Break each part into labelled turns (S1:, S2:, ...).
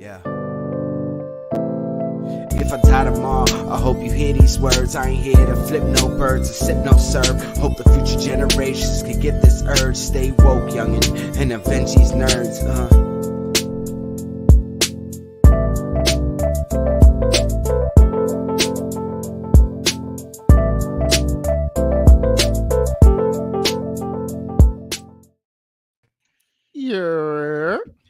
S1: Yeah. If I die tomorrow, I hope you hear these words. I ain't here to flip no birds or sip no serve. Hope the future generations can get this urge. Stay woke, youngin', and avenge these nerds.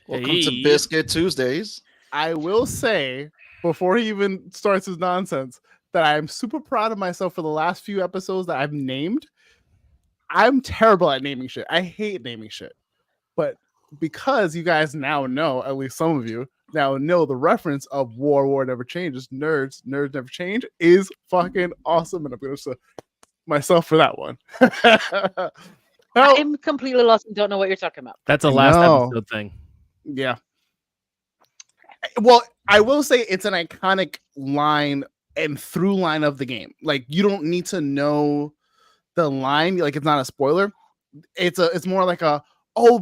S2: Welcome to Biscuit Tuesdays.
S3: I will say, before he even starts his nonsense, that I'm super proud of myself for the last few episodes that I've named. I'm terrible at naming shit. I hate naming shit. But because you guys now know, at least some of you, now know the reference of War Never Changes, nerds never change, is fucking awesome. And I'm going to say myself for that one.
S4: I'm completely lost and don't know what you're talking about.
S5: That's a last episode thing.
S3: Yeah. Well, I will say it's an iconic line and through line of the game. Like, you don't need to know the line. Like, it's not a spoiler. It's more like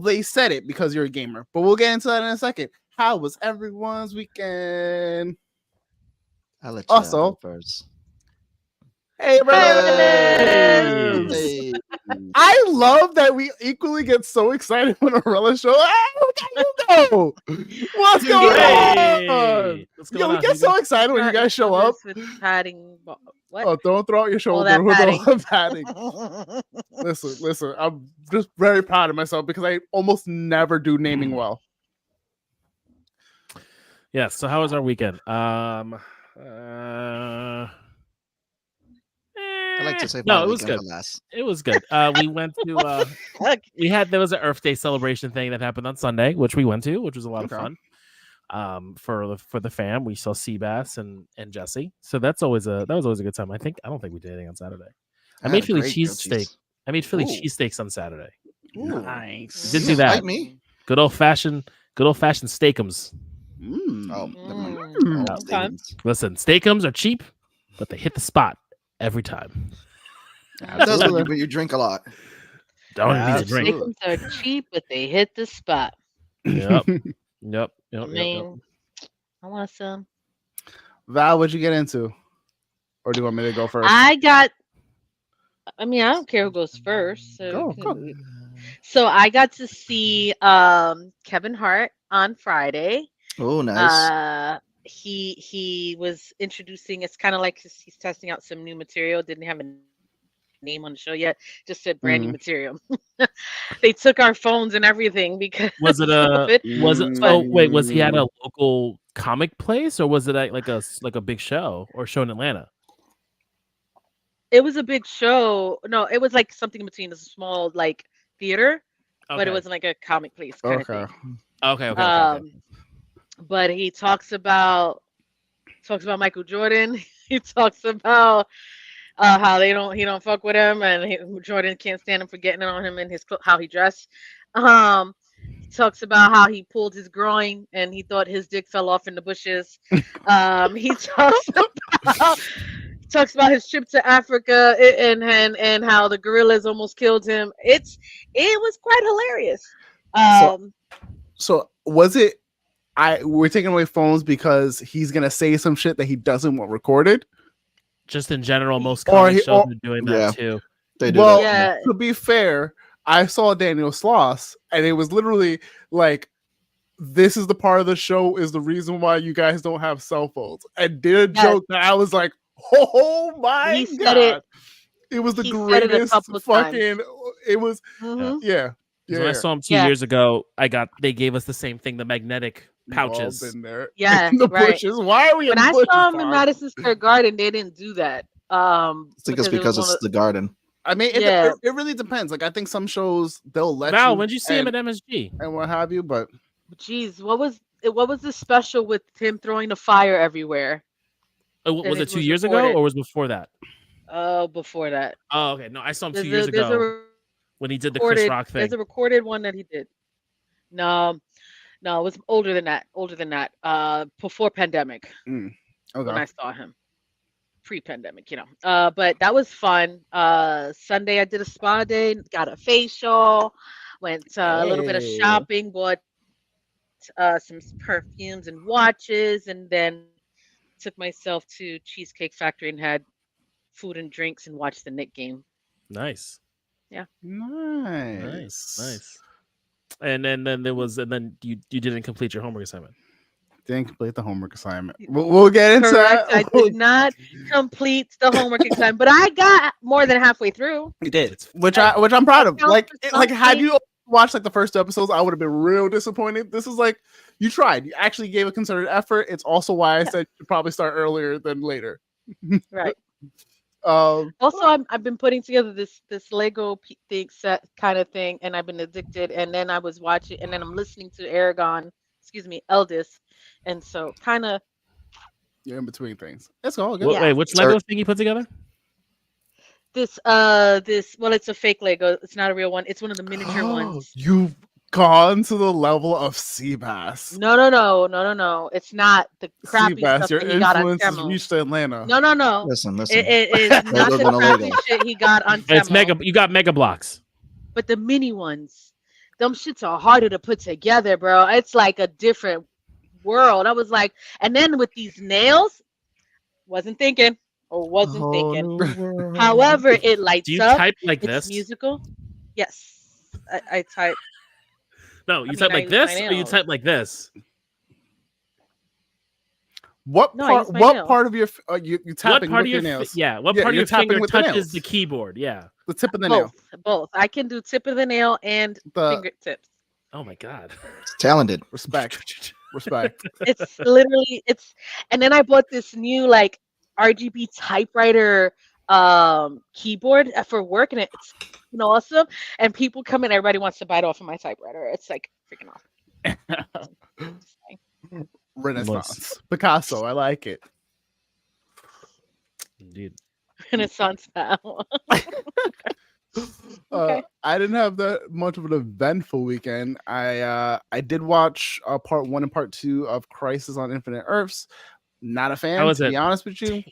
S3: they said it because you're a gamer. But we'll get into that in a second. How was everyone's weekend?
S2: I'll let you also first.
S3: Hey, brother! Hey. I love that we equally get so excited when Aurelia shows up. What's going on? We get so excited when you guys show up.
S4: Padding. What?
S3: Oh, don't throw out your shoulder. Padding. Listen. I'm just very proud of myself because I almost never do naming well.
S5: Yeah. So how was our weekend?
S2: I like to say
S5: no, it was good. It was good. We went to there was an Earth Day celebration thing that happened on Sunday, which we went to, which was a lot of fun. For the fam, we saw Seabass and Jesse, so that was always a good time. I don't think we did anything on Saturday. I made Philly cheesesteak. I made Philly cheesesteaks on Saturday.
S3: Ooh. Nice.
S5: Did do that. Me? Good old fashioned steakums. Listen, steakums are cheap, but they hit the spot every time.
S2: It does when you drink a lot.
S5: Don't need to drink.
S4: Steakums are cheap, but they hit the spot.
S5: Yep.
S4: I want some.
S3: Val, what'd you get into? Or do you want me to go first?
S4: I don't care who goes first. So, so I got to see Kevin Hart on Friday.
S2: Oh, nice.
S4: He was introducing, it's kind of like he's testing out some new material. Didn't have a name on the show yet, just said brand new material. They took our phones and everything because
S5: was he at a local comic place, or was it at like a big show or show in Atlanta?
S4: It was a big show. No, it was like something between a small like theater, but it wasn't like a comic place kind of thing.
S5: Okay.
S4: But he talks about Michael Jordan. He talks about how he don't fuck with him, and Jordan can't stand him for getting it on him and how he dressed. He talks about how he pulled his groin and he thought his dick fell off in the bushes. He talks about his trip to Africa and how the gorillas almost killed him. It was quite hilarious.
S3: So was it? We're taking away phones because he's gonna say some shit that he doesn't want recorded.
S5: Just in general, most comic shows are doing that too.
S2: They do. Well,
S3: to be fair, I saw Daniel Sloss, and it was literally like, "This is the part of the show is the reason why you guys don't have cell phones," and did a joke that I was like, "Oh my god!" It was the greatest fucking. It was yeah.
S5: When I saw him 2 years ago, they gave us the same thing, the magnetic pouches.
S3: In there.
S4: Yeah,
S3: in the bushes. Why are we?
S4: When I saw him in Madison Square Garden, they didn't do that.
S2: I think it's because it's the garden.
S3: I mean, it really depends. Like, I think some shows they'll let
S5: Val, when did you see him at MSG
S3: and what have you? But
S4: geez, what was the special with him throwing the fire everywhere?
S5: Was it 2 years ago or was it before that?
S4: Oh, before that.
S5: Oh, okay. No, I saw him 2 years ago when he did the Chris Rock thing.
S4: There's a recorded one that he did. No, it was older than that. Before pandemic.
S3: Okay.
S4: When I saw him. Pre-pandemic, but that was fun. Sunday I did a spa day, got a facial, went a little bit of shopping, bought some perfumes and watches, and then took myself to Cheesecake Factory and had food and drinks and watched the Knick game.
S5: Nice.
S4: Yeah.
S3: Nice.
S5: And then you didn't complete your homework assignment.
S3: Didn't complete the homework assignment. We'll get into
S4: Correct.
S3: that.
S4: I did not complete the homework assignment, but I got more than halfway through.
S3: You did, which I'm proud of. Like had you watched like the first 2 episodes, I would have been real disappointed. This is like you tried. You actually gave a concerted effort. It's also why I said you should probably start earlier than later.
S4: Right. Also, I've been putting together this Lego thing set kind of thing, and I've been addicted. And then I was watching, and then I'm listening to Eldest, and so kind of.
S3: You're in between things. That's all good.
S5: Wait, which Lego thing you put together?
S4: This well, it's a fake Lego. It's not a real one. It's one of the miniature ones.
S3: You've gone to the level of Seabass.
S4: No. It's not the crappy
S3: Seabass,
S4: stuff
S3: your
S4: that he got on
S3: influence
S4: Temu.
S3: reached Atlanta.
S4: No.
S2: Listen.
S4: It is not the crappy shit he got on Temu.
S5: It's mega. You got Mega Blocks.
S4: But the mini ones, them shits are harder to put together, bro. It's like a different world. I was like, and then with these nails, wasn't thinking. However, it lights
S5: Do you
S4: up.
S5: type like
S4: it's
S5: this?
S4: Musical. Yes, I type.
S5: No, you type like this, or you type like this.
S3: What part of your you tapping with your nails?
S5: What part of your finger touches the keyboard? Yeah,
S3: the tip of the nail.
S4: Both. I can do tip of the nail and fingertips.
S5: Oh my god,
S2: it's talented.
S3: Respect.
S4: It's literally and then I bought this new like RGB typewriter keyboard for work, and it's awesome. And people come in, everybody wants to bite off of my typewriter. It's like freaking awesome.
S3: Renaissance. Picasso, I like it.
S5: Indeed.
S4: Renaissance style.
S3: Okay. I didn't have that much of an eventful weekend. I did watch part 1 and part 2 of Crisis on Infinite Earths. Not a fan, to be honest with you.
S5: Damn,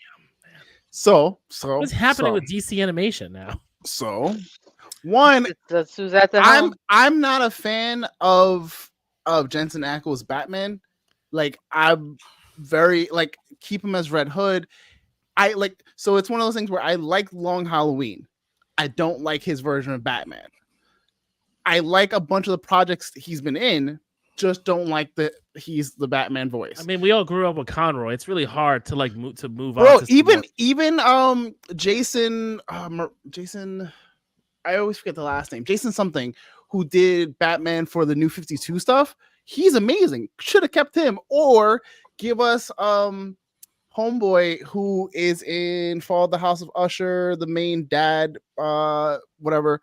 S3: so
S5: what's happening with DC animation now?
S3: So one,
S4: who's at the
S3: I'm not a fan of Jensen Ackles Batman. Like I'm very like keep him as Red Hood. So it's one of those things where I like Long Halloween. I don't like his version of Batman. I like a bunch of the projects he's been in, just don't like that he's the Batman voice.
S5: I mean, we all grew up with Conroy. It's really hard to like move on.
S3: Bro, even Jason, I always forget the last name. Jason something, who did Batman for the New 52 stuff. He's amazing. Should have kept him, or give us Homeboy, who is in Fall of the House of Usher, the main dad, whatever.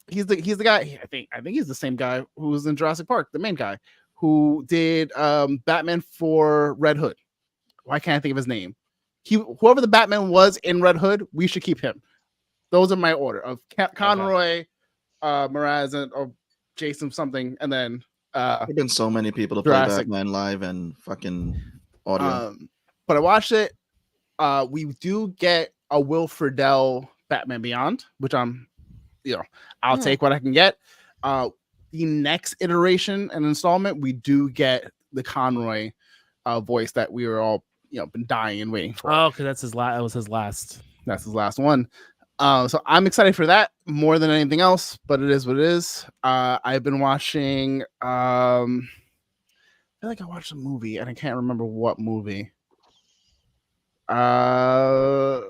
S3: He's the guy. I think he's the same guy who was in Jurassic Park, the main guy who did Batman for Red Hood. Why can't I think of his name? Whoever the Batman was in Red Hood, we should keep him. Those are my order of Conroy, Mraz, or Jason something, and then
S2: there've been so many people to play Batman live and fucking audio.
S3: But I watched it. We do get a Will Friedle Batman Beyond, which I'll take what I can get. The next iteration and installment, we do get the Conroy voice that we were all been dying and waiting for.
S5: Oh, because that's his last. That was his last.
S3: That's his last one. So I'm excited for that more than anything else, but it is what it is. I've been watching. I feel like I watched a movie and I can't remember what movie. If I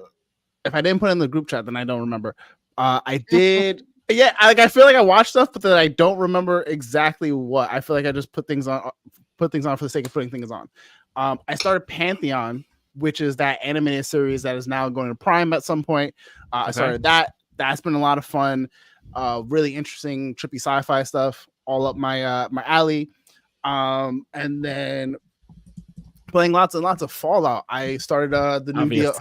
S3: didn't put it in the group chat, then I don't remember. I did. Yeah, I feel like I watched stuff, but then I don't remember exactly what. I feel like I just put things on for the sake of putting things on. I started Pantheon, which is that animated series that is now going to Prime at some point. I started that. That's been a lot of fun. Really interesting, trippy sci-fi stuff, all up my my alley. And then playing lots and lots of Fallout. I started the new deal.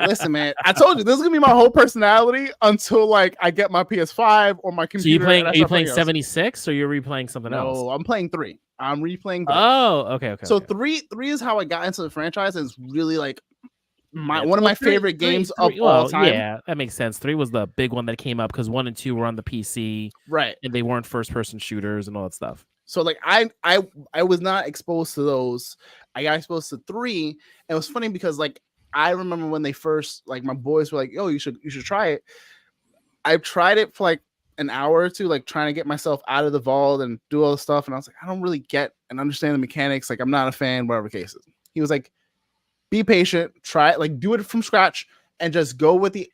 S3: Listen, man, I told you this is gonna be my whole personality until like I get my PS5 or my computer.
S5: So are you playing 76 or you're replaying something else?
S3: No, I'm playing 3. I'm replaying 3.
S5: Oh, okay.
S3: So 3 is how I got into the franchise, and it's really like one of my favorite games of all time.
S5: Yeah, that makes sense. 3 was the big one that came up because 1 and 2 were on the PC,
S3: right?
S5: And they weren't first-person shooters and all that stuff.
S3: So like I was not exposed to those. I got exposed to 3, and it was funny because like I remember when they first, like, my boys were like, "Yo, you should try it." I tried it for like an hour or two, like trying to get myself out of the vault and do all the stuff, and I was like, I don't really get and understand the mechanics. Like, I'm not a fan, whatever cases. He was like, be patient, try it, like do it from scratch, and just go with the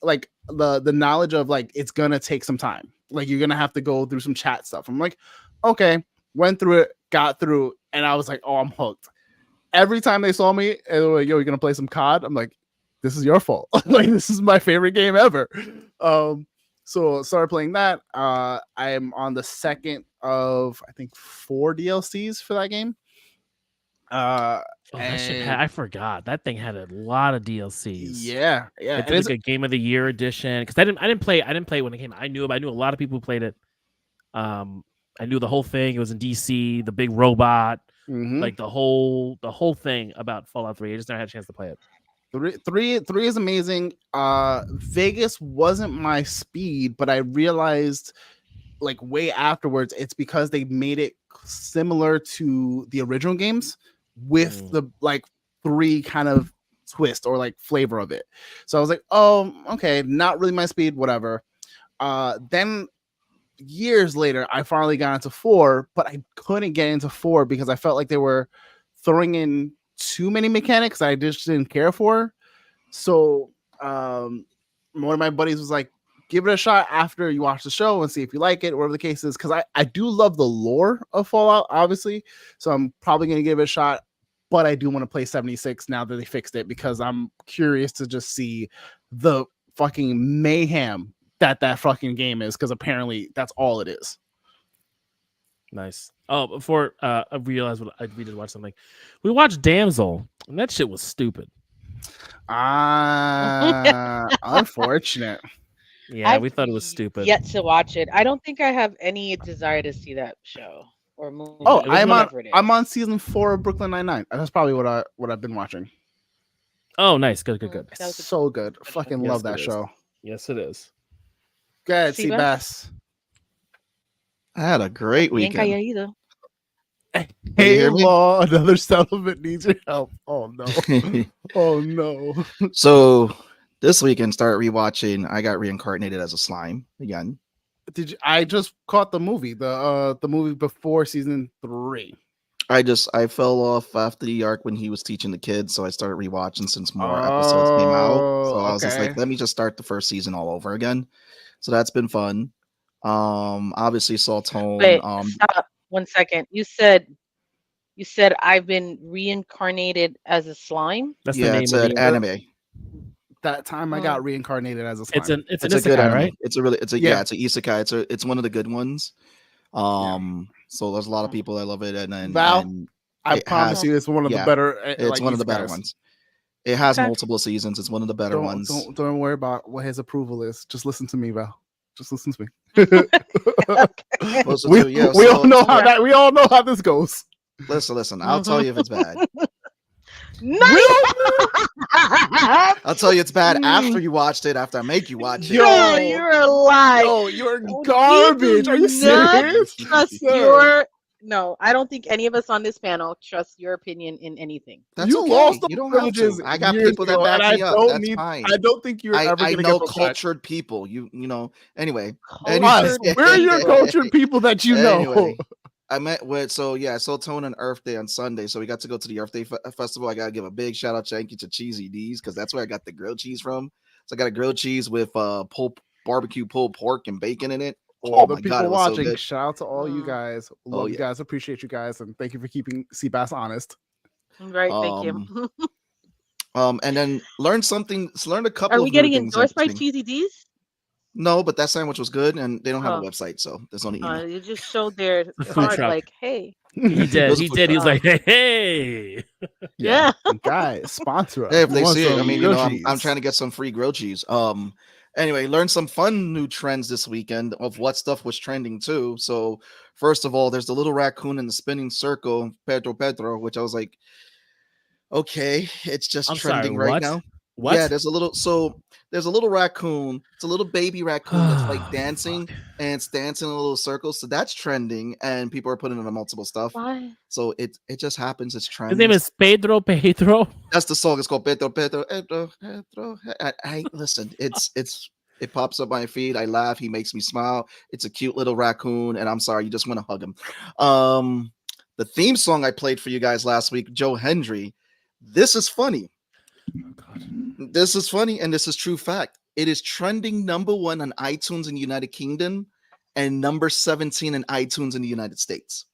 S3: knowledge of like it's gonna take some time. Like you're gonna have to go through some chat stuff. I'm like, okay, went through it, got through, and I was like, oh, I'm hooked. Every time they saw me and they were like, yo, you're gonna play some COD? I'm like, this is your fault. Like, this is my favorite game ever. So started playing that. I am on the second of, I think, 4 DLCs for that game.
S5: I forgot that thing had a lot of DLCs.
S3: Yeah.
S5: It did like a Game of the Year edition because I didn't play when it came out. I knew a lot of people who played it. I knew the whole thing. It was in DC, the big robot, like the whole thing about Fallout 3. I just never had a chance to play it.
S3: 3 is amazing. Vegas wasn't my speed, but I realized like way afterwards it's because they made it similar to the original games with the like 3 kind of twist or like flavor of it. So I was like, oh, okay, not really my speed, whatever. Then years later, I finally got into 4, but I couldn't get into 4 because I felt like they were throwing in too many mechanics I just didn't care for. So one of my buddies was like, give it a shot after you watch the show and see if you like it, whatever the case is, because I do love the lore of Fallout, obviously, so I'm probably going to give it a shot, but I do want to play 76 now that they fixed it because I'm curious to just see the fucking mayhem that fucking game is, because apparently that's all it is.
S5: Nice. Oh, before I realized we did watch something. We watched Damsel, and that shit was stupid.
S3: Unfortunate.
S5: Yeah, we thought it was stupid.
S4: Yet to watch it. I don't think I have any desire to see that show or movie.
S3: Oh, I'm on season 4 of Brooklyn Nine-Nine. That's probably what I've been watching.
S5: Oh, nice. Good.
S3: It's so good. Fucking love that show.
S5: Yes, it is.
S3: Go ahead, Seabass.
S2: I had a great weekend.
S3: Hey, Law, another settlement needs your help. Oh no. Oh no.
S2: So this weekend started rewatching. I got reincarnated as a slime again.
S3: I just caught the movie, the movie before season 3.
S2: I fell off after the arc when he was teaching the kids, so I started rewatching since more episodes came out. So I was just like, let me just start the first season all over again. So that's been fun. Obviously saw Tone.
S4: Wait, stop 1 second. You said I've been reincarnated as a slime?
S5: That's the name
S2: it's
S5: of
S2: an anime.
S3: That time I got reincarnated as a slime.
S5: It's
S2: a good anime,
S5: right?
S2: It's an isekai. It's one of the good ones. So there's a lot of people that love it, and then
S3: Val, I promise you, it's one of the better.
S2: It's one of the better ones. It has multiple seasons. It's one of the better ones.
S3: Don't worry about what his approval is. Just listen to me, Val. Just listen to me. We all know how this goes.
S2: Listen. I'll tell you if it's bad.
S4: No!
S2: I'll tell you it's bad after you watched it. After I make you watch it.
S4: Yo, you're a lie.
S3: Yo, you're garbage. Are you serious?
S4: No, I don't think any of us on this panel trust your opinion in anything.
S2: That's okay.
S3: Lost
S2: you don't have to. I got people that back me up. That's fine.
S3: I don't think you're ever going to
S2: know cultured people. You know. Anyway.
S3: Where are your cultured people that you know?
S2: Anyway, I met with I saw Tone on Earth Day on Sunday, so we got to go to the Earth Day festival. I gotta give a big shout out, thank you to Cheesy D's, because that's where I got the grilled cheese from. So I got a grilled cheese with barbecue pulled pork and bacon in it.
S3: All the people watching, so shout out to all you guys. Love you guys, appreciate you guys, and thank you for keeping Seabass honest.
S4: Right, thank you.
S2: And then learn a couple.
S4: Are we getting endorsed by Cheesy D's?
S2: No, but that sandwich was good, and they don't have a website, so there's only email.
S4: You just showed their card, like, hey.
S5: He did. He was like, hey.
S4: Yeah.
S3: Guys, sponsor us.
S2: Hey, if they see it, I mean, I'm trying to get some free grilled cheese. Anyway, learn some fun new trends this weekend of what stuff was trending too. So first of all, there's the little raccoon in the spinning circle, Pedro, which I was like, okay, it's just trending right now.
S5: What?
S2: Yeah, there's a little raccoon. It's a little baby raccoon that's like dancing, and it's dancing in a little circle. So that's trending, and people are putting it on multiple stuff.
S4: Why?
S2: So it just happens. It's
S5: His
S2: trending.
S5: name is Pedro.
S2: That's the song. It's called Pedro. Listen. It pops up my feed. I laugh. He makes me smile. It's a cute little raccoon, and I'm sorry, you just want to hug him. The theme song I played for you guys last week, Joe Hendry. This is funny.
S5: Oh, God.
S2: This is funny, and this is true fact. It is trending #1 on iTunes in the United Kingdom and number 17 in iTunes in the United States.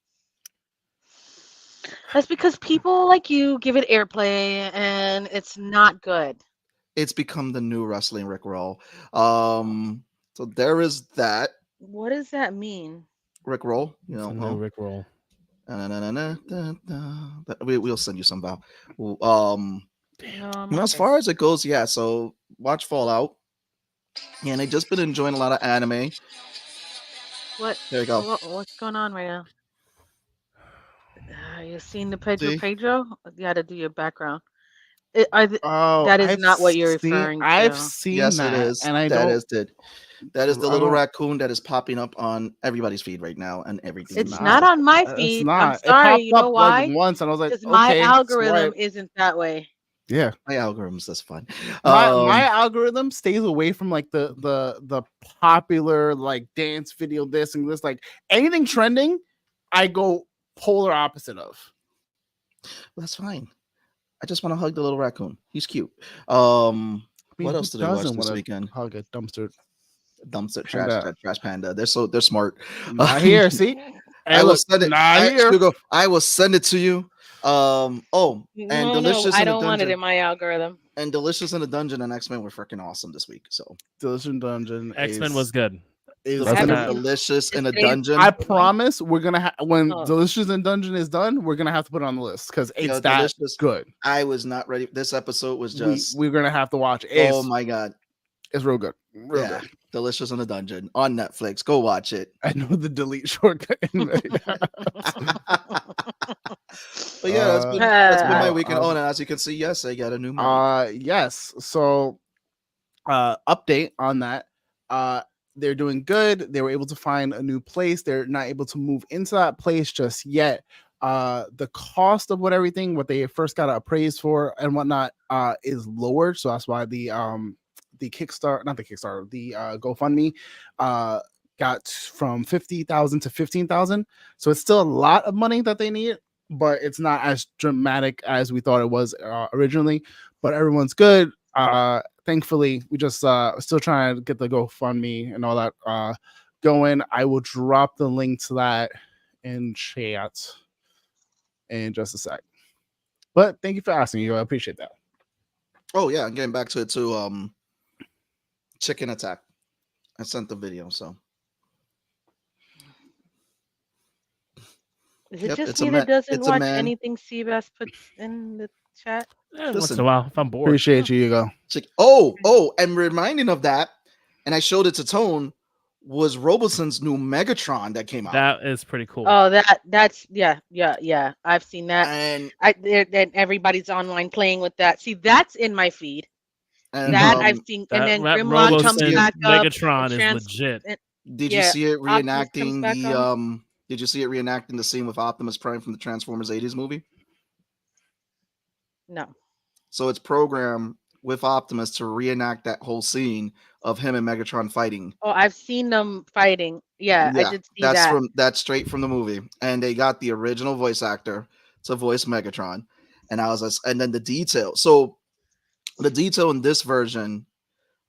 S4: That's because people like you give it airplay, and it's not good.
S2: It's become the new wrestling Rickroll. So there is that.
S4: What does that mean?
S2: Rickroll,
S5: It's a new Rick roll.
S2: We'll send you some, Val.
S4: No, I'm
S2: As
S4: okay.
S2: far as it goes, yeah. So watch Fallout, and I just been enjoying a lot of anime.
S4: What?
S2: There you go.
S4: What's going on right now? You seen the
S2: See?
S4: Pedro? You got to do your background.
S3: Oh,
S4: That is not what you're referring to.
S3: I've seen
S2: Yes,
S3: that,
S2: it is.
S3: and I
S2: That
S3: don't.
S2: is it. That is the
S3: I
S2: little
S3: don't-
S2: raccoon that is popping up on everybody's feed right now, and everything.
S4: It's
S3: not.
S4: not on my
S3: It's
S4: feed.
S3: not.
S4: I'm
S3: It
S4: sorry.
S3: popped
S4: You know
S3: up
S4: why?
S3: like once, and I was like,
S4: Because my
S3: okay,
S4: algorithm
S3: swipe.
S4: isn't that way.
S3: Yeah,
S2: My algorithms, that's fun.
S3: my algorithm stays away from like the popular like dance video, this and this, like anything trending. I go polar opposite of.
S2: That's fine. I just want to hug the little raccoon. He's cute.
S3: I mean,
S2: What
S3: who
S2: else did I watch
S3: doesn't
S2: this
S3: wanna
S2: weekend?
S3: hug a dumpster?
S2: Dumpster
S3: Panda.
S2: trash panda. They're smart.
S3: Not here. See,
S2: I
S3: hey,
S2: will
S3: look,
S2: send it.
S3: not here.
S2: Hugo, I will send it to you. And Delicious
S4: I
S2: in the
S4: don't want it
S2: Dungeon.
S4: in my algorithm.
S2: And Delicious in the Dungeon and X-Men were freaking awesome this week. So
S3: Delicious Dungeon.
S5: X-Men was good.
S3: Is
S5: I haven't
S3: gonna,
S5: seen-
S2: Delicious in a
S4: Today's-
S2: Dungeon.
S3: I promise we're gonna when
S4: Oh.
S3: Delicious in Dungeon is done, we're gonna have to put it on the list because it's
S2: Yo,
S3: that
S2: Delicious.
S3: good.
S2: I was not ready. This episode was just.
S3: We're gonna have to watch it. It's,
S2: Oh my god.
S3: it's real good. Real
S2: Yeah.
S3: good.
S2: Delicious in the Dungeon on Netflix. Go watch it.
S3: I know the delete shortcut.
S2: But yeah, that's been my weekend.
S3: um,
S2: Oh, and as you can see, yes, I got a new mic.
S3: Yes. So update on that. They're doing good. They were able to find a new place. They're not able to move into that place just yet. The cost of what they first got appraised for and whatnot is lower. So that's why the Kickstarter, the GoFundMe got from 50,000 to 15,000. So it's still a lot of money that they need, but it's not as dramatic as we thought it was originally. But everyone's good. Thankfully, we just still trying to get the GoFundMe and all that going. I will drop the link to that in chat in just a sec. But thank you for asking. I appreciate that.
S2: Oh yeah, I'm getting back to it too. Chicken Attack. I sent the video, so
S4: Is it
S2: Yep,
S4: just
S2: it's a
S4: me
S2: man-
S4: that doesn't
S2: it's a
S4: watch
S2: man.
S4: anything Seabass puts in the chat?
S5: Once in
S2: Listen.
S5: a while, if I'm bored.
S3: Appreciate you, Hugo.
S2: And reminding of that, and I showed it to Tone, was Roboson's new Megatron that came out.
S5: That is pretty cool.
S4: Oh, that's yeah. I've seen that.
S2: and
S4: And everybody's online playing with that. See, that's in my feed.
S2: and
S4: That
S2: um,
S4: I've seen. And then
S5: that
S4: Grimlock comes
S5: Roboson
S4: back up.
S5: Megatron
S4: and
S5: is legit.
S2: did you
S4: yeah,
S2: see it
S4: Optimus comes
S2: reenacting
S4: back
S2: the Did you see it reenacting the scene with Optimus Prime from the Transformers '80s movie?
S4: No.
S2: So it's programmed with Optimus to reenact that whole scene of him and Megatron fighting.
S4: Oh, I've seen them fighting. Yeah, I did see that.
S2: That's straight from the movie, and they got the original voice actor to voice Megatron, and then the detail. So the detail in this version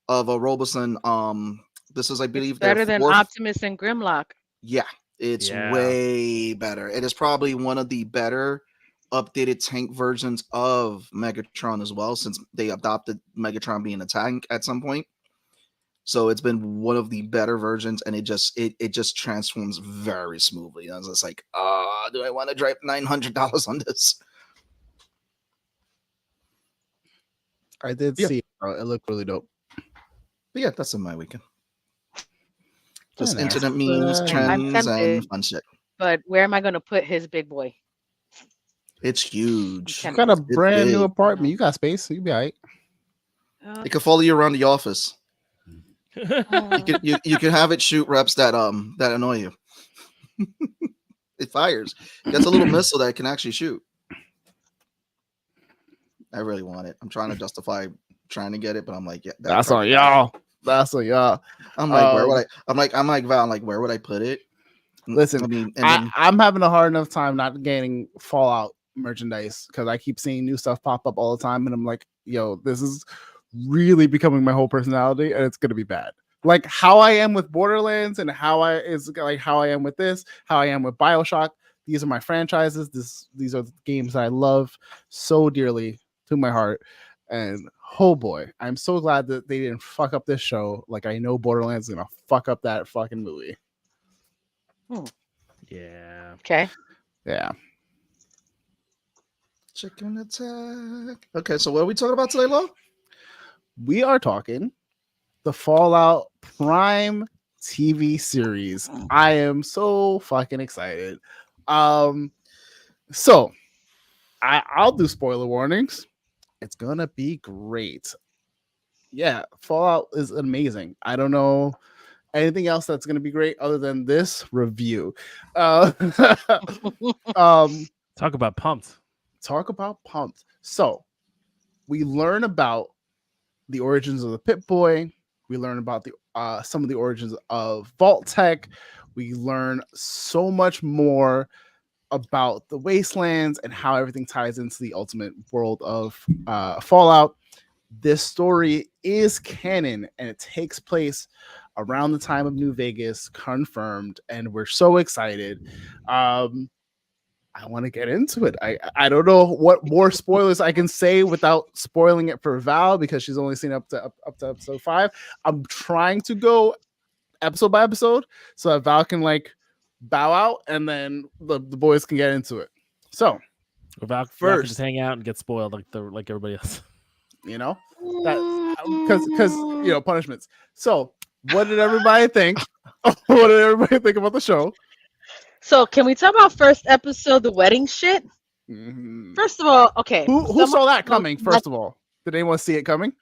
S2: of a Roboson, this is, I believe,
S4: better
S2: their
S4: than
S2: fourth.
S4: Optimus and Grimlock.
S2: Yeah, it's
S5: Yeah.
S2: way better. It is probably one of the better updated tank versions of Megatron as well, since they adopted Megatron being a tank at some point. So it's been one of the better versions, and it just transforms very smoothly. I was just like, do I want to drive $900 on this?
S3: I did
S2: Yeah.
S3: see it. It looked really dope.
S2: But yeah, that's in my weekend. Just
S3: Very nice.
S2: internet memes,
S3: I'm
S2: trends, and
S4: tempted.
S2: fun shit.
S4: But where am I going to put his big boy?
S2: It's huge.
S4: Okay.
S3: You got a
S2: It's
S3: brand new
S2: big.
S3: apartment. You got space. So you be all right.
S2: It can follow you around the office.
S4: Oh.
S2: You can have it shoot reps that annoy you. It fires. It gets a little missile that it can actually shoot. I really want it. I'm trying to justify trying to get it, but I'm like, yeah,
S3: That's on y'all. That's on y'all.
S2: I'm like, where would I? I'm like Val. I'm like, where would I put it?
S3: Listen,
S2: I mean,
S3: I'm having a hard enough time not getting Fallout merchandise because I keep seeing new stuff pop up all the time, and I'm like, yo, this is really becoming my whole personality, and it's gonna be bad. Like how I am with Borderlands, and how I am with this, how I am with BioShock. These are my franchises. These are the games that I love so dearly to my heart. And oh boy, I'm so glad that they didn't fuck up this show. Like I know Borderlands is gonna fuck up that fucking movie.
S5: Yeah.
S4: Okay.
S3: Yeah.
S2: Chicken attack. Okay, so what are we talking about today, Lo?
S3: We are talking the Fallout Prime TV series. I am so fucking excited. So I'll do spoiler warnings. It's gonna be great. Yeah, Fallout is amazing. I don't know anything else that's gonna be great other than this review.
S5: Talk about pumped. So we learn about the origins of the Pip-Boy. We learn about the some of the origins of Vault Tech. We learn so much more about the Wastelands and how everything ties into the ultimate world of Fallout. This story is canon and it takes place around the time of New Vegas, confirmed, and we're so excited. I want to get into it. I don't know what more spoilers I can say without spoiling it for Val because she's only seen up to episode 5. I'm trying to go episode by episode so that Val can like bow out and then the boys can get into it. So Val can just hang out and get spoiled like everybody else.
S3: You know, that because you know punishments. So what did everybody think? What did everybody think about the show?
S4: So can we talk about first episode, the wedding shit?
S3: Mm-hmm.
S4: First of all, okay.
S3: Who saw that coming? First of all, did anyone see it coming?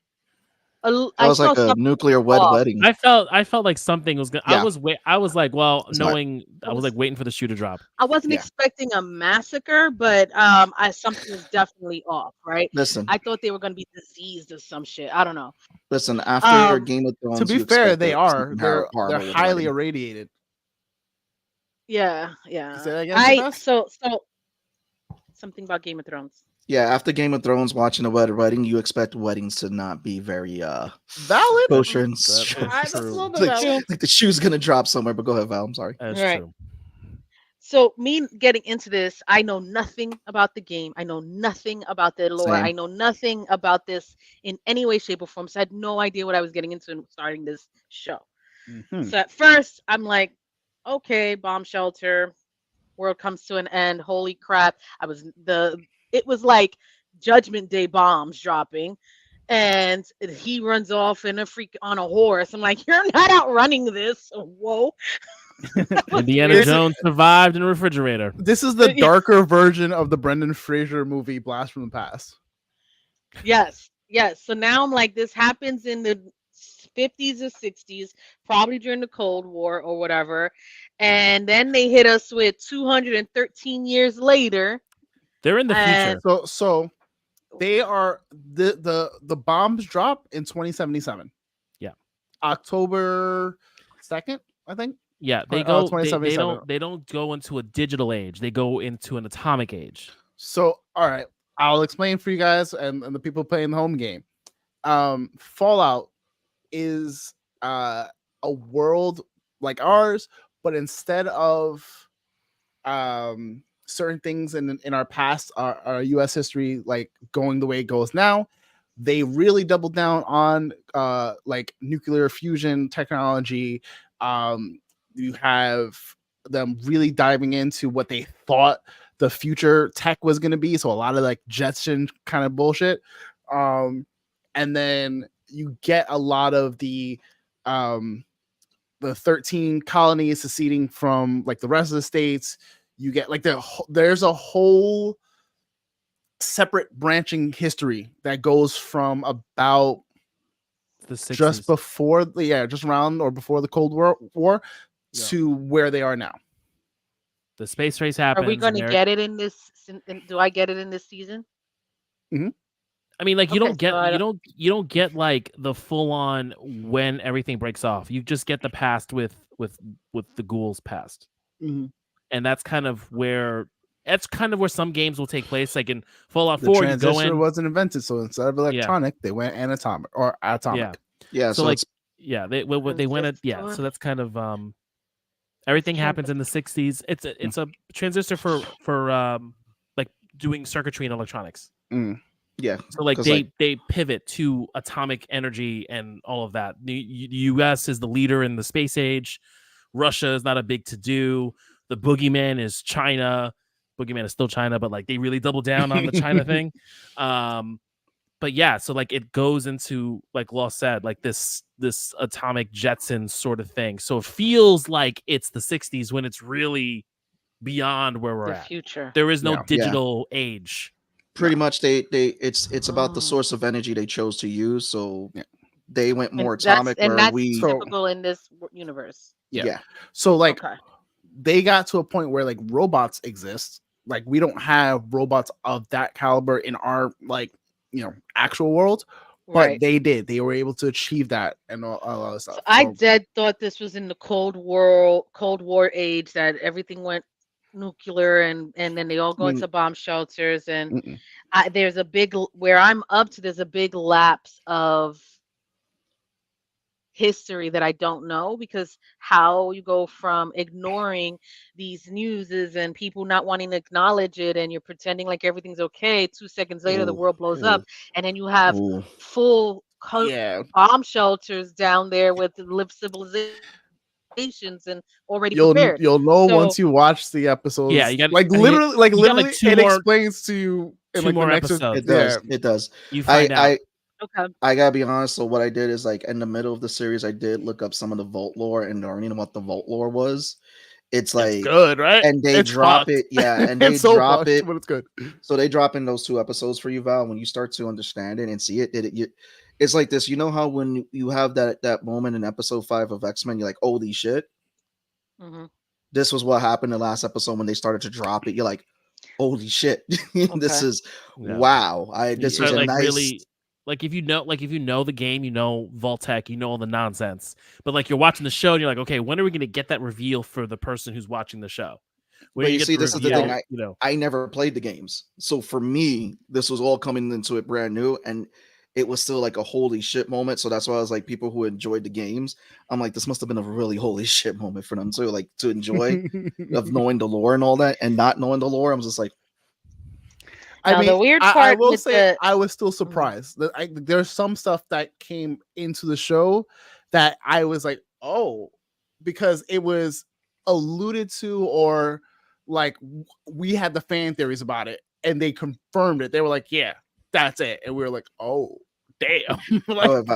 S2: That was like a nuclear wedding.
S5: I felt like something was gonna.
S3: Yeah.
S5: I was like, well,
S2: It's
S5: knowing I was like waiting for the shoe to drop.
S4: I wasn't expecting a massacre, but something was definitely off, right?
S2: Listen,
S4: I thought they were gonna be diseased or some shit. I don't know.
S2: Listen, after your Game of Thrones,
S3: To be fair, they are. They're highly irradiated.
S4: Yeah.
S3: Say that again,
S4: So something about Game of Thrones.
S2: Yeah, after Game of Thrones, watching a wedding, you expect weddings to not be very
S3: valid.
S2: kosher and
S3: That's true.
S2: like the shoe's gonna drop somewhere. But go ahead, Val. I'm sorry.
S5: That's
S4: Right.
S5: true.
S4: So me getting into this, I know nothing about the game. I know nothing about the lore.
S2: Same.
S4: I know nothing about this in any way, shape, or form. So I had no idea what I was getting into in starting this show.
S3: Mm-hmm.
S4: So at first, I'm like, okay, bomb shelter, world comes to an end. Holy crap! It was like Judgment Day bombs dropping, and he runs off in on a horse. I'm like, you're not outrunning this. Whoa.
S5: Indiana Jones survived in a refrigerator.
S3: This is the darker version of the Brendan Fraser movie Blast from the Past.
S4: Yes. So now I'm like, this happens in the 50s or 60s, probably during the Cold War or whatever. And then they hit us with 213 years later.
S5: They're in the future.
S3: So they are the bombs drop in 2077.
S5: Yeah.
S3: October 2nd, I think.
S5: Yeah, they go. They don't go into a digital age. They go into an atomic age.
S3: So, all right, I'll explain for you guys and the people playing the home game. Fallout is a world like ours, but instead of certain things in our past, our U.S. history, like going the way it goes now, they really doubled down on like nuclear fusion technology. You have them really diving into what they thought the future tech was going to be. So a lot of like Jetson kind of bullshit. And then you get a lot of the 13 colonies seceding from like the rest of the states. You get like there's a whole separate branching history that goes from about
S5: the 60s.
S3: just before just around or before the Cold War to where they are now.
S5: The space race
S4: Are
S5: happens.
S4: we going to get it in this? Do I get it in this season?
S5: I mean, like you
S4: Okay,
S5: don't get
S4: so
S5: you don't get like the full on when everything breaks off. You just get the past with the ghouls past,
S3: Mhm.
S5: and that's kind of where some games will take place. Like in Fallout
S3: The
S5: 4, you go
S3: transistor
S5: in.
S3: wasn't invented, so instead of electronic, they went atomic.
S5: Yeah.
S2: So
S5: like
S2: it's
S5: they went at So that's kind of everything happens in the 60s. It's a transistor for like doing circuitry and electronics.
S2: yeah.
S5: So like
S2: 'cause,
S5: they pivot to atomic energy and all of that. The U.S. is the leader in the space age. Russia is not a big to do. The boogeyman is China. Boogeyman is still China, but like they really double down on the China thing. But yeah, so like it goes into, like Law said, like this atomic Jetson sort of thing. So it feels like it's the 60s when it's really beyond where we're
S4: the
S5: at.
S4: future.
S5: There is no
S3: Yeah.
S5: digital age.
S2: pretty much it's about the source of energy they chose to use. So they went more atomic, where
S4: that's
S2: we
S4: typical in this universe.
S3: Yeah. So like
S4: Okay.
S3: they got to a point where like robots exist. Like we don't have robots of that caliber in our actual world, but
S4: Right.
S3: they did. They were able to achieve that and all other stuff.
S4: So I dead thought this was in the Cold War age, that everything went nuclear and then they all go into bomb shelters, and there's a big where I'm up to. There's a big lapse of history that I don't know, because how you go from ignoring these newses and people not wanting to acknowledge it, and you're pretending like everything's okay. 2 seconds later, the world blows up, and then you have full bomb shelters down there with live civilizations and already prepared.
S3: You'll know once you watch the episodes.
S5: Yeah, you got
S3: literally
S5: two
S3: it
S5: more,
S3: explains to you in
S5: two
S3: like
S5: more
S3: the next
S5: episodes.
S2: It does.
S5: You find out.
S4: Okay.
S2: I gotta be honest. So what I did is, like, in the middle of the series, I did look up some of the Vault lore and learning what the Vault lore was. It's like
S3: good, right?
S2: And they drop it, and they drop it,
S3: but it's good.
S2: So they drop in those 2 episodes for you, Val. When you start to understand it and see it, it's like this. You know how when you have that moment in episode 5 of X-Men, you're like, holy shit. This was what happened in the last episode when they started to drop it. You're like, holy shit. This is wow. This was
S5: like
S2: a nice.
S5: Really, like if you know the game, you know Vault-Tec, you know all the nonsense. But like you're watching the show and you're like, okay, when are we going to get that reveal for the person who's watching the show?
S2: But you see, this is the thing. I never played the games, so for me, this was all coming into it brand new, and it was still like a holy shit moment. So that's why I was like, people who enjoyed the games, I'm like, this must have been a really holy shit moment for them too, like to enjoy of knowing the lore and all that, and not knowing the lore. I'm just like,
S4: I mean, the weird part,
S3: I will say, I was still surprised. There's some stuff that came into the show that I was like, oh, because it was alluded to, or like we had the fan theories about it, and they confirmed it. They were like, yeah, that's it, and we were like, oh, damn. Like,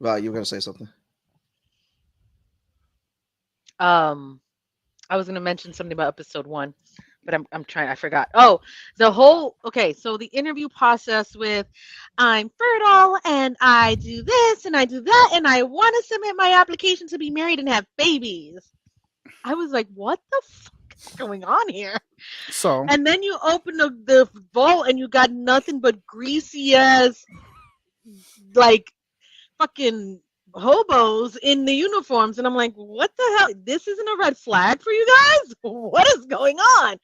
S2: Val, you were gonna say something.
S4: I was gonna mention something about episode 1. But I'm trying. I forgot. Oh, so the interview process with, I'm fertile and I do this and I do that and I want to submit my application to be married and have babies. I was like, what the fuck is going on here?
S3: So,
S4: and then you open the vault and you got nothing but greasy ass, like, fucking hobos in the uniforms, and I'm like, what the hell? This isn't a red flag for you guys? What is going on?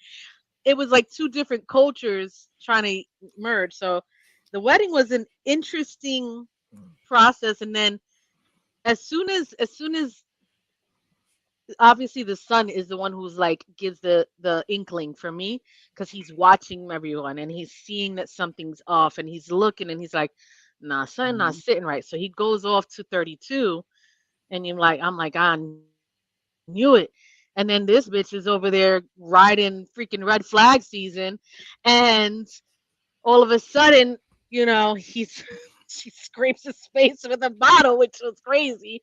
S4: It was like 2 different cultures trying to merge. So the wedding was an interesting process, and then as soon as obviously the son is the one who's like gives the inkling for me, because he's watching everyone and he's seeing that something's off, and he's looking and he's like, nah, son, not sitting right. So he goes off to 32, and I'm like, I knew it. And then this bitch is over there riding freaking red flag season, and all of a sudden, she scrapes his face with a bottle, which was crazy.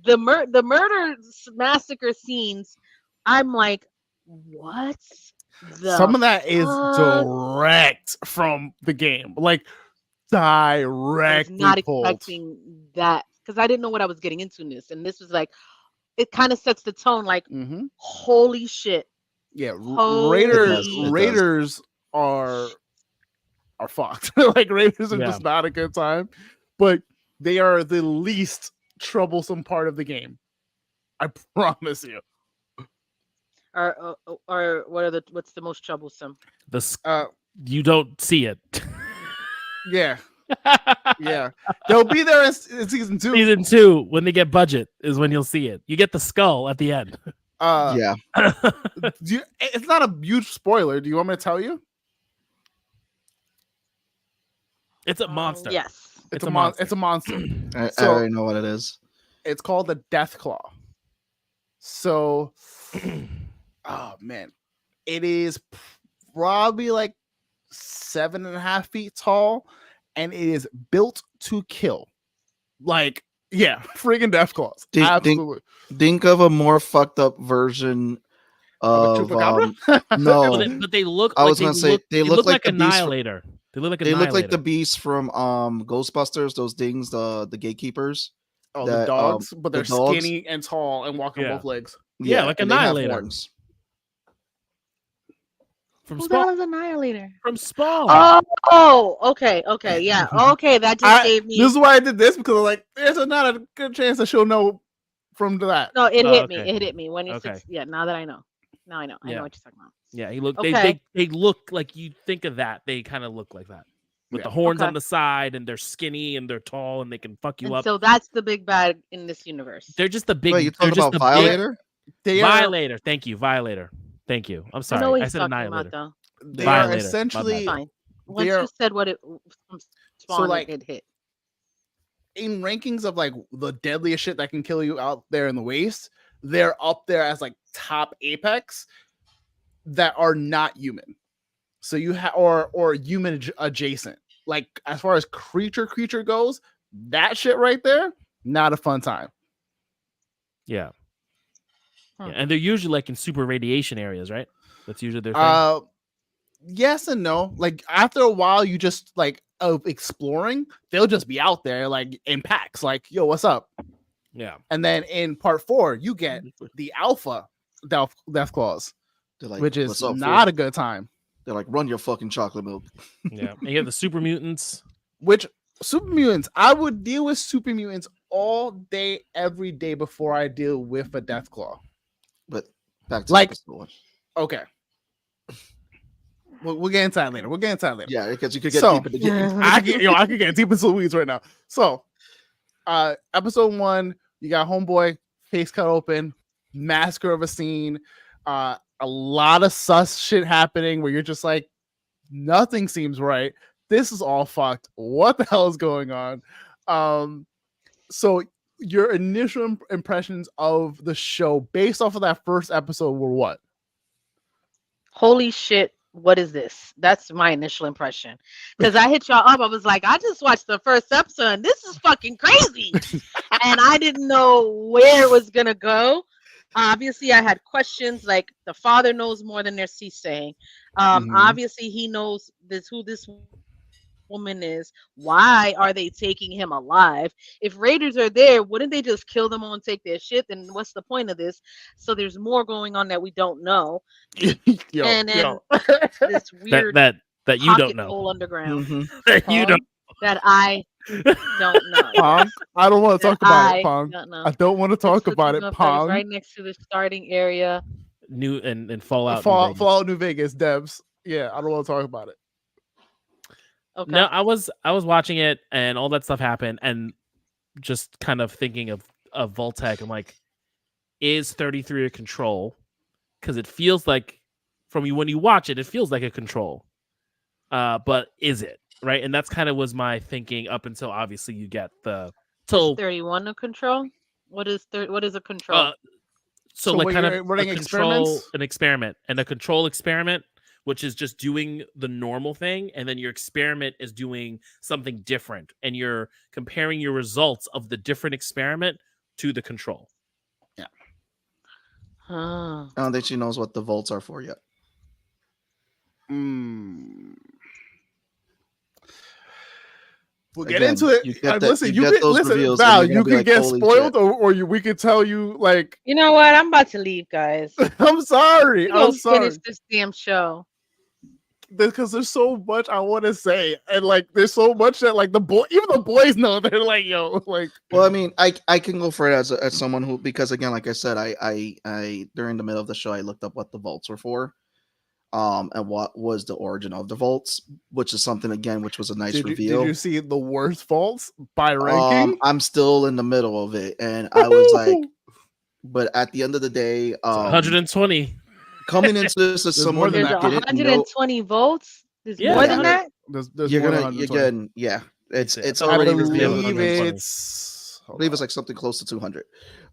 S4: The murder massacre scenes, I'm like, what?
S3: Some of that is direct from the game. Like,
S4: I was
S3: directly
S4: not
S3: pulled.
S4: expecting that because I didn't know what I was getting into in this, and this was like it kind of sets the tone. Like, holy shit!
S3: Yeah,
S4: Holy
S3: Raiders are fucked. Like Raiders are
S5: Yeah.
S3: just not a good time, but they are the least troublesome part of the game. I promise you.
S4: Or what's the most troublesome?
S5: You don't see it.
S3: Yeah. Yeah. They'll be there in season 2.
S5: Season 2, when they get budget, is when you'll see it. You get the skull at the end.
S2: Yeah.
S3: It's not a huge spoiler. Do you want me to tell you?
S5: It's a monster.
S4: Yes.
S3: It's a monster. It's a monster.
S2: I already know what it is.
S3: It's called the Death Claw. So, oh man, it is probably like 7.5 feet tall, and it is built to kill. Like, yeah, friggin' Death Claws. Absolutely.
S2: Think of a more fucked up version of no.
S5: But they look.
S2: I was gonna say they look like the
S5: Annihilator. They look like
S2: they look like the beasts from Ghostbusters. Those things, the gatekeepers.
S3: Oh, the dogs, but they're skinny and tall and walk on both legs.
S5: Yeah, like Annihilator.
S4: From Spawn. Who the Annihilator?
S5: From Spawn.
S4: Oh, okay, yeah, okay. That just gave me.
S3: This is why I did this, because like there's not a good chance that she'll know from that.
S4: No, it hit me. It hit me when you said. Yeah, now that I know. Now I know. I know what you're talking about.
S5: Yeah, he look. They look like you think of that. They kind of look like that. With the horns on the side, and they're skinny and they're tall, and they can fuck you up.
S4: So that's the big bad in this universe.
S5: They're just the big.
S2: Wait, you talking about Violator?
S5: Violator. Thank you, Violator. Thank you. I'm sorry. I said Annihilator.
S3: About, they are essentially.
S4: Fine. Once you said what it Spawn,
S3: so like
S4: it hit.
S3: In rankings of like the deadliest shit that can kill you out there in the waste, they're up there as like top apex that are not human. So you have or human adjacent. Like as far as creature goes, that shit right there, not a fun time.
S5: Yeah. And they're usually like in super radiation areas, right? That's usually their thing.
S3: Yes and no. Like after a while, you just like of exploring, they'll just be out there like in packs, like, yo, what's up?
S5: Yeah.
S3: And then in part 4, you get the alpha death claws,
S2: like,
S3: which is not a good time.
S2: They're like, run your fucking chocolate milk.
S5: Yeah. And you have the super mutants.
S3: Which super mutants, I would deal with super mutants all day, every day before I deal with a death claw.
S2: But back to
S3: like,
S2: episode 1.
S3: Okay. We'll get into that later.
S2: Yeah, because you could get deep into
S3: I could get deep into the weeds right now. So, episode 1, you got homeboy face cut open, massacre of a scene, a lot of sus shit happening where you're just like, nothing seems right. This is all fucked. What the hell is going on? So your initial impressions of the show based off of that first episode were what?
S4: Holy shit. What is this? That's my initial impression. Because I hit y'all up. I was like, I just watched the first episode and this is fucking crazy. And I didn't know where it was going to go. Obviously, I had questions like the father knows more than they're saying. Obviously, he knows who this woman is. Why are they taking him alive? If raiders are there, wouldn't they just kill them all and take their shit? Then what's the point of this? So there's more going on that we don't know. And then this weird
S5: that you don't know
S4: hole underground
S5: that you don't
S4: that I don't know.
S3: Pong, I don't want to talk about it, Pong. I don't want to talk about it, Pong.
S4: Right next to the starting area.
S5: New and Fallout
S3: New Vegas devs. Yeah, I don't want to talk about it.
S5: Okay. No, I was watching it and all that stuff happened and just kind of thinking of Voltec. I'm like, is 33 a control? Because it feels like from you when you watch it, it feels like a control. But is it? Right? And that's kind of was my thinking up until obviously you get the
S4: is 31 a control? What is a control?
S5: So like kind of running an experiment and a control experiment, which is just doing the normal thing, and then your experiment is doing something different, and you're comparing your results of the different experiment to the control.
S3: Yeah.
S2: I don't think she knows what the volts are for yet.
S3: We'll get into it. Listen,
S2: reveals,
S3: Val, you can get spoiled, or we could tell you like.
S4: You know what? I'm about to leave, guys.
S3: I'm sorry. I'm sorry.
S4: Finish this damn show.
S3: Because there's so much I want to say, and like there's so much that like even the boys know. They're like, yo, like.
S2: Well, I mean, I can go for it as someone who, because again, like I said, I during the middle of the show I looked up what the vaults were for. And what was the origin of the vaults, which is something again, which was a nice reveal.
S3: Did you see the worst vaults by ranking?
S2: I'm still in the middle of it, and I was like, but at the end of the day,
S5: 120
S2: coming into this as someone who
S4: didn't 120
S2: know,
S4: volts. There's more than that.
S3: There's
S2: you're gonna again, yeah. It's already revealed.
S3: I believe
S2: it's like something close to 200.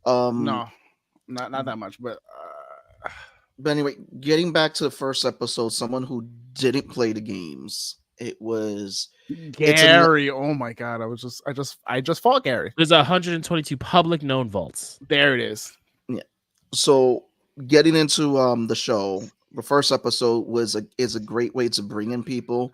S3: No, not that much, but.
S2: But anyway, getting back to the first episode, someone who didn't play the games, it was
S3: Gary. Oh my god, I just fought Gary.
S5: There's 122 public known vaults.
S3: There it is.
S2: Yeah. So getting into the show, the first episode is a great way to bring in people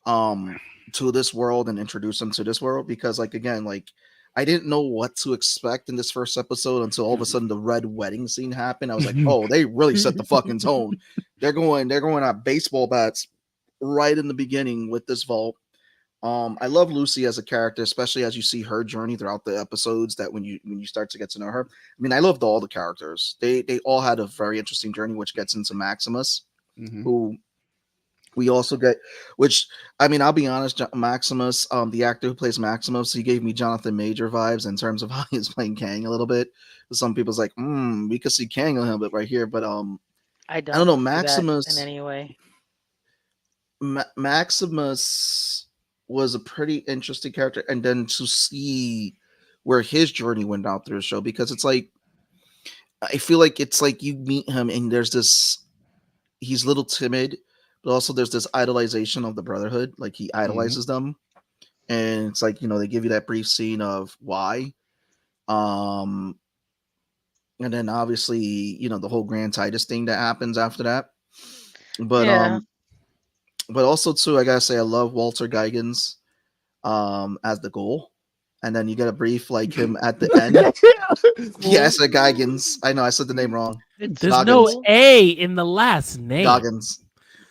S2: to this world and introduce them to this world, because like again, like I didn't know what to expect in this first episode until all of a sudden the red wedding scene happened. I was like, oh, they really set the fucking tone. They're going at baseball bats right in the beginning with this vault. I love Lucy as a character, especially as you see her journey throughout the episodes, that when you start to get to know her. I mean, I loved all the characters. They all had a very interesting journey, which gets into Maximus, who we also get, which, I mean, I'll be honest, Maximus, the actor who plays Maximus, he gave me Jonathan Major vibes in terms of how he's playing Kang a little bit. Some people's like, we could see Kang a little bit right here, but I don't know, Maximus
S4: in any way.
S2: Maximus was a pretty interesting character, and then to see where his journey went out through the show, because it's like, I feel like it's like you meet him and there's this, he's a little timid, but also there's this idolization of the Brotherhood. Like he idolizes them. And it's like, they give you that brief scene of why. And then obviously, the whole Grand Titus thing that happens after that. But but also too, I gotta say I love Walter Geigans as the goal. And then you get a brief like him at the end. Yes, Geigans. I know I said the name wrong.
S5: There's Goggins. No A in the last name.
S2: Goggins.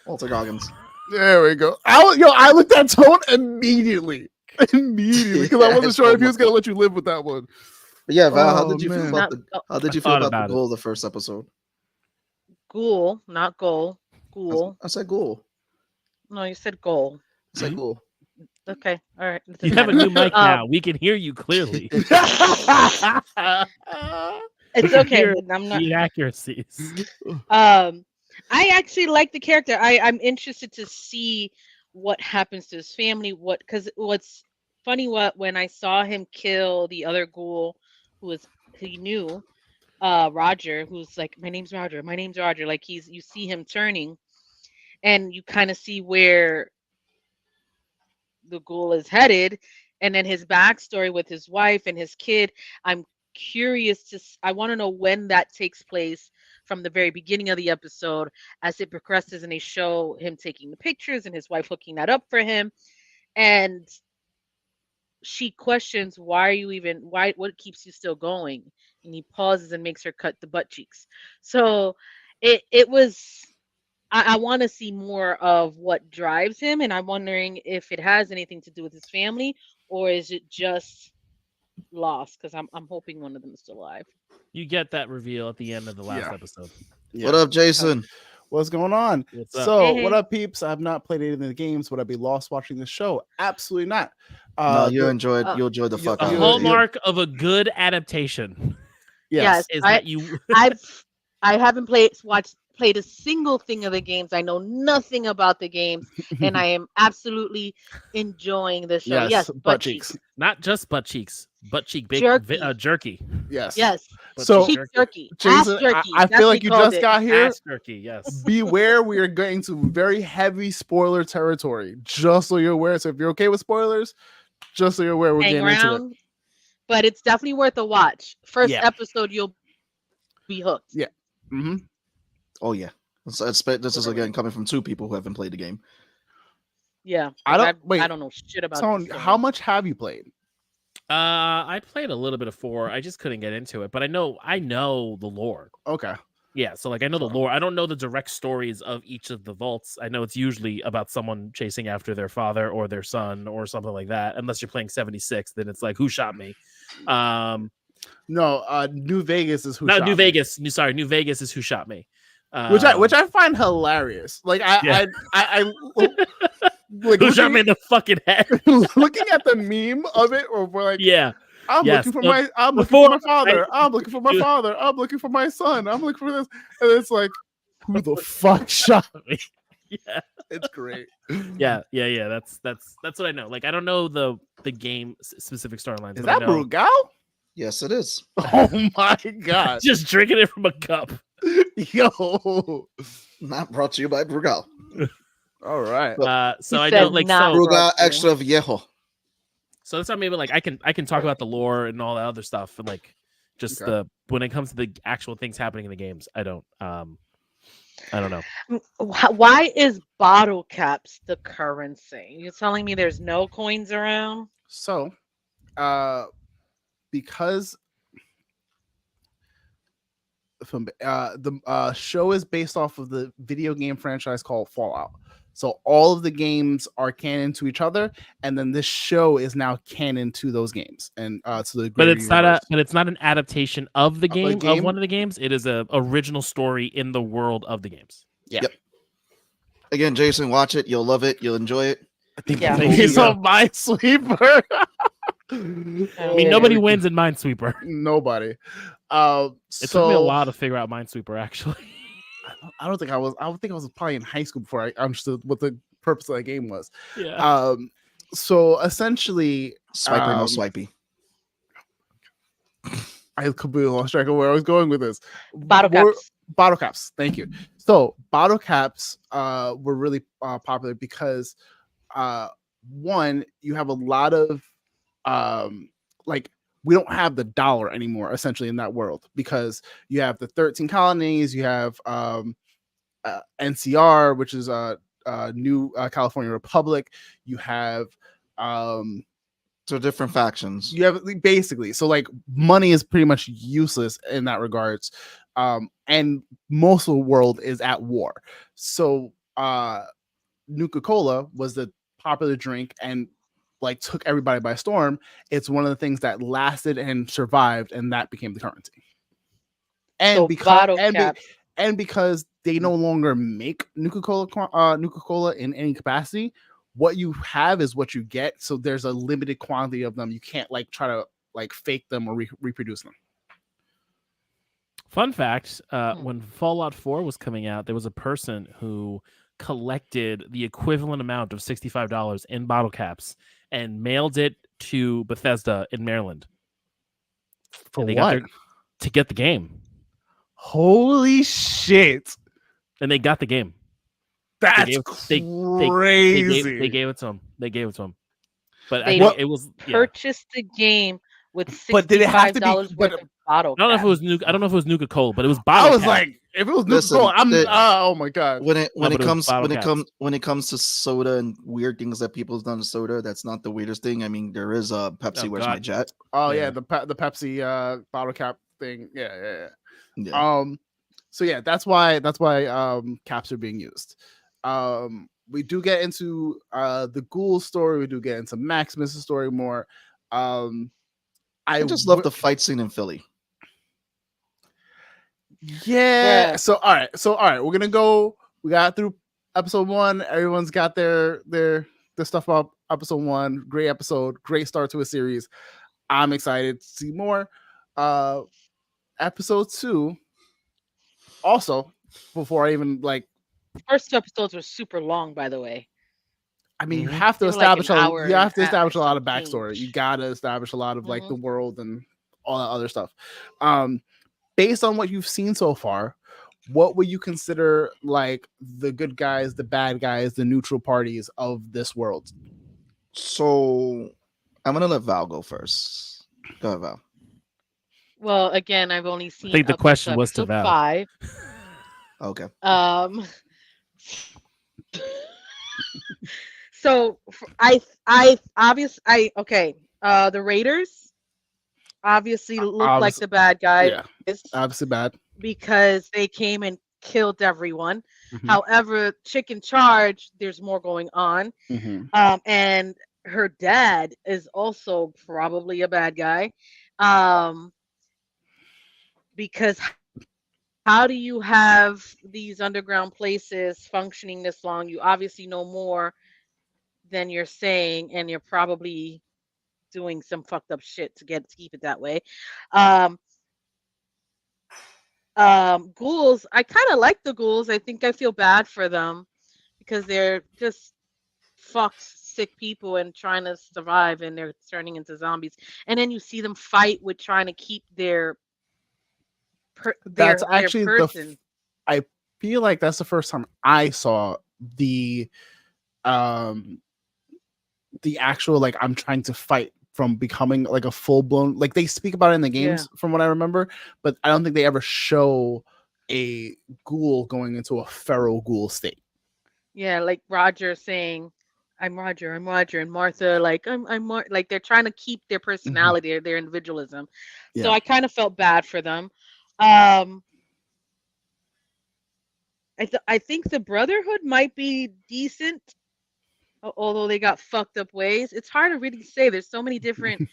S2: Walter Goggins.
S3: There we go. I looked at tone immediately because I wasn't sure if he was gonna let you live with that one.
S2: But yeah, Val, how did you feel about the goal of the first episode?
S4: Ghoul, not goal. Ghoul.
S2: I said ghoul.
S4: No, you said goal.
S2: I said ghoul.
S4: Okay, all right.
S5: You have a new mic now. We can hear you clearly.
S4: It's okay. I'm not
S5: inaccuracies.
S4: I actually like the character. I'm interested to see what happens to his family. Because what's funny, when I saw him kill the other ghoul who he knew, Roger, who's like, my name's Roger. Like you see him turning, and you kind of see where the ghoul is headed, and then his backstory with his wife and his kid. I'm curious I want to know when that takes place, from the very beginning of the episode as it progresses, and they show him taking the pictures and his wife hooking that up for him, and she questions, what keeps you still going? And he pauses and makes her cut the butt cheeks. So it was, I want to see more of what drives him, and I'm wondering if it has anything to do with his family, or is it just lost? Because I'm hoping one of them is still alive.
S5: You get that reveal at the end of the last episode.
S2: Yeah. What up, Jason?
S3: What's going on?
S5: What's up?
S3: So, what up, peeps? I've not played any of the games. Would I be lost watching the show? Absolutely not.
S2: No, you'll enjoy the fuck out of it.
S5: The hallmark of a good adaptation.
S4: Yes,
S5: is that you.
S4: I haven't played a single thing of the games. I know nothing about the games, and I am absolutely enjoying the show. Yes,
S3: butt cheeks.
S5: Not just butt cheeks. Butt cheek jerky.
S3: Yes.
S4: So jerky.
S3: Jason,
S4: jerky.
S3: I feel like you just got here.
S5: Ass jerky. Yes.
S3: Beware, we are going to very heavy spoiler territory. Just so you're aware. So if you're okay with spoilers, just so you're aware, we're getting into it.
S4: But it's definitely worth a watch. First episode, you'll be hooked.
S3: Yeah. Mm-hmm.
S2: Oh yeah. This is again coming from two people who haven't played the game.
S4: Yeah,
S3: I don't
S4: I don't know shit about
S3: Tone,
S4: this
S3: how
S4: game.
S3: much have you played?
S5: I played a little bit of 4. I just couldn't get into it, but I know the lore.
S3: Okay.
S5: Yeah, so like I know the lore. I don't know the direct stories of each of the vaults. I know it's usually about someone chasing after their father or their son or something like that. Unless you're playing 76, then it's like who shot me.
S3: No, New Vegas is who
S5: Not
S3: shot
S5: New
S3: me.
S5: Vegas. Sorry, New Vegas is who shot me.
S3: Which I find hilarious. Like I like
S5: who shot me in the fucking head.
S3: looking at the meme of it, or we're like,
S5: yeah.
S3: I'm looking for my father. I'm looking for my father. I'm looking for my son. I'm looking for this. And it's like, who the fuck shot me?
S5: Yeah.
S3: It's great.
S5: Yeah. That's what I know. Like I don't know the game specific storylines.
S3: Is that Brugal?
S2: Yes, it is.
S3: Oh my god.
S5: Just drinking it from a cup.
S3: Yo.
S2: Not brought to you by Brugal.
S3: All right.
S5: So I know like so
S2: Brugal extra viejo.
S5: So that's not maybe like I can talk about the lore and all that other stuff and like just when it comes to the actual things happening in the games, I don't know.
S4: Why is bottle caps the currency? You're telling me there's no coins around?
S3: So, because the show is based off of the video game franchise called Fallout. So all of the games are canon to each other, and then this show is now canon to those games and to the.
S5: But it's not an adaptation of the game of one of the games. It is a original story in the world of the games.
S3: Yeah.
S2: Yep. Again, Jason, watch it. You'll love it. You'll enjoy it.
S3: I think he's a Minesweeper.
S5: I mean, nobody wins in Minesweeper.
S3: Nobody.
S5: It took me a while to figure out Minesweeper, actually.
S3: I don't think I was probably in high school before I understood what the purpose of that game was.
S5: Yeah.
S3: So essentially,
S2: Swiper, no swipey.
S3: I completely lost track of where I was going with this.
S4: Bottle caps.
S3: Bottle caps. Thank you. So bottle caps were really popular because one, you have a lot of like we don't have the dollar anymore essentially in that world because you have the 13 colonies, you have NCR, which is New California Republic, you have
S2: so different factions.
S3: You have basically so like money is pretty much useless in that regards. And most of the world is at war. So Nuka-Cola was the popular drink and like took everybody by storm. It's one of the things that lasted and survived, and that became the currency. And
S4: so
S3: because they no longer make Nuka-Cola in any capacity, what you have is what you get. So there's a limited quantity of them. You can't like try to like fake them or reproduce them.
S5: Fun fact, when Fallout 4 was coming out, there was a person who collected the equivalent amount of $65 in bottle caps and mailed it to Bethesda in Maryland.
S3: For what?
S5: To get the game.
S3: Holy shit.
S5: And they got the game.
S3: That's crazy.
S5: They gave it to him. But
S4: it was purchased the game with $65 worth of bottle.
S5: I don't know if it was Nuka-Cola, but it was bottle.
S3: I was like, if it was Nuka-Cola, oh my god.
S2: When it comes to soda and weird things that people's done to soda, that's not the weirdest thing. I mean, there is a Pepsi. Where's my jet?
S3: Oh yeah, the Pepsi bottle cap thing. Yeah. So yeah, that's why caps are being used. We do get into the Ghoul story. We do get into Maximus' story more. I
S2: just love the fight scene in Philly.
S3: Yeah. So all right. We're gonna go. We got through episode 1. Everyone's got their stuff up. Episode 1, great episode, great start to a series. I'm excited to see more. Episode 2. Also, before I even like,
S4: first 2 episodes were super long, by the way.
S3: I mean, you have to establish a lot of backstory. You gotta establish a lot of like the world and all that other stuff. Based on what you've seen so far, what would you consider like the good guys, the bad guys, the neutral parties of this world?
S2: So I'm gonna let Val go first. Go ahead, Val.
S4: Well, again, I've only seen.
S5: I think the question was to Val.
S4: 5.
S2: Okay.
S4: So okay. The Raiders obviously look like the bad guys.
S3: Yeah, obviously bad.
S4: Because they came and killed everyone.
S3: Mhm.
S4: However, Chick in Charge, there's more going on.
S3: Mhm.
S4: And her dad is also probably a bad guy. Because how do you have these underground places functioning this long? You obviously know more than you're saying, and you're probably doing some fucked up shit to keep it that way. Ghouls, I kind of like the ghouls. I think I feel bad for them because they're just fucked sick people and trying to survive, and they're turning into zombies. And then you see them fight with trying to keep their
S3: That's actually
S4: person.
S3: I feel like that's the first time I saw the actual, like, I'm trying to fight from becoming like a full blown, like, they speak about it in the games from what I remember, but I don't think they ever show a ghoul going into a feral ghoul state.
S4: Yeah, like Roger saying, I'm Roger, and Martha like I'm like they're trying to keep their personality or their individualism.
S3: Yeah.
S4: So I kind of felt bad for them. I think the Brotherhood might be decent, although they got fucked up ways. It's hard to really say. There's so many different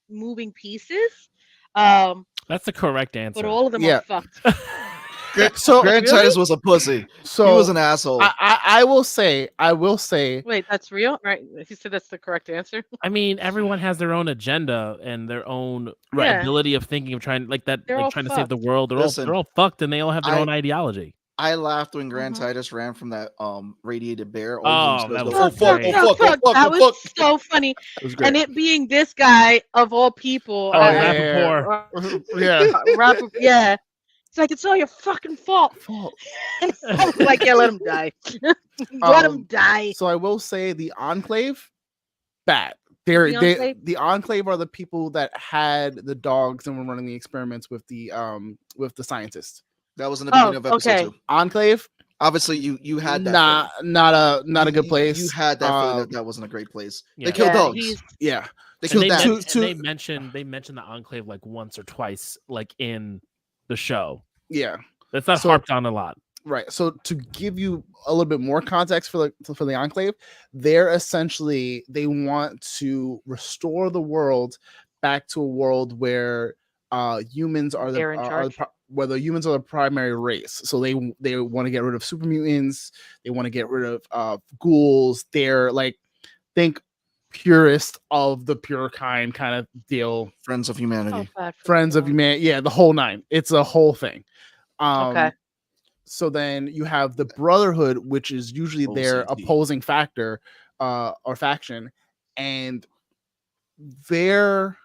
S4: moving pieces.
S5: That's the correct answer.
S4: But all of them are fucked.
S2: So Grand Titus was a pussy.
S3: So
S2: he was an asshole.
S3: I will say.
S4: Wait, that's real, right? If you said that's the correct answer.
S5: I mean, everyone has their own agenda and their own ability of thinking of trying, like that, like trying to save the world. They're all fucked, and they all have their own ideology.
S2: I laughed when Grand Titus ran from that radiated bear.
S5: That
S4: was so funny. And it being this guy of all people. Yeah. It's like, it's all your fucking fault. I was like, yeah, let him die. Let him die.
S3: So I will say the Enclave, bad. The Enclave are the people that had the dogs and were running the experiments with the scientists.
S2: That was in the beginning of episode 2.
S3: Enclave.
S2: Obviously, you had that.
S3: Not a good place.
S2: You had that feeling that wasn't a great place.
S5: Yeah.
S2: They killed dogs.
S3: Yeah,
S2: they killed that.
S5: They mentioned the Enclave like once or twice, like in the show.
S3: Yeah,
S5: that's not harped on a lot.
S3: Right. So to give you a little bit more context for the Enclave, they're essentially, they want to restore the world back to a world where humans are the humans are the primary race. So they want to get rid of super mutants. They want to get rid of ghouls. They're like, think purest of the pure kind of deal.
S2: Friends of humanity.
S3: Friends of humanity. Yeah, the whole nine. It's a whole thing.
S4: Okay.
S3: So then you have the Brotherhood, which is usually their opposing factor or faction, and they're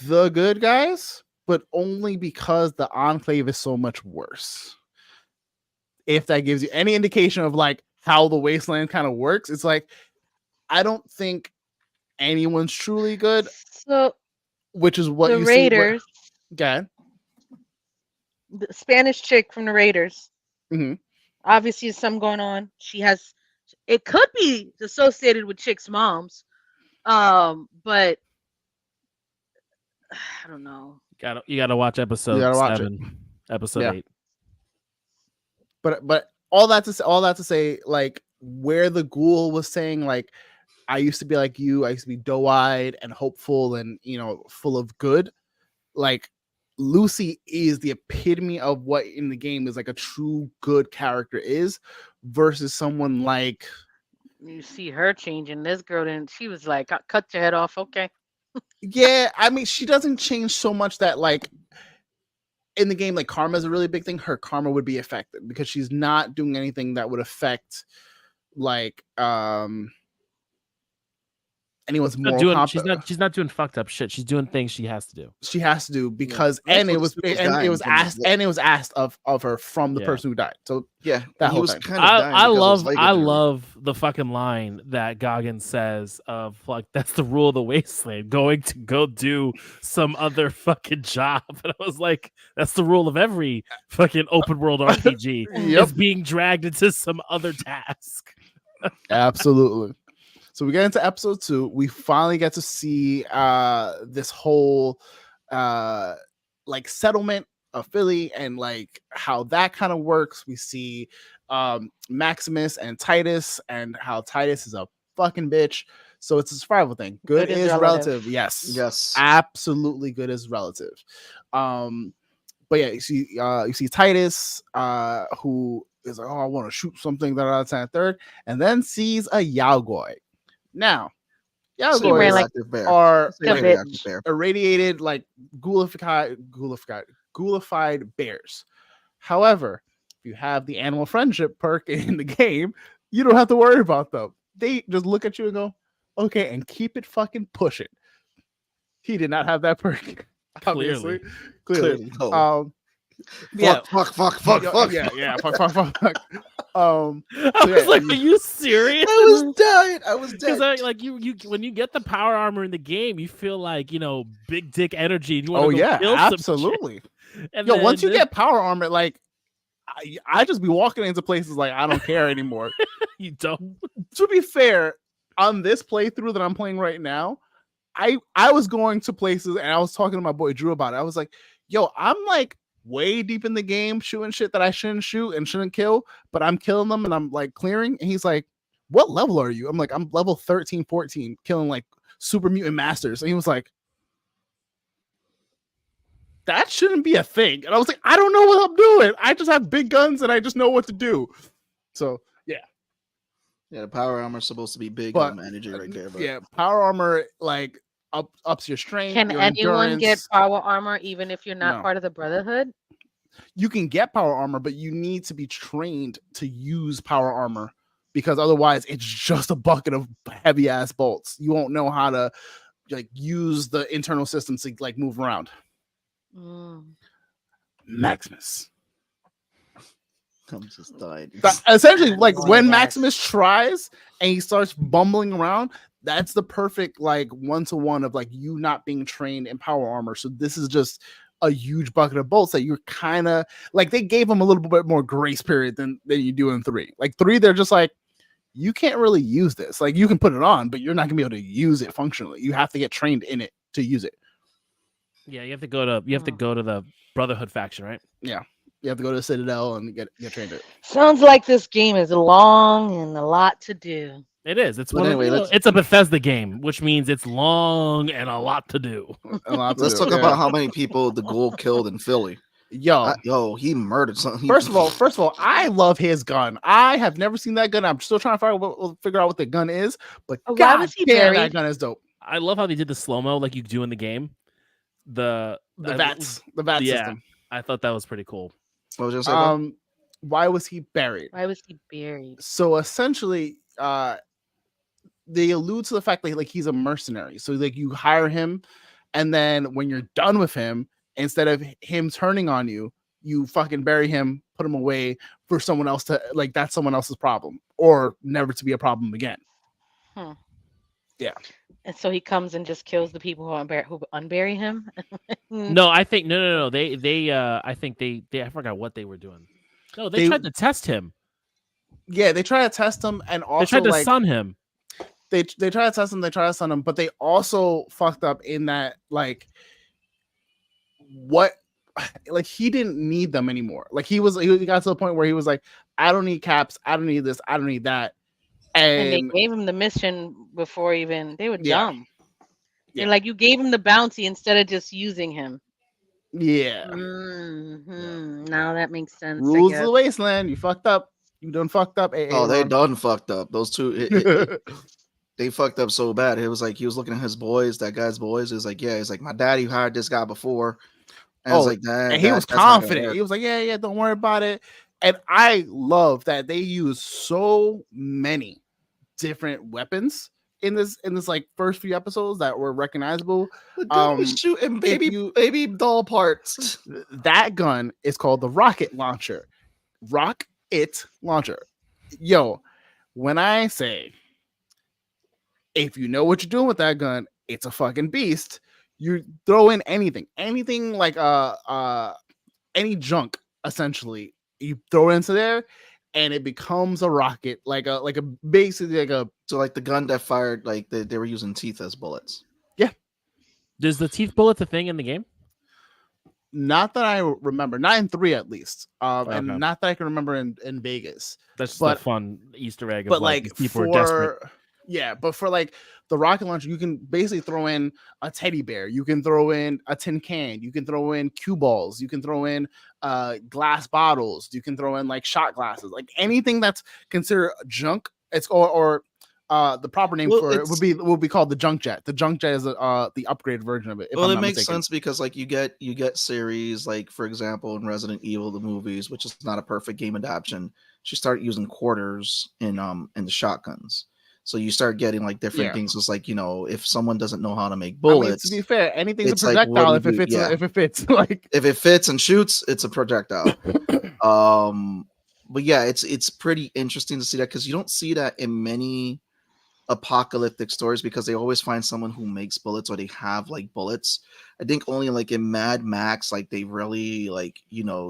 S3: the good guys, but only because the Enclave is so much worse. If that gives you any indication of like how the Wasteland kind of works, it's like, I don't think anyone's truly good.
S4: So,
S3: which is what
S4: the
S3: you
S4: Raiders.
S3: See. Okay.
S4: The Spanish chick from the Raiders.
S3: Mm-hmm.
S4: Obviously, some going on. She has. It could be associated with Chick's moms, but I don't know.
S5: You gotta watch episode 7, episode 8.
S3: But all that to say, like, where the ghoul was saying, like, I used to be like you. I used to be doe-eyed and hopeful and, full of good. Like, Lucy is the epitome of what in the game is like a true good character is, versus someone like,
S4: you see her changing. This girl didn't. She was like, cut your head off. Okay.
S3: Yeah, I mean, she doesn't change so much that, like, in the game, like, karma is a really big thing. Her karma would be affected because she's not doing anything that would affect, like, anyone's moral.
S5: She's not doing fucked up shit. She's doing things she has to do.
S3: She has to do because it was asked of her from the person who died. So
S2: yeah,
S3: that whole thing.
S5: I love the fucking line that Goggins says of like, that's the rule of the Wasteland, going to go do some other fucking job. And I was like, that's the rule of every fucking open world RPG.
S3: Yep.
S5: Is being dragged into some other task.
S3: Absolutely. So we get into episode 2. We finally get to see this whole like settlement of Philly and like how that kind of works. We see Maximus and Titus and how Titus is a fucking bitch. So it's a survival thing. Good is relative. Yes. Absolutely good is relative. But yeah, you see Titus who is like, oh, I want to shoot something that out of third, and then sees a Yaogoi. Now, Yaogois are like irradiated, like ghoulified bears. However, if you have the animal friendship perk in the game, you don't have to worry about them. They just look at you and go, okay, and keep it fucking pushing. He did not have that perk. Clearly.
S2: No.
S3: Yeah.
S2: Fuck.
S3: Yeah. Fuck.
S5: I was like, are you serious?
S2: I was dead.
S5: Because like you when you get the power armor in the game, you feel like, you know, big dick energy. And you want to kill
S3: absolutely. And once you get power armor, like I just be walking into places like I don't care anymore.
S5: You don't.
S3: To be fair, on this playthrough that I'm playing right now, I was going to places and I was talking to my boy Drew about it. I was like, yo, I'm like way deep in the game shooting shit that I shouldn't shoot and shouldn't kill, but I'm killing them and I'm like clearing. And he's like, what level are you? I'm like, I'm level 13, 14, killing like super mutant masters. And he was like, that shouldn't be a thing. And I was like, I don't know what I'm doing. I just have big guns and I just know what to do. So
S2: yeah, the power armor is supposed to be big energy right there. But
S3: yeah, power armor like ups your strength.
S4: Can
S3: your
S4: anyone
S3: endurance.
S4: get power armor even if you're not part of the Brotherhood?
S3: You can get power armor, but you need to be trained to use power armor because otherwise it's just a bucket of heavy ass bolts. You won't know how to like use the internal systems to like move around. Maximus.
S2: I'm just dying.
S3: Essentially, like when Maximus tries and he starts bumbling around, that's the perfect like 1-to-1 of like you not being trained in power armor. So this is just a huge bucket of bolts that you're kind of like they gave him a little bit more grace period than you do in 3. Like 3, they're just like, you can't really use this. Like you can put it on, but you're not gonna be able to use it functionally. You have to get trained in it to use it.
S5: Yeah, you have to go to the Brotherhood faction, right?
S3: Yeah. You have to go to the Citadel and get trained in it.
S4: Sounds like this game is long and a lot to do.
S5: It is. It's it's a Bethesda game, which means it's long and a lot to do.
S2: Let's talk about how many people the ghoul killed in Philly.
S3: Yo,
S2: he murdered something.
S3: First of all, I love his gun. I have never seen that gun. I'm still trying to figure out what the gun is, but God damn, that gun is dope.
S5: I love how they did the slow-mo like you do in the game. The VAT system. I thought that was pretty cool.
S2: What was your saying?
S3: Why was he buried? So essentially, they allude to the fact that like he's a mercenary. So like you hire him, and then when you're done with him, instead of him turning on you, you fucking bury him, put him away for someone else to like. That's someone else's problem, or never to be a problem again. Yeah.
S4: And so he comes and just kills the people who unbury him.
S5: No, I think no. They I think they I forgot what they were doing. No, they tried to test him.
S3: Yeah, they tried to test him, and also
S5: they tried to sun him.
S3: They try to test him. They try to sun him, but they also fucked up in that like he didn't need them anymore. Like he got to the point where he was like, I don't need caps. I don't need this. I don't need that.
S4: And they gave him the mission before even they were dumb. Yeah. And like you gave him the bounty instead of just using him.
S3: Yeah.
S4: Now that makes sense.
S3: Rules of the Wasteland. You fucked up. You done fucked up.
S2: They done fucked up. Those two. They fucked up so bad. It was like he was looking at his boys, that guy's boys. It was like, he's like, my daddy hired this guy before. And I was like,
S3: and he was confident. He was like, yeah, don't worry about it. And I love that they use so many different weapons in this like first few episodes that were recognizable.
S2: The gun was shooting baby doll parts.
S3: That gun is called the rocket launcher. Rocket launcher. Yo, when I say if you know what you're doing with that gun, it's a fucking beast. You throw in anything like any junk essentially. You throw it into there, and it becomes a rocket, like a basically like a.
S2: So like the gun that fired, like they were using teeth as bullets.
S3: Yeah.
S5: Is the teeth bullets a thing in the game?
S3: Not that I remember, not in 3 at least,
S5: Okay.
S3: and not that I can remember in Vegas.
S5: That's just
S3: But-
S5: a fun Easter egg. Of
S3: But
S5: like
S3: like
S5: these people are desperate.
S3: but for like the rocket launcher, you can basically throw in a teddy bear, you can throw in a tin can, you can throw in cue balls, you can throw in glass bottles, you can throw in like shot glasses, like anything that's considered junk. It's or the proper name for it would be called the junk jet. The junk jet is the upgraded version of it.
S2: Well, it makes sense because like you get series like, for example, in Resident Evil the movies, which is not a perfect game adaptation. She started using quarters in the shotguns. So you start getting like different things. It's like, if someone doesn't know how to make bullets,
S3: to be fair, anything's a
S2: it's like,
S3: projectile
S2: what do you do?
S3: if it fits. Like
S2: if it fits and shoots, it's a projectile. But yeah, it's pretty interesting to see that because you don't see that in many apocalyptic stories because they always find someone who makes bullets or they have like bullets. I think only like in Mad Max, like they really like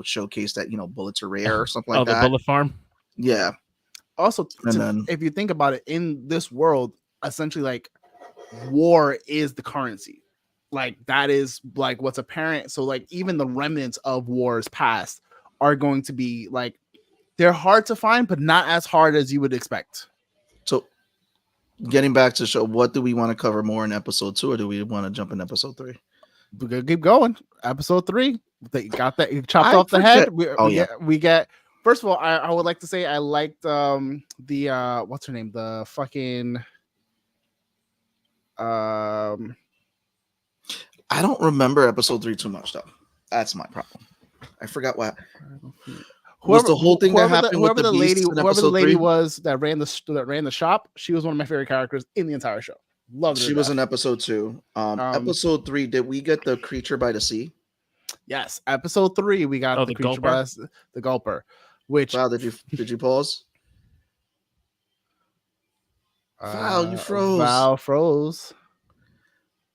S2: showcase that bullets are rare or something like that.
S5: Oh, the bullet farm.
S2: Yeah.
S3: Also, if you think about it, in this world, essentially like war is the currency. Like that is like what's apparent. So like even the remnants of wars past are going to be like they're hard to find, but not as hard as you would expect.
S2: So getting back to the show, what do we want to cover more in episode 2, or do we want to jump in episode 3?
S3: We're gonna keep going. Episode 3, they got that chopped off the head. We get. First of all, I would like to say I liked the what's her name, the fucking
S2: I don't remember episode 3 too much though. That's my problem. I forgot what. Was the whole thing that happened with the lady?
S3: Whoever the lady was that ran the shop, she was one of my favorite characters in the entire show. Loved her.
S2: She was in episode 2. Episode 3, did we get the creature by the sea?
S3: Yes, episode 3 we got the creature by the gulper. Which
S2: Val, did you pause? Val, you froze.
S3: Val froze.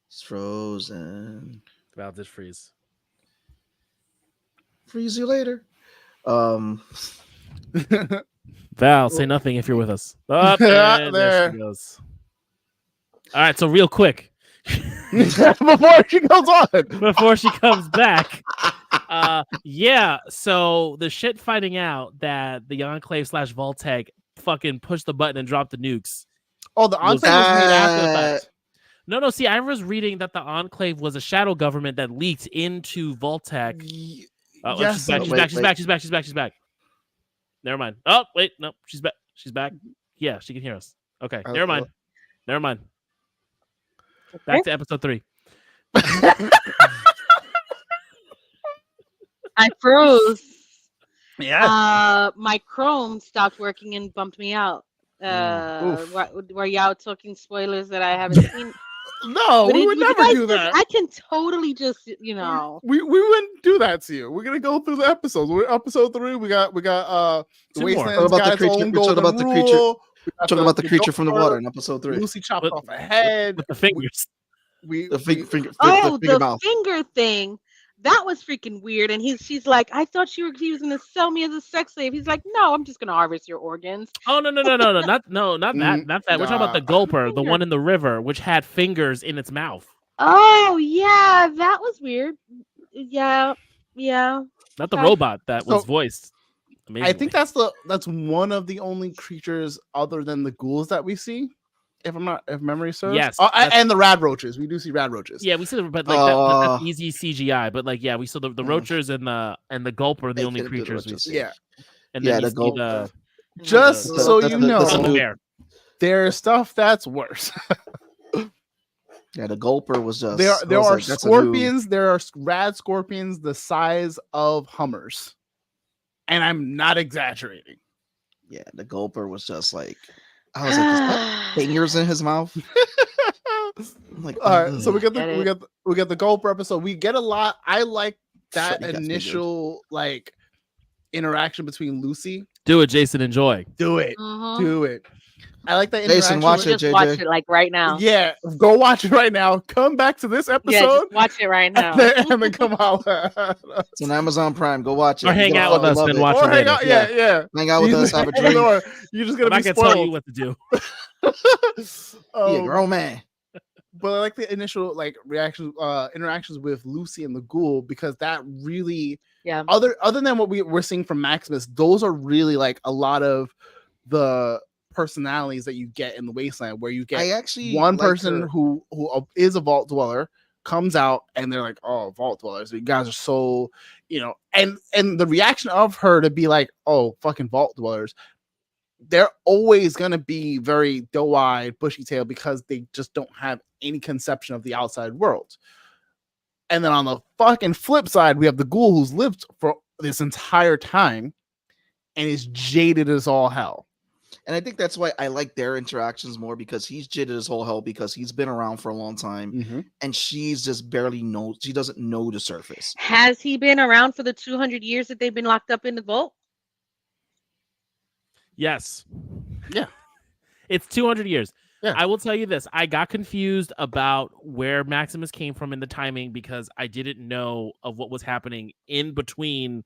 S2: It's frozen.
S5: Val did freeze.
S2: Freeze you later.
S5: Val, say nothing if you're with us. Oh, there she goes. All right, so real quick.
S3: Before she goes on.
S5: Before she comes back. So the shit finding out that the Enclave / Voltec fucking pushed the button and dropped the nukes.
S3: Oh, the Enclave was made after the fact.
S5: No. See, I was reading that the Enclave was a shadow government that leaked into Voltec.
S3: Yes,
S5: she's back. Never mind. Oh, wait, no, she's back. She's back. Yeah, she can hear us. Okay, never mind. Back to episode 3.
S4: I froze.
S3: Yeah.
S4: My Chrome stopped working and bumped me out. Were y'all talking spoilers that I haven't seen?
S3: No, we would never do that.
S4: I can totally just, We
S3: wouldn't do that to you. We're gonna go through the episodes. We're episode 3. We got the Wasteland.
S2: Talking about the creature from the water in episode 3.
S3: Lucy chopped off a head
S5: with the fingers.
S2: The finger
S4: finger thing. That was freaking weird. And she's like, I thought he was gonna sell me as a sex slave. He's like, no, I'm just gonna harvest your organs.
S5: Oh no, not that. We're talking about the gulper, the one in the river, which had fingers in its mouth.
S4: Oh yeah, that was weird. Yeah.
S5: Not the robot that was voiced. Amazingly.
S3: I think that's one of the only creatures other than the ghouls that we see. If memory serves.
S5: Yes.
S3: And the rad roaches. We do see rad roaches.
S5: Yeah, we see them, but that's easy CGI. But like, yeah, we saw the roaches and the gulper are the only creatures we see.
S3: Yeah.
S5: And then
S2: the gulper.
S3: There's stuff that's worse.
S2: Yeah, the gulper was just.
S3: There are scorpions. There are rad scorpions the size of Hummers, and I'm not exaggerating.
S2: Yeah, the gulper was just like. I was like, is that fingers in his mouth? Like,
S3: all right, so we get the gulper episode. We get a lot. I like that initial like interaction between Lucy.
S5: Do it, Jason. Enjoy.
S3: Do it.
S4: Uh-huh.
S3: Do it. I like that
S2: Jason,
S3: interaction.
S2: watch it,
S4: Just watch
S2: JJ.
S4: it like right now.
S3: Yeah, go watch it right now. Come back to this
S4: Yeah,
S3: episode
S4: just watch it right now.
S3: and then come holler.
S2: It's on Amazon Prime. Go watch it.
S5: Or hang
S2: You're
S5: out
S2: gonna
S5: with us
S2: love
S5: and
S2: it.
S5: watch
S3: Or
S5: it
S3: hang
S5: later.
S3: out, yeah.
S2: Hang out with us. Have a drink.
S3: Or you're just
S5: I'm
S3: gonna be
S5: not gonna tell you
S3: spoiled.
S5: what to do.
S2: Be a grown man.
S3: But I like the initial like interactions with Lucy and the Ghoul, because that really, other than what we're seeing from Maximus, those are really like a lot of the personalities that you get in the Wasteland, where you get one person who is a vault dweller comes out and they're like, oh, vault dwellers, you guys are so, and the reaction of her to be like, oh, fucking vault dwellers, they're always going to be very doe-eyed, bushy-tailed, because they just don't have any conception of the outside world. And then on the fucking flip side, we have the Ghoul, who's lived for this entire time and is jaded as all hell.
S2: And I think that's why I like their interactions more, because he's jaded as whole hell because he's been around for a long time, and she's just barely knows. She doesn't know the surface.
S4: Has he been around for the 200 years that they've been locked up in the vault?
S5: Yes.
S3: Yeah.
S5: It's 200 years.
S3: Yeah.
S5: I will tell you this. I got confused about where Maximus came from in the timing, because I didn't know of what was happening in between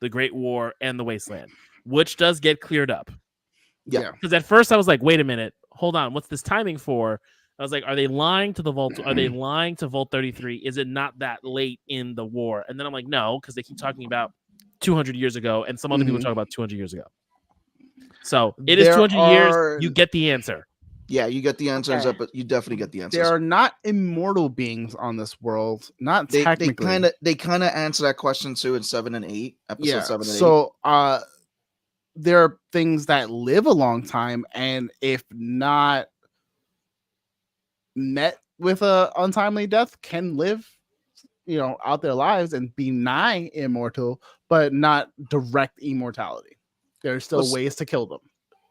S5: the Great War and the Wasteland, which does get cleared up.
S2: Yeah.
S5: Because at first I was like, wait a minute, hold on, what's this timing for? I was like, are they lying to the Vault? Are they lying to Vault 33? Is it not that late in the war? And then I'm like, no, because they keep talking about 200 years ago, and some other people talk about 200 years ago. So it is 200 years. You get the answer.
S2: Yeah, you get the answers,
S4: Okay.
S2: but you definitely get the answers.
S3: There are not immortal beings on this world. Not technically.
S2: They kind of answer that question too in 7 and 8. Episode 7 and 8.
S3: So there are things that live a long time, and if not met with a untimely death, can live, out their lives and be nigh immortal, but not direct immortality. There's still ways to kill them.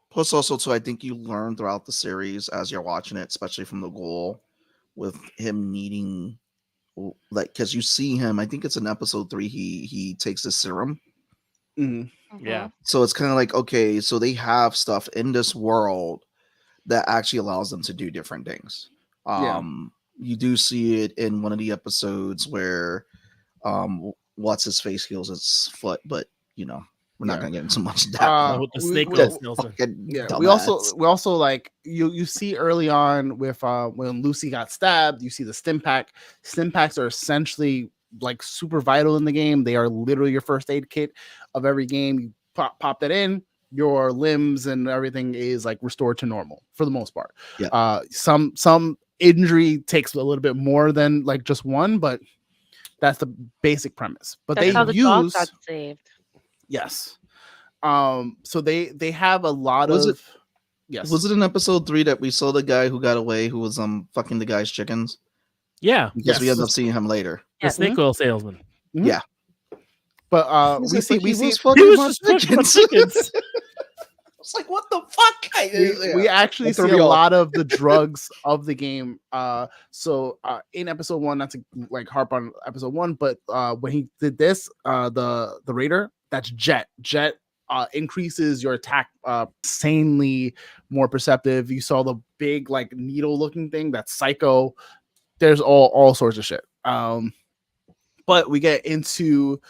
S2: Plus, also, too, I think you learn throughout the series as you're watching it, especially from the Ghoul, with him needing, because you see him. I think it's in episode 3. He takes the serum.
S5: Yeah.
S2: So it's kind of like, okay, so they have stuff in this world that actually allows them to do different things. You do see it in one of the episodes where what's his face heals his foot, but we're not gonna get into much of that.
S5: With the snake
S3: we also like you see early on with when Lucy got stabbed, you see the stim pack. Stim packs are essentially like super vital in the game. They are literally your first aid kit of every game. You pop that in, your limbs and everything is like restored to normal for the most part. Some injury takes a little bit more than like just one, but that's the basic premise. But
S4: that's how the dog got saved.
S3: Yes. So they have a lot of. Yes.
S2: Was it in episode 3 that we saw the guy who got away, who was fucking the guy's chickens?
S5: Yeah.
S2: Because we end up seeing him later.
S5: The snake oil salesman.
S2: Yeah.
S3: But we see
S2: he was just fucking chickens. It's like, what the fuck?
S3: We actually see a lot of the drugs of the game. So in episode 1, not to like harp on episode 1, but when he did this, the Raider, that's Jet. Jet increases your attack insanely more perceptive. You saw the big like needle looking thing, that's Psycho. There's all sorts of shit. But we get into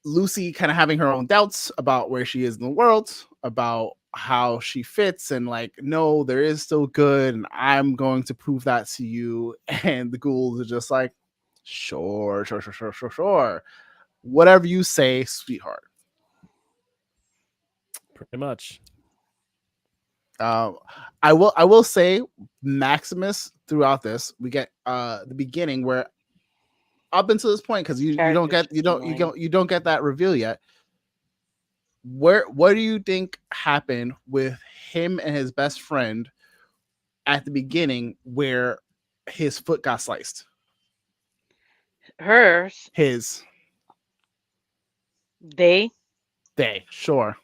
S3: Lucy kind of having her own doubts about where she is in the world, about how she fits, and like, no, there is still good, and I'm going to prove that to you. And the Ghouls are just like, sure. Whatever you say, sweetheart.
S5: Pretty much.
S3: I will say Maximus throughout this, we get the beginning where up until this point, because you don't get that reveal yet. What do you think happened with him and his best friend at the beginning where his foot got sliced?
S4: Hers.
S3: His.
S4: They.
S3: Sure.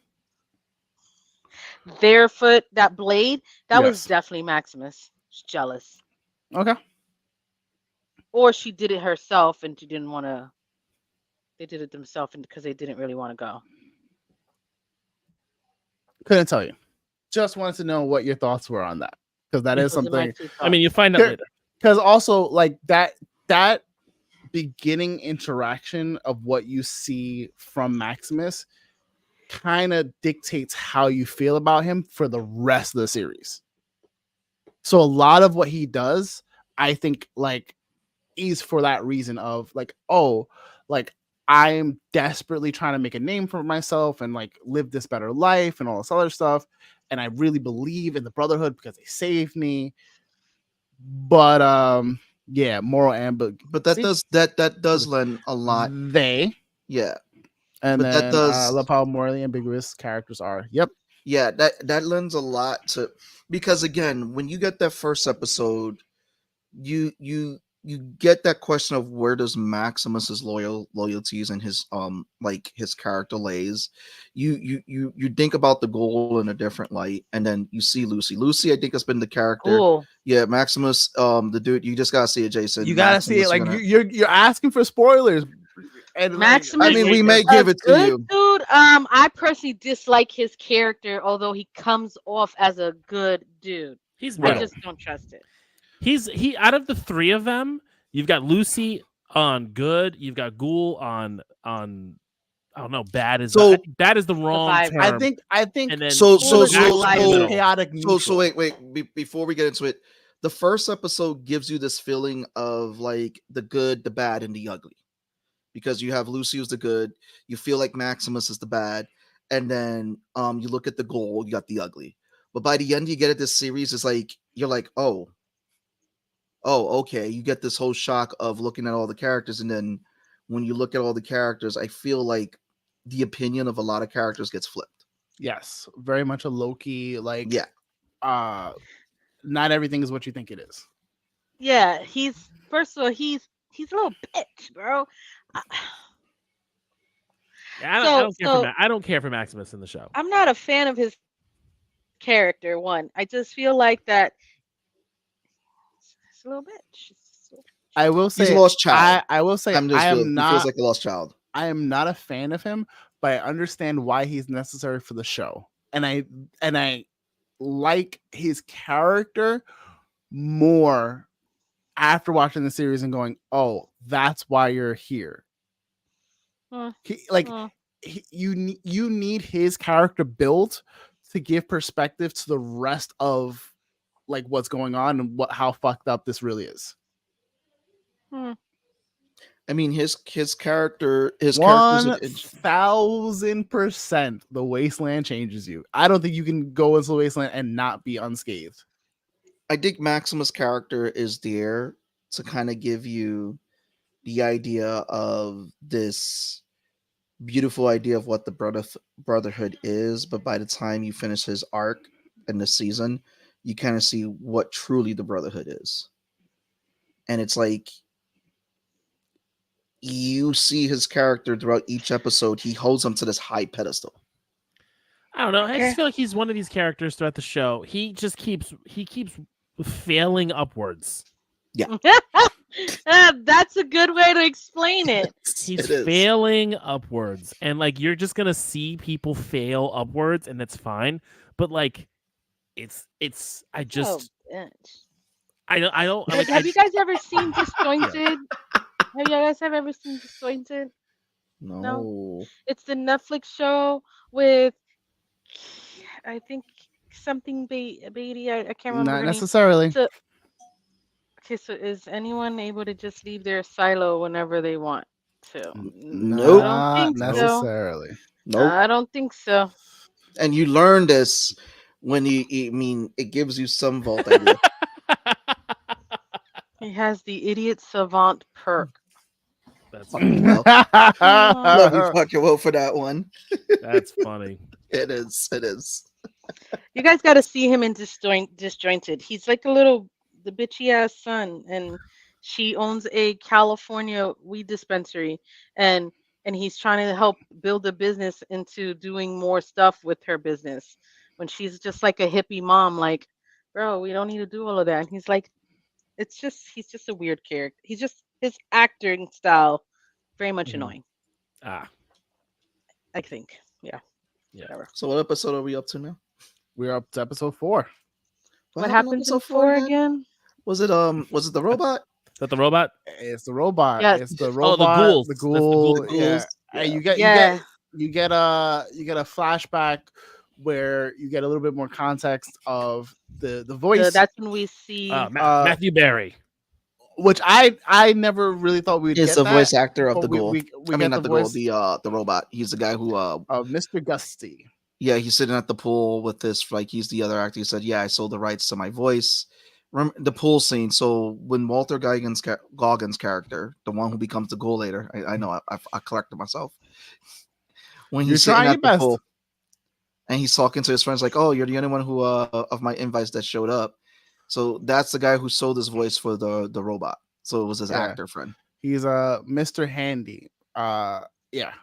S4: Their foot, that blade, that was definitely Maximus. She's jealous.
S3: Okay.
S4: Or she did it herself and she didn't want to. They did it themselves because they didn't really want to go.
S3: Couldn't tell you. just wanted to know what your thoughts were on that, because that is
S4: Those are my
S3: something.
S4: two
S5: I mean,
S4: thoughts.
S5: you find out later.
S3: Because also like that beginning interaction of what you see from Maximus kind of dictates how you feel about him for the rest of the series. So a lot of what he does, I think, like, is for that reason of like, oh, like I'm desperately trying to make a name for myself and like live this better life and all this other stuff. And I really believe in the Brotherhood because they saved me. But yeah, moral ambiguity.
S2: But that does lend a lot.
S3: Yeah. And
S2: but
S3: then
S2: that does
S3: I love how morally ambiguous characters are. Yep.
S2: Yeah, that lends a lot to, because again, when you get that first episode, you get that question of where does Maximus's loyalties and his like his character lays. You think about the goal in a different light, and then you see Lucy I think has been the character.
S4: Cool.
S2: Yeah, Maximus, the dude, you just gotta see it, Jason.
S3: You gotta see it. Like you're asking for spoilers. And
S4: Maximus,
S2: I mean, we may
S4: is
S2: give
S4: a
S2: it to
S4: good
S2: you.
S4: dude. I personally dislike his character, although he comes off as a good dude.
S5: He's
S4: I
S5: middle.
S4: just don't trust it.
S5: He out of the three of them, you've got Lucy on good, you've got Ghoul on I don't know, bad is
S2: So-
S5: bad is the wrong
S4: Survivor.
S5: term.
S3: I think
S5: And then
S2: So
S3: chaotic neutral.
S2: So wait, before we get into it, the first episode gives you this feeling of like the good, the bad, and the ugly, because you have Lucy who's the good, you feel like Maximus is the bad, and then you look at the goal, you got the ugly. But by the end, you get at this series, it's like you're like, oh, okay, you get this whole shock of looking at all the characters, and then when you look at all the characters, I feel like the opinion of a lot of characters gets flipped.
S3: Yes, very much a Loki, like,
S2: Yeah.
S3: Not everything is what you think it is.
S4: Yeah, first of all, he's a little bitch, bro.
S5: I don't care for Maximus in the show.
S4: I'm not a fan of his character. One, I just feel like that he's a little bitch.
S3: I will say
S2: He's a lost child.
S3: I will say
S2: He feels like a lost child.
S3: I am not a fan of him, but I understand why he's necessary for the show. And I like his character more after watching the series and going, oh, that's why you're here. You need his character built to give perspective to the rest of like what's going on and how fucked up this really is.
S2: I mean, his character,
S3: 1000% the Wasteland changes you. I don't think you can go into the Wasteland and not be unscathed.
S2: I think Maximus' character is there to kind of give you the idea of this beautiful idea of what the Brotherhood is, but by the time you finish his arc in the season, you kind of see what truly the Brotherhood is. And it's like you see his character throughout each episode, he holds him to this high pedestal.
S5: I don't know. I just feel like he's one of these characters throughout the show. He just keeps failing upwards.
S2: Yeah.
S4: That's a good way to explain it.
S5: He's failing upwards. And like you're just gonna see people fail upwards and that's fine. But like I just I don't like,
S4: have you guys ever seen Disjointed? Have you guys ever seen Disjointed?
S2: No.
S4: It's the Netflix show with I think something Beatty. I can't remember.
S3: Not necessarily.
S4: So is anyone able to just leave their silo whenever they want to?
S2: Nope.
S4: I don't think
S3: necessarily.
S4: So.
S2: Nope.
S4: I don't think so.
S2: And you learn this when it gives you some vault idea.
S4: He has the idiot savant perk.
S5: That's
S2: Love you fucking well for that one.
S5: That's funny.
S2: It is.
S4: You guys got to see him in Disjointed. He's like the bitchy ass son, and she owns a California weed dispensary, and he's trying to help build a business into doing more stuff with her business. When she's just like a hippie mom, like, bro, we don't need to do all of that. And he's like, he's just a weird character. His acting style very much annoying. I think. Yeah.
S5: Yeah.
S4: Whatever.
S2: So what episode are we up to now?
S3: We're up to episode 4.
S4: What
S2: happened
S4: happens
S2: on
S4: in
S2: episode 4
S4: again?
S2: Was it the robot?
S5: Is that the robot?
S3: It's the robot.
S4: Yes.
S3: It's the
S5: Oh,
S3: robot.
S5: the ghouls.
S3: The
S5: That's the
S3: ghoul.
S5: ghouls.
S3: Yeah. And you get a flashback where you get a little bit more context of the voice,
S4: That's when we see
S5: Matthew Berry.
S3: which I never really thought we'd
S2: He's
S3: get
S2: the
S3: that,
S2: voice actor of
S3: but
S2: the ghoul.
S3: we
S2: I mean,
S3: get
S2: not the
S3: voice
S2: ghoul, the robot. He's the guy who
S3: of Mr. Gusty.
S2: yeah, he's sitting at the pool with this, like, he's the other actor. He said, yeah, I sold the rights to my voice. Remember the pool scene. So when Walter Goggins' character, the one who becomes the ghoul later, I know I corrected myself. When he's sitting at the pool and he's talking to his friends, like, oh, you're the only one who of my invites that showed up. So that's the guy who sold his voice for the robot. So it was his actor friend.
S3: He's Mr. Handy. Yeah.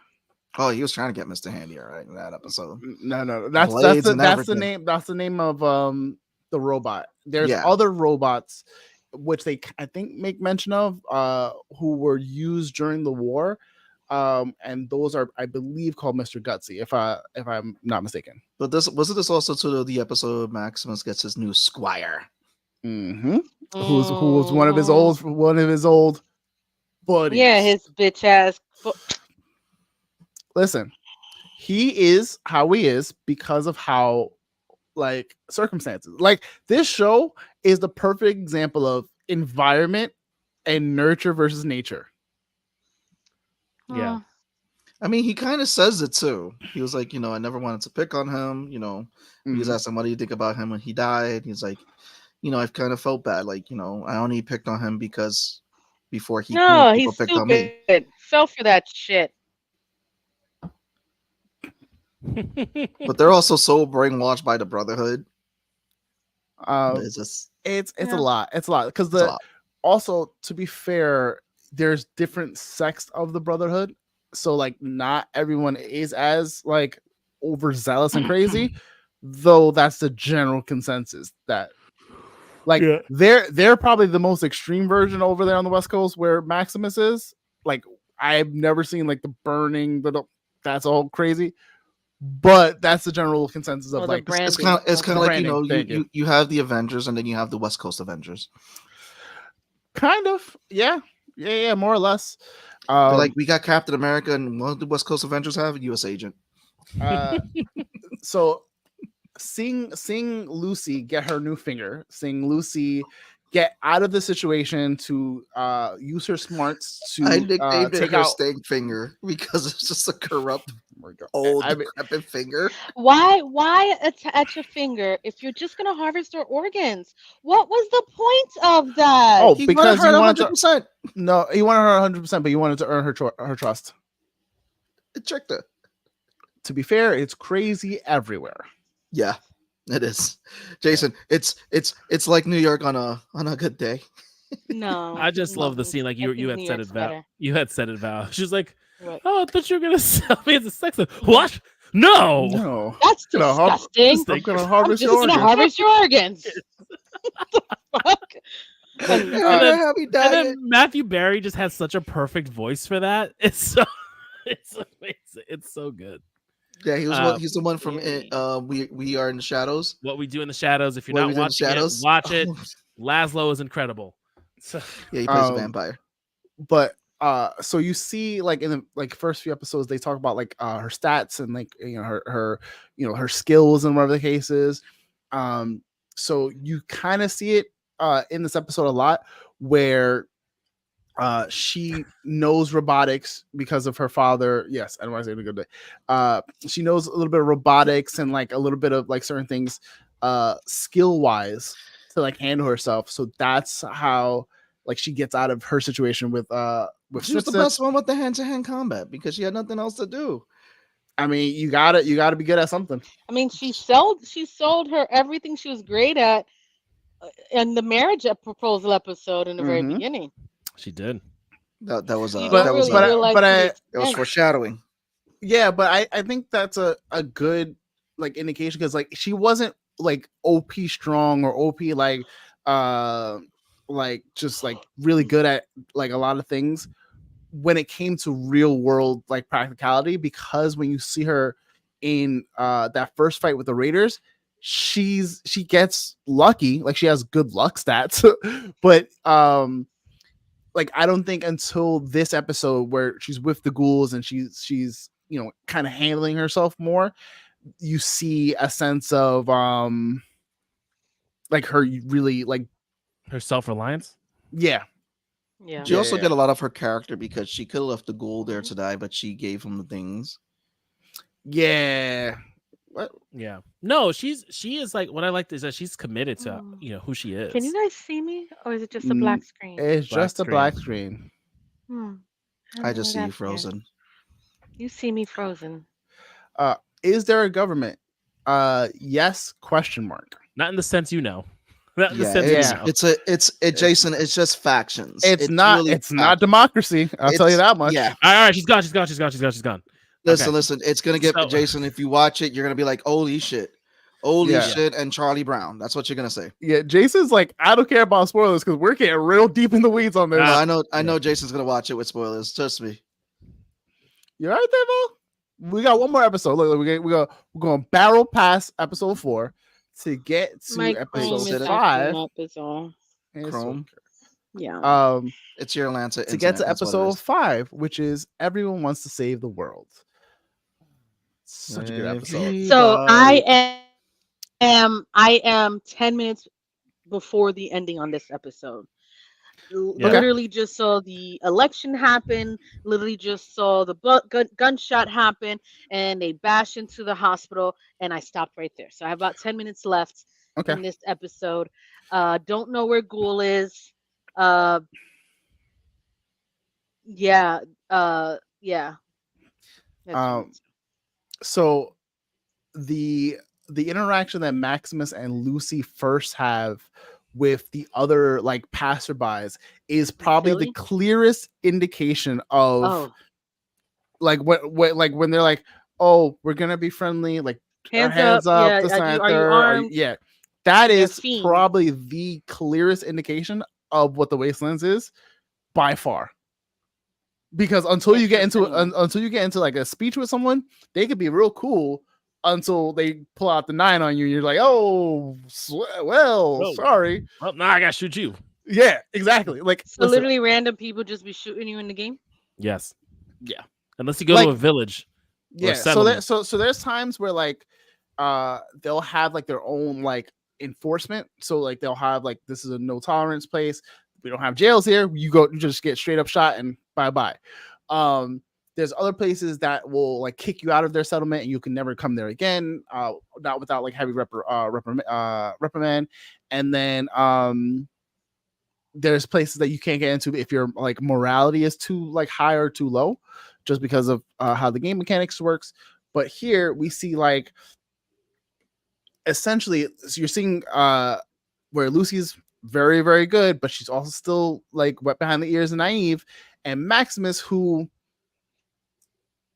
S2: Oh, he was trying to get Mr. Handy, all right, in that episode.
S3: No. That's the name. That's the name of the robot. There's other robots which they I think make mention of who were used during the war. And those are, I believe, called Mr. Gutsy, if I'm not mistaken.
S2: But wasn't this also to the episode Maximus gets his new squire?
S3: Mm-hmm. Who was one of his old buddies.
S4: Yeah, his bitch ass.
S3: Listen, he is how he is because of how, like, circumstances. Like, this show is the perfect example of environment and nurture versus nature.
S5: Yeah.
S2: I mean, he kind of says it too. He was like, I never wanted to pick on him. He was asking, what do you think about him when he died? He's like, I've kind of felt bad. Like, I only picked on him because before he
S4: he's
S2: picked
S4: stupid.
S2: on me.
S4: Fell for that shit.
S2: But they're also so brainwashed by the Brotherhood.
S3: It's a lot. It's a lot because also, to be fair, there's different sects of the Brotherhood, so like not everyone is as like overzealous and crazy, though that's the general consensus that like they're probably the most extreme version over there on the West Coast where Maximus is. Like, I've never seen like the burning, that's all crazy. But that's the general consensus of like
S2: it's kind of like you have the Avengers and then you have the West Coast Avengers. Kind of, yeah, more or less. Like, we got Captain America, and what do the West Coast Avengers have? A U.S. agent.
S3: So seeing Lucy get her new finger, seeing Lucy get out of the situation to use her smarts to
S2: take her stink finger because it's just a corrupt old decrepit finger.
S4: Why attach a finger if you're just gonna harvest her organs? What was the point of that?
S3: Oh, because he wanted 100%. No, he wanted her 100%, but he wanted to earn her trust.
S2: It tricked her.
S3: To be fair, it's crazy everywhere.
S2: Yeah, it is. Jason, it's like New York on a good day.
S4: No,
S5: I just love the scene. Like you had said it, Val. You had said it, Val. She's like, "Oh, I thought you were gonna sell me as a sex. What? No,
S4: that's disgusting.
S3: I'm gonna harvest your organs.
S4: Harvest your organs. What the fuck?
S5: And then Matthew Berry just has such a perfect voice for that. It's amazing. It's so good.
S2: Yeah, he's the one from We Are in the Shadows.
S5: What We Do in the Shadows. If you're not watching it, watch it. Laszlo is incredible. So,
S2: yeah, he plays a vampire.
S3: But so you see, like, in the like first few episodes, they talk about like her stats and like her skills and whatever the case is. So you kind of see it in this episode a lot where she knows robotics because of her father. Yes, I don't want to say it a good day. She knows a little bit of robotics and like a little bit of like certain things skill wise to like handle herself. So that's how like she gets out of her situation with
S2: she was the best one with the hand-to-hand combat because she had nothing else to do.
S3: I mean, you gotta be good at something.
S4: I mean, she sold her everything she was great at in the marriage proposal episode in the very beginning.
S5: She did.
S2: That was foreshadowing.
S3: Yeah, but I think that's a good like indication because like she wasn't like OP strong or OP like just like really good at like a lot of things when it came to real world like practicality, because when you see her in that first fight with the Raiders, she gets lucky, like she has good luck stats, but like I don't think until this episode where she's with the ghouls and she's kind of handling herself more, you see a sense of like her really like
S5: Her self-reliance.
S3: yeah.
S4: Yeah.
S2: You also
S3: Yeah.
S2: get a lot of her character because she could have left the ghoul there to die, but she gave him the things.
S3: Yeah. What?
S5: Yeah. No, she is like, what I like is that she's committed to who she is.
S4: Can you guys see me, or is it just a black screen?
S3: It's
S5: Black
S3: just a
S5: screen.
S3: black screen.
S2: I just see you frozen.
S4: You see me frozen.
S3: Is there a government? Yes, question mark.
S5: Not in the sense you know. Not in the
S2: Yeah,
S5: sense
S3: yeah.
S5: you know.
S2: Jason. It's just factions.
S3: It's not
S2: really
S3: not democracy. I'll tell you that much.
S2: Yeah.
S5: All right, she's gone. She's gone.
S2: Listen. It's gonna get
S5: So-
S2: Jason. If you watch it, you're gonna be like, "Holy shit,
S3: Yeah.
S2: shit!" And Charlie Brown. That's what you're gonna say.
S3: Yeah, Jason's like, I don't care about spoilers because we're getting real deep in the weeds on this.
S2: No, I know. Jason's gonna watch it with spoilers. Trust me.
S3: You all right there, Mo? We got one more episode. Look, we're going to barrel past episode 4 to get to
S4: My
S3: episode
S4: Chrome is
S3: 5.
S4: acting up is all.
S2: Chrome.
S4: Yeah.
S2: It's your Atlanta.
S3: To get
S2: internet,
S3: to
S2: that's what it
S3: episode
S2: is.
S3: 5, which is everyone wants to save the world. Such a good episode.
S4: So I am 10 minutes before the ending on this episode. Literally just saw the election happen. Literally just saw the gunshot happen, and they bash into the hospital, and I stopped right there. So I have about 10 minutes left in this episode. Don't know where Ghoul is. Yeah.
S3: So the interaction that Maximus and Lucy first have with the other like passerbys is probably the clearest indication of like what when they're like, oh, we're gonna be friendly, like hands up, this and third. Yeah, that is probably the clearest indication of what the Wastelands is by far. Because until you get into like a speech with someone, they could be real cool until they pull out the 9 on you. You're like, oh, well, sorry.
S5: Well, now I gotta shoot you.
S3: Yeah, exactly. Like,
S4: so literally random people just be shooting you in the game.
S5: Yes.
S3: Yeah.
S5: Unless you go to a village.
S3: Yeah. So there's times where like they'll have like their own like enforcement. So like they'll have like, this is a no tolerance place. We don't have jails here. You just get straight up shot and bye. There's other places that will like kick you out of their settlement and you can never come there again, not without like heavy reprimand. And then there's places that you can't get into if your like morality is too like high or too low, just because of how the game mechanics works. But here we see like essentially, so you're seeing where Lucy's very, very good, but she's also still like wet behind the ears and naive. And Maximus, who,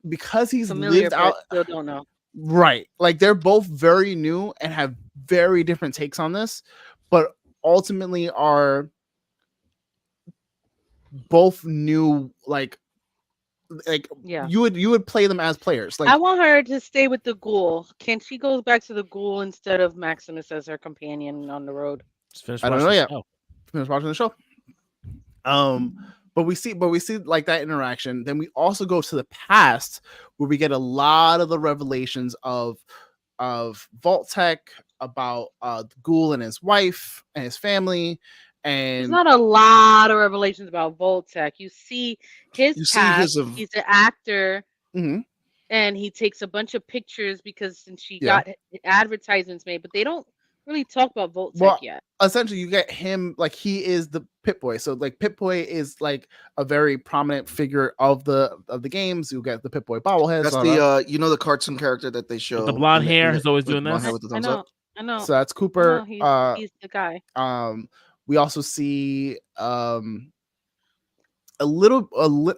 S3: because he's
S4: familiar,
S3: lived out,
S4: still don't know.
S3: Right. Like they're both very new and have very different takes on this, but ultimately are both new. Like
S4: yeah,
S3: you would play them as players. Like
S4: I want her to stay with the Ghoul. Can she go back to the Ghoul instead of Maximus as her companion on the road?
S3: I don't know yet. Finish watching the show. But we see like that interaction. Then we also go to the past where we get a lot of the revelations of Vault-Tec, about the Ghoul and his wife and his family. And
S4: there's not a lot of revelations about Vault-Tec. You see his past. He's an actor, and he takes a bunch of pictures because she got advertisements made, but they don't really talk about Vault-Tec yet.
S3: Essentially, you get him like he is the Pip-Boy. So like Pip-Boy is like a very prominent figure of the games. You get the Pip-Boy bobblehead.
S2: That's the the cartoon character that they show.
S5: With the blonde hair is always doing this.
S4: I know.
S3: So that's Cooper.
S4: He's the guy.
S3: We also see a little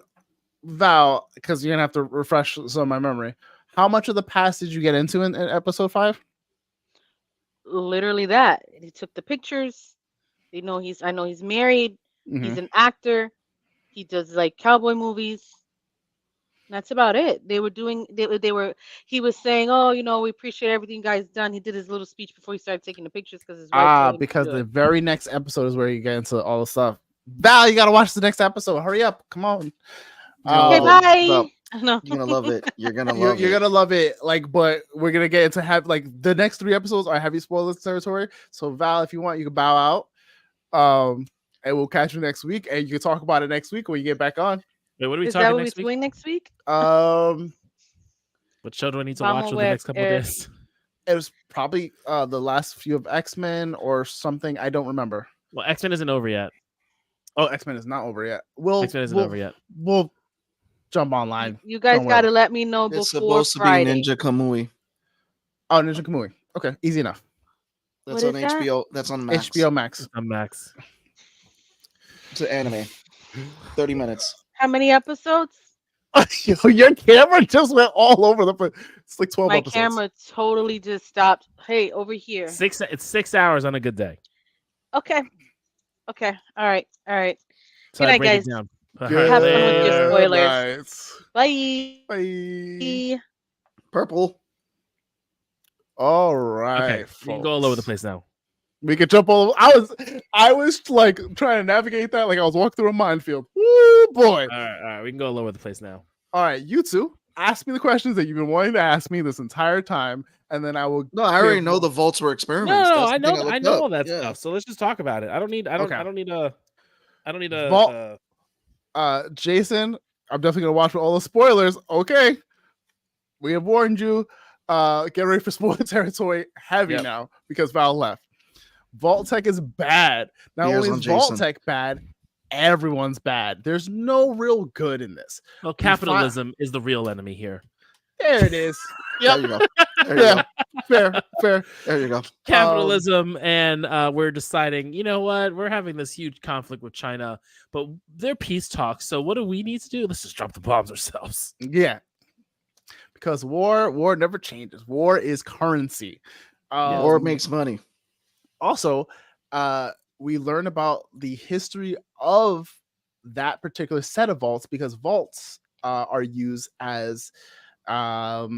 S3: Val, because you're gonna have to refresh some of my memory. How much of the past did you get into in episode 5?
S4: Literally that. He took the pictures. I know he's married. He's an actor. He does like cowboy movies. That's about it. They were doing. They were. He was saying, "Oh, we appreciate everything you guys done." He did his little speech before he started taking the pictures because his wife told him
S3: because
S4: to do
S3: the
S4: it.
S3: very next episode is where you get into all the stuff. Val, you gotta watch the next episode. Hurry up, come on.
S4: Okay, bye. No.
S2: You're gonna love it. You're gonna
S3: You're,
S2: love
S3: you're
S2: it.
S3: gonna love it. Like, but we're gonna get into the next 3 episodes are heavy spoilers territory. So Val, if you want, you can bow out. And we'll catch you next week, and you can talk about it next week when you get back on.
S5: Wait, what are we
S4: Is
S5: talking
S4: that what
S5: next
S4: we're
S5: week?
S4: doing next week?
S5: What show do I need to
S4: Vamos
S5: watch for the next couple of
S4: ver-
S5: days?
S3: It was probably the last few of X-Men or something. I don't remember.
S5: Well, X-Men isn't over yet.
S3: Oh, X-Men is not over yet.
S5: X-Men isn't over yet.
S3: We'll jump online.
S4: You guys
S3: Don't
S4: got to
S3: worry.
S4: let me know
S2: It's
S4: before
S2: supposed
S4: Friday.
S2: to be Ninja Kamui.
S3: Oh, Ninja Kamui. Okay, easy enough.
S2: That's
S4: What
S2: on
S4: is that?
S2: HBO. That's on Max.
S3: HBO Max.
S5: I'm Max.
S2: It's an anime. 30 minutes.
S4: How many episodes?
S3: Yo, your camera just went all over the place. It's like 12
S4: My
S3: episodes.
S4: camera totally just stopped. Hey, over here.
S5: It's 6 hours on a good day.
S4: Okay. Okay. All right. All right.
S5: So
S4: Good
S5: I
S4: night,
S5: break
S4: guys.
S5: it down.
S4: Have fun with your spoilers.
S3: Night.
S4: Bye.
S3: Bye.
S2: Purple.
S3: All right.
S5: Okay, we can go all over the place now.
S3: We could jump all. I was like trying to navigate that, like I was walking through a minefield. Woo, boy!
S5: All right, we can go all over the place now.
S3: All right, you two, ask me the questions that you've been wanting to ask me this entire time, and then I will.
S2: No, I already know the vaults were experiments.
S5: No,
S2: That's
S5: I
S2: the thing
S5: know
S2: looked
S5: all
S2: up.
S5: that
S2: Yeah.
S5: stuff. So let's just talk about it. I don't need a
S3: Vault- Jason, I'm definitely gonna watch with all the spoilers. Okay, we have warned you. Get ready for spoiler territory heavy now because Val left. Vault Tech is bad. Not
S2: Beers
S3: only
S2: on
S3: is Vault
S2: Jason.
S3: Tech bad, everyone's bad. There's no real good in this.
S5: Well, capitalism is the real enemy here.
S3: There it is.
S2: There you go. There you
S3: Yeah.
S2: go.
S3: Fair.
S2: There you go.
S5: Capitalism, and we're deciding, you know what? We're having this huge conflict with China, but they're peace talks. So what do we need to do? Let's just drop the bombs ourselves.
S3: Yeah. Because war never changes. War is currency.
S2: Or it makes money.
S3: Also, we learn about the history of that particular set of vaults because vaults are used as
S2: Yeah,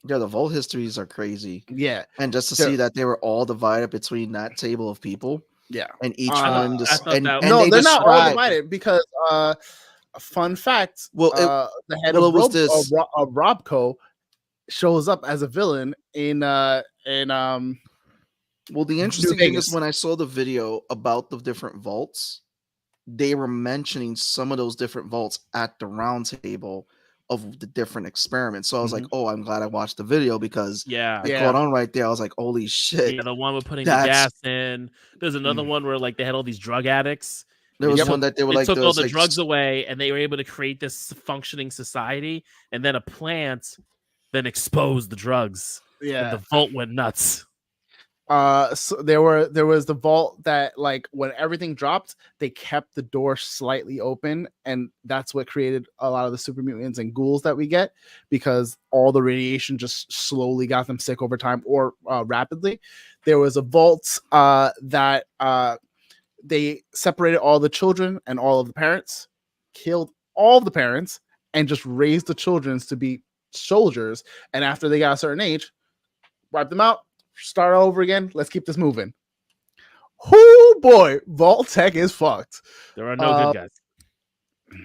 S2: the vault histories are crazy.
S3: yeah,
S2: And just to see that they were all divided between that table of people.
S3: yeah.
S2: And each
S5: I
S2: one
S5: thought
S2: and
S5: that-
S3: No,
S2: they
S3: they're not all
S2: described-
S3: divided because a fun fact.
S2: Well,
S3: the head
S2: well,
S3: of
S2: it was this-
S3: Robco shows up as a villain in
S2: Well, the interesting thing is
S3: Vegas.
S2: when I saw the video about the different vaults, they were mentioning some of those different vaults at the round table of the different experiments. So I was like, oh, I'm glad I watched the video because
S5: Yeah.
S2: I caught on right there. I was like, holy shit.
S5: Yeah, the one with putting the gas in. There's another one where like they had all these drug addicts.
S2: There was one that they were
S5: They
S2: like,
S5: took
S2: there
S5: all
S2: was,
S5: the
S2: like,
S5: drugs away, and they were able to create this functioning society. And then a plant then exposed the drugs.
S3: yeah.
S5: And the vault went nuts.
S3: So there was the vault that like when everything dropped, they kept the door slightly open, and that's what created a lot of the super mutants and ghouls that we get because all the radiation just slowly got them sick over time or rapidly. There was a vault that they separated all the children and all of the parents, killed all of the parents, and just raised the children to be soldiers. And after they got a certain age, wiped them out. Start over again. Let's keep this moving. Oh boy, Vault Tech is fucked.
S5: There are no good guys.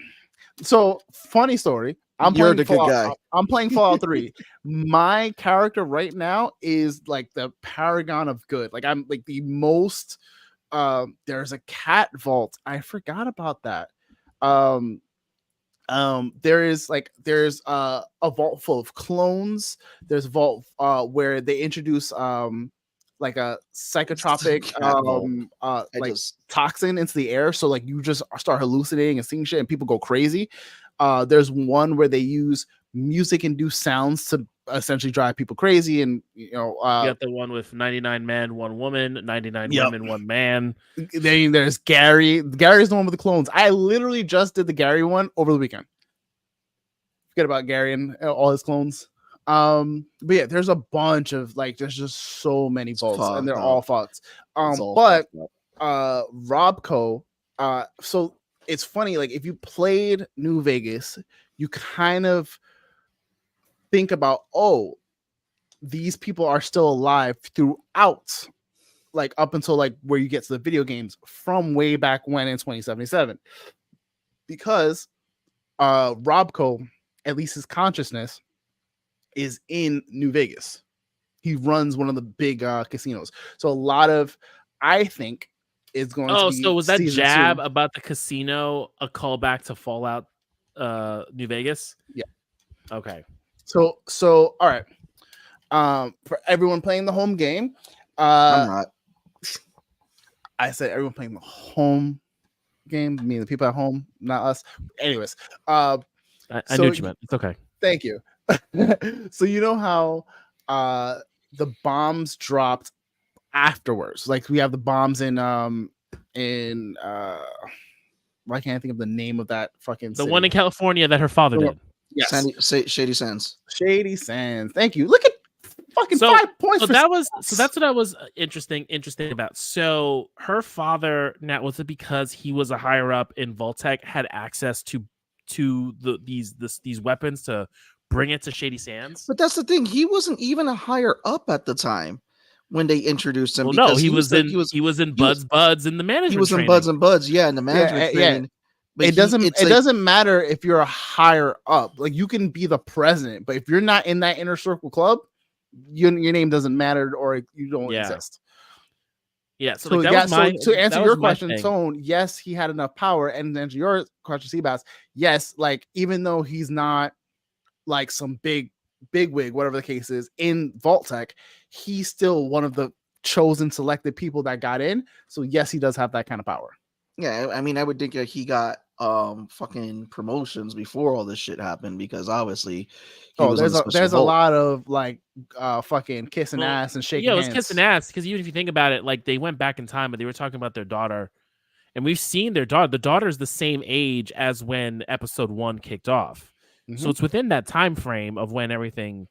S3: So funny story.
S2: You're the good guy.
S3: I'm playing Fallout 3. My character right now is like the paragon of good. Like I'm like the most. There's a cat vault. I forgot about that. There's a vault full of clones. There's a vault where they introduce like a psychotropic toxin into the air, so like you just start hallucinating and seeing shit and people go crazy. There's one where they use music induced sounds to essentially drive people crazy, and you got
S5: the one with 99 men, 1 woman, 99 women, 1 man.
S3: Then there's Gary. Gary's the one with the clones. I literally just did the Gary one over the weekend. Forget about Gary and all his clones. But yeah, there's a bunch of like there's just so many vaults and they're all fucked. But Robco, so it's funny, like if you played New Vegas, you kind of think about, oh, these people are still alive throughout, like up until like where you get to the video games from way back when in 2077, because Robco, at least his consciousness, is in New Vegas. He runs one of the big casinos. So a lot of, I think, is going to be.
S5: So was that
S3: season
S5: jab
S3: 2.
S5: about the casino a callback to Fallout New Vegas?
S3: Yeah.
S5: Okay.
S3: So all right. For everyone playing the home game,
S2: I'm not.
S3: I said everyone playing the home game, meaning the people at home, not us. Anyways,
S5: I
S3: so
S5: knew what you meant. It's okay.
S3: thank you. So you know how the bombs dropped afterwards. Like we have the bombs in why can't I think of the name of that fucking
S5: The
S3: city?
S5: one in California that her father did.
S3: Yes.
S2: Shady Sands.
S3: Shady Sands. Thank you. Look at fucking
S5: So-
S3: 5 points.
S5: So
S3: for
S5: that was
S3: stats.
S5: that's what I was interesting about. So her father, now, was it because he was a higher up in Vault-Tec, had access to these weapons to bring it to Shady Sands?
S2: But that's the thing. He wasn't even a higher up at the time when they introduced him.
S5: Well, no,
S2: because
S5: he was in Buds in the management.
S2: He was in
S5: training.
S2: Buds and Buds, yeah, in the management training. But
S3: It doesn't matter if you're a higher up. Like you can be the president, but if you're not in that inner circle club, your name doesn't matter or you don't exist.
S5: Yeah. So,
S3: So,
S5: like, that
S3: yeah,
S5: was my,
S3: so to answer
S5: that
S3: your
S5: was my
S3: question,
S5: thing.
S3: Tone, yes, he had enough power. And to answer your question, Seabass, yes, like even though he's not like some big wig, whatever the case is, in Vault-Tec, he's still one of the chosen selected people that got in. So yes, he does have that kind of power.
S2: Yeah, I mean, I would think that he got fucking promotions before all this shit happened, because obviously
S3: there's a lot of like fucking kissing
S5: Well,
S3: ass and shaking
S5: Yeah, it was
S3: hands.
S5: kissing ass, because even if you think about it, like they went back in time, but they were talking about their daughter, and we've seen their daughter. The daughter is the same age as when episode 1 kicked off. So it's within that time frame of when everything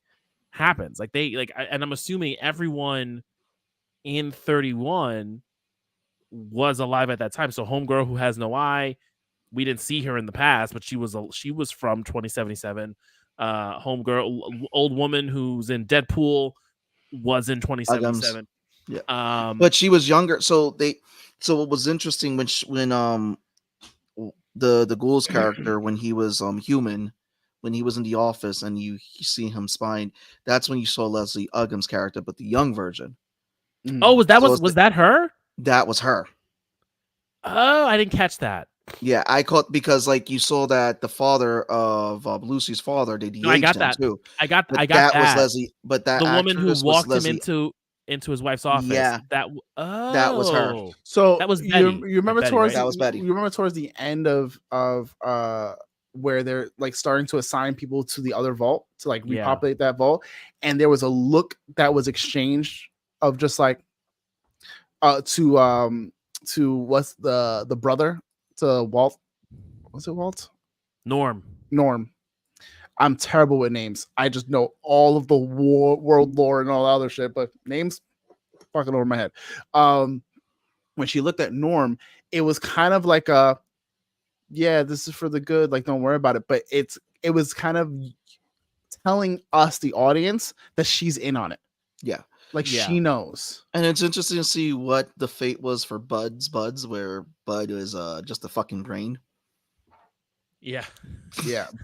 S5: happens. Like and I'm assuming everyone in 31 was alive at that time. So homegirl who has no eye, we didn't see her in the past, but she was from 2077. Homegirl, old woman who's in Deadpool, was in 2077.
S2: Yeah, but she was younger. So what was interesting when the Ghoul's character, when he was human, when he was in the office and you see him spying, that's when you saw Leslie Uggams' character, but the young version.
S5: Oh, was that her?
S2: That was her.
S5: Oh, I didn't catch that.
S2: Yeah, I caught, because like you saw that the father of Lucy's father, they de-aged
S5: I got
S2: him
S5: that
S2: too.
S5: I got
S2: But
S5: that.
S2: was Leslie, but that
S5: the woman who
S2: actress
S5: walked
S2: was
S5: him
S2: Leslie.
S5: into his wife's office.
S2: Yeah,
S5: that
S2: was her.
S3: So
S5: that was
S3: you
S5: Betty.
S3: remember
S5: Betty,
S3: towards
S5: right?
S2: That was Betty.
S3: You remember towards the end of where they're like starting to assign people to the other vault to like repopulate that vault, and there was a look that was exchanged of just like to what's the brother to Walt? Was it Walt?
S5: Norm.
S3: I'm terrible with names. I just know all of the world lore and all that other shit, but names fucking over my head. When she looked at Norm, it was kind of like this is for the good, like don't worry about it. But it was kind of telling us, the audience, that she's in on it.
S2: Yeah.
S3: Like she knows.
S2: And it's interesting to see what the fate was for Buds, where Bud is just a fucking brain.
S5: Yeah.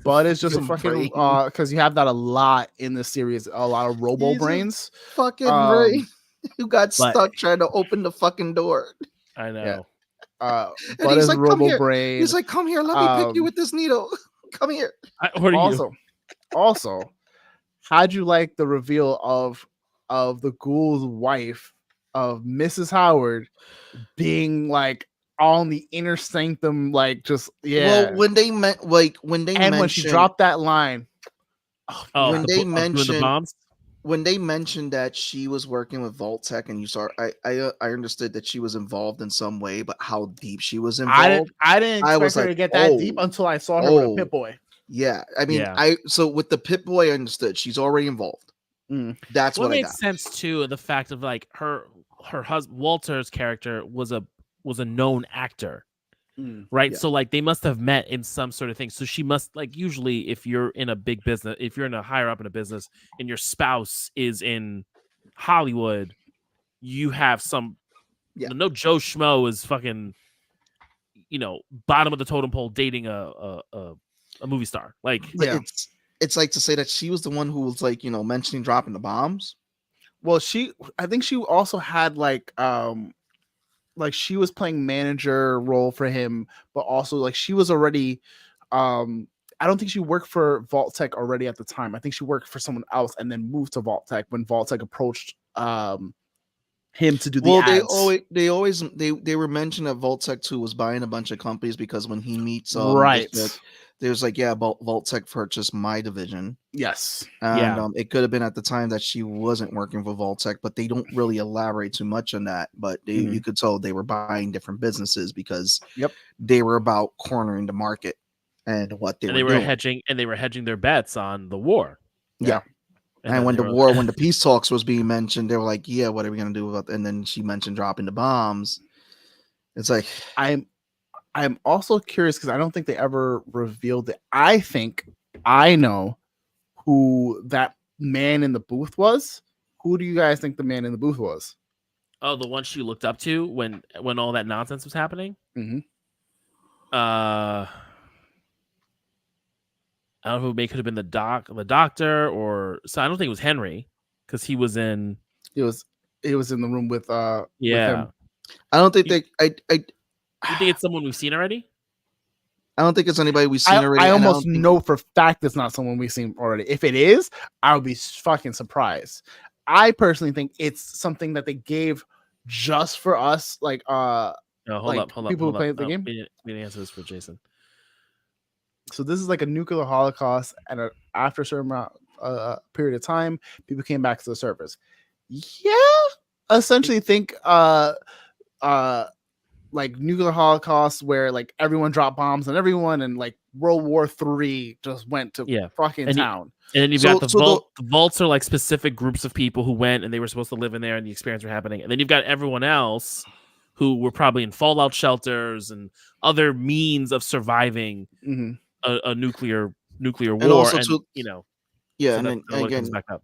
S3: Bud is just a
S2: Some
S3: fucking
S2: brain.
S3: because you have that a lot in this series, a lot of robo brains.
S2: Fucking brain who got stuck trying to open the fucking door.
S5: I know.
S3: Bud is like, robo brain.
S2: He's like, come here, let me pick you with this needle. Come here.
S5: What are you?
S3: Also, how'd you like the reveal of the Ghoul's wife, of Mrs. Howard, being like on the inner sanctum, like just
S2: Well, when she
S3: dropped that line,
S2: when they
S3: mentioned
S2: that she was working with Vault-Tec, and you saw, I understood that she was involved in some way, but how deep she was involved,
S3: I didn't expect her to get that deep until I saw her with a Pip-Boy.
S2: Yeah, I mean, so with the Pip-Boy, I understood she's already involved. That's what
S5: makes sense too. The fact of like her husband Walter's character was a known actor, right?
S2: Yeah.
S5: So like they must have met in some sort of thing. So she must like usually if you're in a big business, if you're in a higher up in a business and your spouse is in Hollywood, you have some no Joe Schmo is fucking bottom of the totem pole dating a movie star. Like
S2: it's like to say that she was the one who was like mentioning dropping the bombs.
S3: Well, I think she also had like she was playing manager role for him, but also like she was already I don't think she worked for Vault-Tec already at the time. I think she worked for someone else and then moved to Vault-Tec when Vault-Tec approached him to do the ads.
S2: They were mentioned that Vault-Tec 2 was buying a bunch of companies because when he meets
S3: right,
S2: there's like Vault-Tec purchased my division.
S3: Yes.
S2: And it could have been at the time that she wasn't working for Vault-Tec, but they don't really elaborate too much on that. But you could tell they were buying different businesses because they were about cornering the market and what they were
S5: hedging, and they were hedging their bets on the war.
S2: Yeah. And when the peace talks was being mentioned, they were like, "Yeah, what are we gonna do about?" And then she mentioned dropping the bombs. It's like
S3: I'm also curious because I don't think they ever revealed it. I think I know who that man in the booth was. Who do you guys think the man in the booth was?
S5: Oh, the one she looked up to when all that nonsense was happening. I don't know if it could have been the doctor, or so I don't think it was Henry because he was in.
S3: He was in the room with
S5: yeah.
S3: With him.
S2: I don't think
S5: You think it's someone we've seen already?
S2: I don't think it's anybody we've seen already.
S3: I almost know for a fact it's not someone we've seen already. If it is, I would be fucking surprised. I personally think it's something that they gave just for us, like
S5: hold up.
S3: People who play the game.
S5: We didn't answer this for Jason.
S3: So this is like a nuclear holocaust, and after a certain period of time, people came back to the surface. Yeah, essentially think like nuclear holocaust where like everyone dropped bombs on everyone, and like World War III just went to fucking town.
S5: And then you've got the vault. The vaults are like specific groups of people who went and they were supposed to live in there, and the experience were happening. And then you've got everyone else who were probably in fallout shelters and other means of surviving a nuclear war.
S2: And also
S5: and
S2: then again,
S5: back up.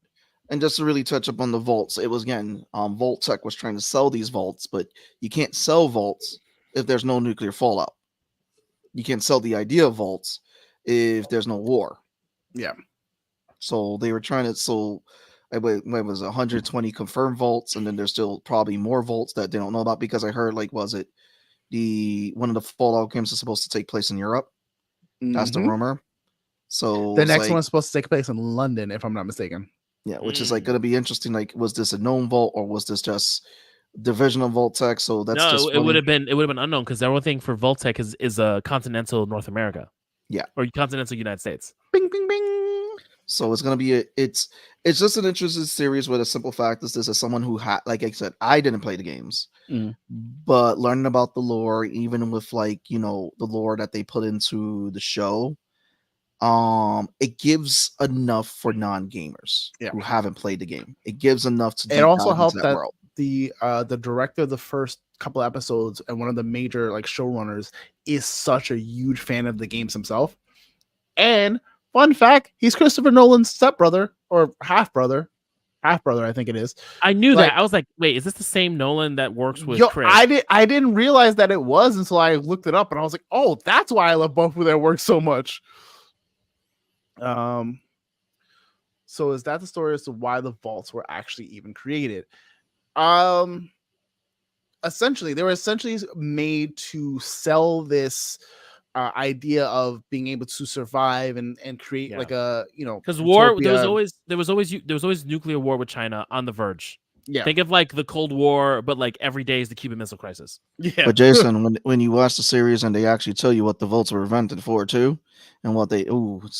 S2: And just to really touch up on the vaults, it was again, Vault-Tec was trying to sell these vaults, but you can't sell vaults if there's no nuclear fallout. You can't sell the idea of vaults if there's no war.
S3: Yeah.
S2: So they were trying to. So it was 120 confirmed vaults, and then there's still probably more vaults that they don't know about because I heard one of the Fallout games is supposed to take place in Europe. That's the rumor. So
S3: the next one's supposed to take place in London, if I'm not mistaken.
S2: Yeah, which is like going to be interesting. Like, was this a known vault or was this just division of Vault-Tec? So that's just
S5: it would have been unknown because the only thing for Vault-Tec is a continental North America.
S2: Yeah,
S5: or continental United States.
S3: Bing bing bing.
S2: So it's going to be it's just an interesting series where the simple fact is this is someone who like I said, I didn't play the games, but learning about the lore, even with the lore that they put into the show. It gives enough for non-gamers who haven't played the game. It gives enough to.
S3: It also helped that the director of the first couple episodes and one of the major showrunners is such a huge fan of the games himself. And fun fact, he's Christopher Nolan's stepbrother or half brother, I think it is.
S5: I knew that. I was like, wait, is this the same Nolan that works with Craze?
S3: I didn't realize that it was until I looked it up, and I was like, oh, that's why I love both of their work so much. So is that the story as to why the vaults were actually even created? Essentially, they were made to sell this idea of being able to survive and create
S5: because war there was always nuclear war with China on the verge.
S3: Yeah,
S5: think of the Cold War, but every day is the Cuban Missile Crisis.
S3: Yeah,
S2: but Jason, when you watch the series and they actually tell you what the vaults were invented for too, and what it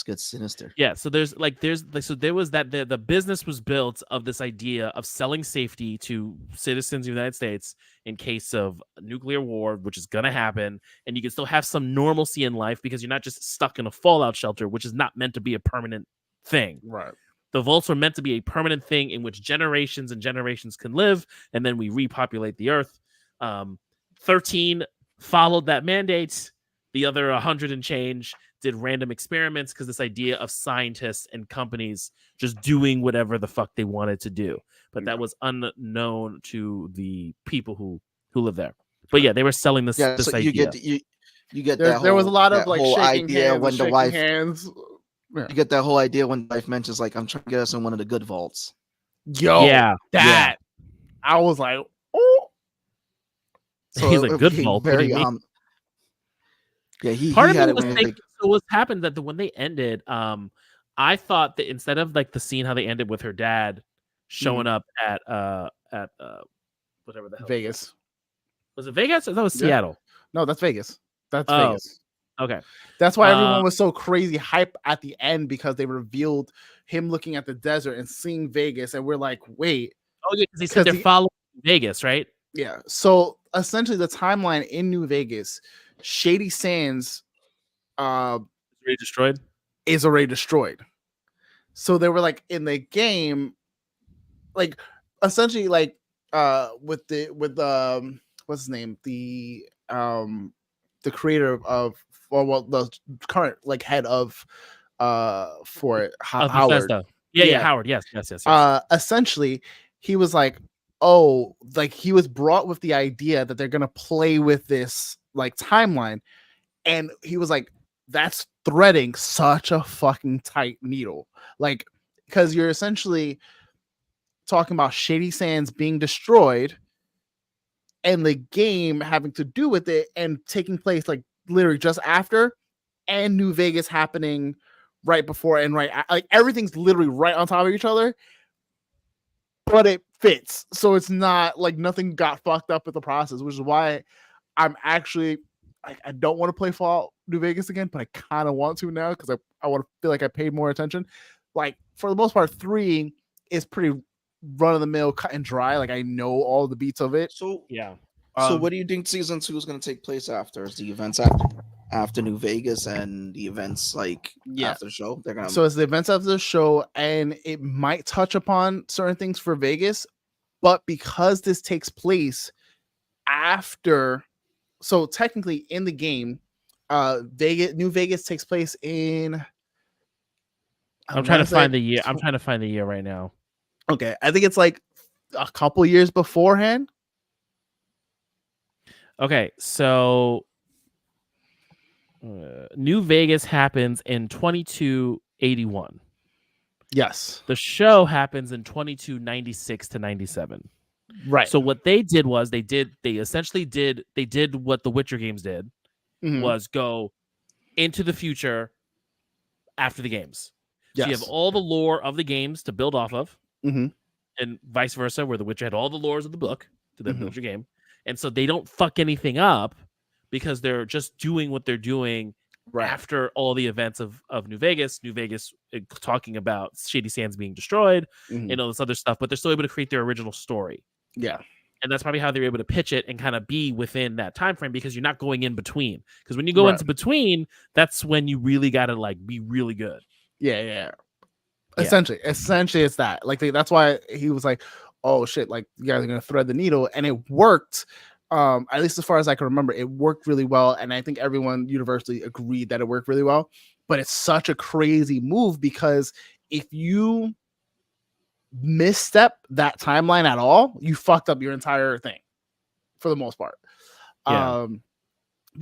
S2: gets sinister.
S5: Yeah, so there was that the business was built of this idea of selling safety to citizens of the United States in case of nuclear war, which is gonna happen, and you can still have some normalcy in life because you're not just stuck in a fallout shelter, which is not meant to be a permanent thing.
S3: Right.
S5: The vaults were meant to be a permanent thing in which generations and generations can live, and then we repopulate the earth. 13 followed that mandate. The other 100 and change did random experiments because this idea of scientists and companies just doing whatever the fuck they wanted to do. But that was unknown to the people who live there. But yeah, they were selling this
S2: so
S5: idea.
S2: You get
S3: there,
S2: that
S3: there was a lot of
S2: that
S3: like
S2: whole
S3: shaking
S2: idea
S3: hands,
S2: when the
S3: shaking
S2: wife
S3: hands. Yeah.
S2: you get that whole idea when the wife mentions like I'm trying to get us in one of the good vaults.
S3: Yo,
S5: Yeah.
S3: I was like, oh.
S2: So
S5: He's like,
S2: it
S5: good
S2: became
S5: vault.
S2: very yeah, he
S5: Part
S2: had
S5: of
S2: it
S5: me was
S2: when
S5: thinking, so what happened that when they ended, I thought that instead of like the scene how they ended with her dad showing up at whatever the hell
S3: Vegas.
S5: Was it Vegas? Or that was Seattle.
S3: No, that's Vegas. That's Vegas.
S5: Okay.
S3: That's why everyone was so crazy hype at the end, because they revealed him looking at the desert and seeing Vegas, and we're like, wait.
S5: Oh yeah, because they said they're following Vegas, right?
S3: Yeah. So essentially, the timeline in New Vegas, Shady Sands, is already destroyed. So they were like in the game, like essentially like with what's his name, the creator of the current like head of for it, Howard.
S5: Yeah, Howard. Yes.
S3: Essentially, he was like, oh, like he was brought with the idea that they're gonna play with this like timeline, and he was like, that's threading such a fucking tight needle, like, because you're essentially talking about Shady Sands being destroyed and the game having to do with it and taking place like literally just after, and New Vegas happening right before and right, like everything's literally right on top of each other, but it fits. So it's not like nothing got fucked up with the process, which is why I'm actually I don't want to play Fallout New Vegas again, but I kind of want to now because I want to feel like I paid more attention. Like for the most part, 3 is pretty run of the mill, cut and dry. Like I know all the beats of it.
S2: So
S5: yeah.
S2: So what do you think season 2 is going to take place after? Is the events after New Vegas and the events like after the show? They're gonna.
S3: So it's the events after the show, and it might touch upon certain things for Vegas, but because this takes place after, so technically in the game, New Vegas takes place in.
S5: I'm trying to find the year. I'm trying to find the year right now.
S3: Okay, I think it's like a couple years beforehand.
S5: Okay, so New Vegas happens in 2281.
S3: Yes.
S5: The show happens in 2296 to 97.
S3: Right.
S5: So what they did was they did what the Witcher games did, was go into the future after the games.
S3: Yes.
S5: So you have all the lore of the games to build off of, and vice versa, where the Witcher had all the lores of the book to then build your game. And so they don't fuck anything up because they're just doing what they're doing after all the events of New Vegas. New Vegas talking about Shady Sands being destroyed and all this other stuff, but they're still able to create their original story.
S3: Yeah.
S5: And that's probably how they're able to pitch it and kind of be within that time frame, because you're not going in between. Because when you go into between, that's when you really got to like be really good.
S3: Yeah. Essentially, it's that. Like that's why he was like, "Oh shit! Like you guys are gonna thread the needle," and it worked. At least as far as I can remember, it worked really well, and I think everyone universally agreed that it worked really well. But it's such a crazy move because if you misstep that timeline at all, you fucked up your entire thing for the most part. But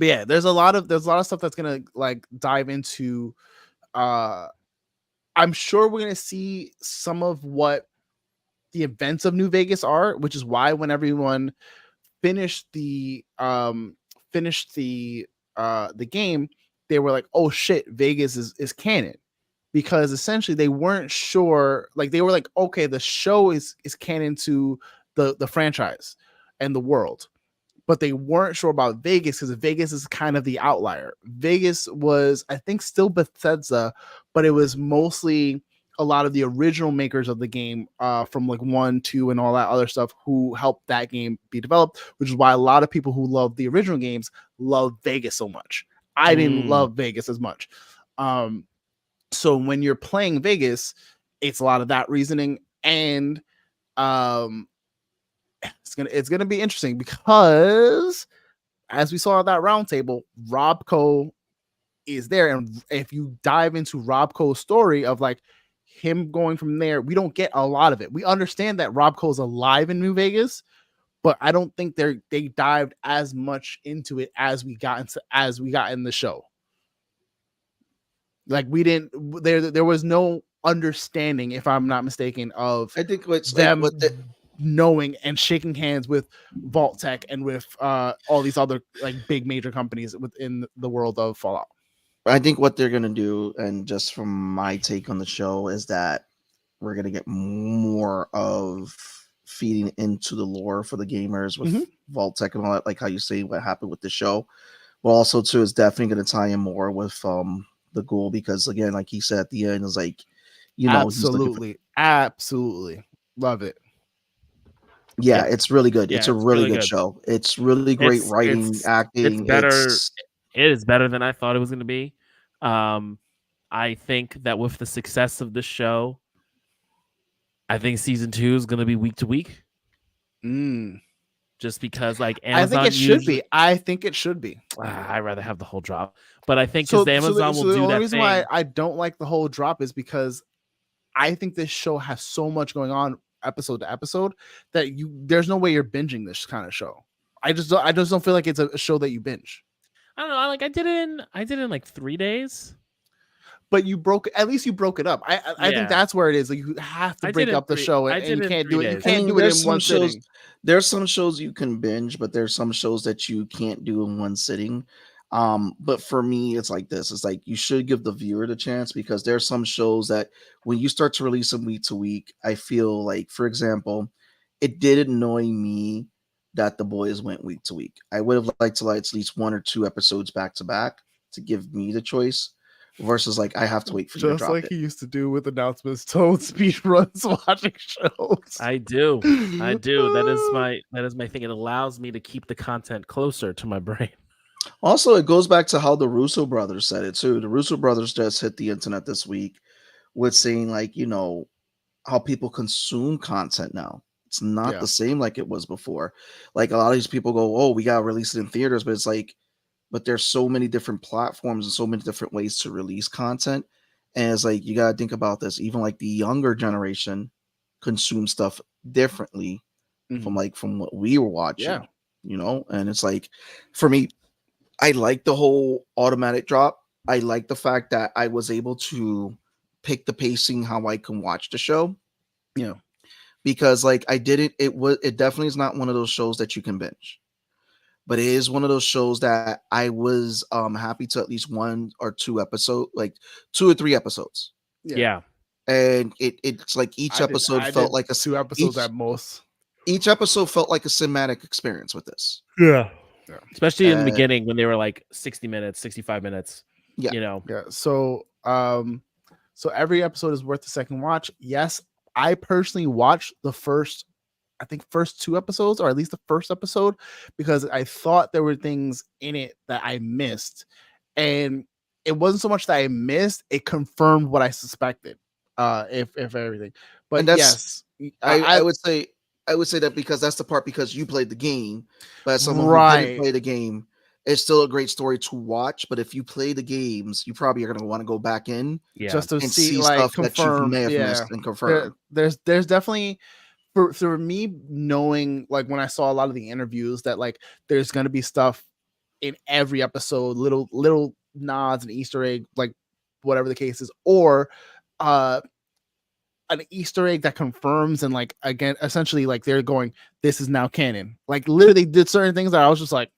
S3: yeah, there's a lot of stuff that's gonna like dive into. I'm sure we're gonna see some of what the events of New Vegas are, which is why when everyone finished the game, they were like, "Oh shit, Vegas is canon," because essentially they weren't sure. Like they were like, "Okay, the show is canon to the franchise and the world," but they weren't sure about Vegas because Vegas is kind of the outlier. Vegas was, I think, still Bethesda, but it was mostly a lot of the original makers of the game from like 1, 2, and all that other stuff who helped that game be developed, which is why a lot of people who love the original games love Vegas so much. I didn't love Vegas as much. So when you're playing Vegas, it's a lot of that reasoning, and it's gonna be interesting because as we saw at that roundtable, Robco is there, and if you dive into Robco's story of like him going from there, we don't get a lot of it. We understand that Robco's alive in New Vegas, but I don't think they dived as much into it as we got in the show. Like we didn't there was no understanding, if I'm not mistaken, of
S2: I think what's
S3: them
S2: like
S3: knowing and shaking hands with Vault Tech and with all these other like big major companies within the world of Fallout.
S2: I think what they're gonna do, and just from my take on the show, is that we're gonna get more of feeding into the lore for the gamers with Vault Tech and all that, like how you say what happened with the show. But also too, is definitely gonna tie in more with the Ghoul, because again, like he said at the end, is like, you know,
S3: absolutely love it.
S2: Yeah, it's really good.
S5: Yeah,
S2: it's a
S5: it's
S2: really
S5: really
S2: good
S5: good.
S2: show. It's really great writing, acting.
S5: It's better. It is better than I thought it was going to be. I think that with the success of the show, I think season 2 is going to be week to week. Just because, like, Amazon,
S3: I think it should be.
S5: I'd rather have the whole drop, but I think because Amazon will do that. The only reason why
S3: I don't like the whole drop is because I think this show has so much going on episode to episode that there's no way you're binging this kind of show. I just don't feel like it's a show that you binge.
S5: I don't know. I did it in like 3 days.
S3: But at least you broke it up. I think that's where it is. Like, you have to break up the show, and you can't do it. You can't do it in one sitting.
S2: There's some shows you can binge, but there's some shows that you can't do in one sitting. But for me, it's like this. It's like you should give the viewer the chance, because there's some shows that when you start to release them week to week, I feel like, for example, it did annoy me that The Boys went week to week. I would have liked to like at least 1 or 2 episodes back to back to give me the choice, versus like I have to wait for you to drop it.
S3: He used to do with announcements, told speed runs watching shows.
S5: I do. That is my thing. It allows me to keep the content closer to my brain.
S2: Also, it goes back to how the Russo brothers said it too. The Russo brothers just hit the internet this week with saying, like, you know, how people consume content now. It's not the same like it was before. Like, a lot of these people go, oh, we got to release it in theaters, but it's like, but there's so many different platforms and so many different ways to release content. And it's like, you got to think about this. Even like the younger generation consume stuff differently from what we were watching, you know? And it's like, for me, I like the whole automatic drop. I like the fact that I was able to pick the pacing, how I can watch the show.
S3: Yeah.
S2: Because like it definitely is not one of those shows that you can binge. But it is one of those shows that I was happy to at least 1 or 2 episodes, like 2 or 3 episodes.
S5: Yeah.
S2: And it's like each episode felt like
S3: 2 episodes at most.
S2: Each episode felt like a cinematic experience with this.
S5: Yeah. Especially in the beginning when they were like 60 minutes, 65 minutes.
S2: Yeah.
S5: You know.
S3: Yeah. So every episode is worth a second watch. Yes, I personally watched the first 2 episodes, or at least the first episode, because I thought there were things in it that I missed, and it wasn't so much that I missed; it confirmed what I suspected. If everything, but yes,
S2: I would say that because that's the part, because you played the game, but as someone who didn't play the game, it's still a great story to watch. But if you play the games, you probably are going to want to go back in
S3: just to see
S2: like
S3: stuff
S2: confirm that you may have missed and confirm.
S3: There's definitely. For me, knowing, like, when I saw a lot of the interviews, that like there's gonna be stuff in every episode, little nods and Easter egg, like whatever the case is, or an Easter egg that confirms, and like, again, essentially, like, they're going, this is now canon. Like, literally did certain things that I was just like,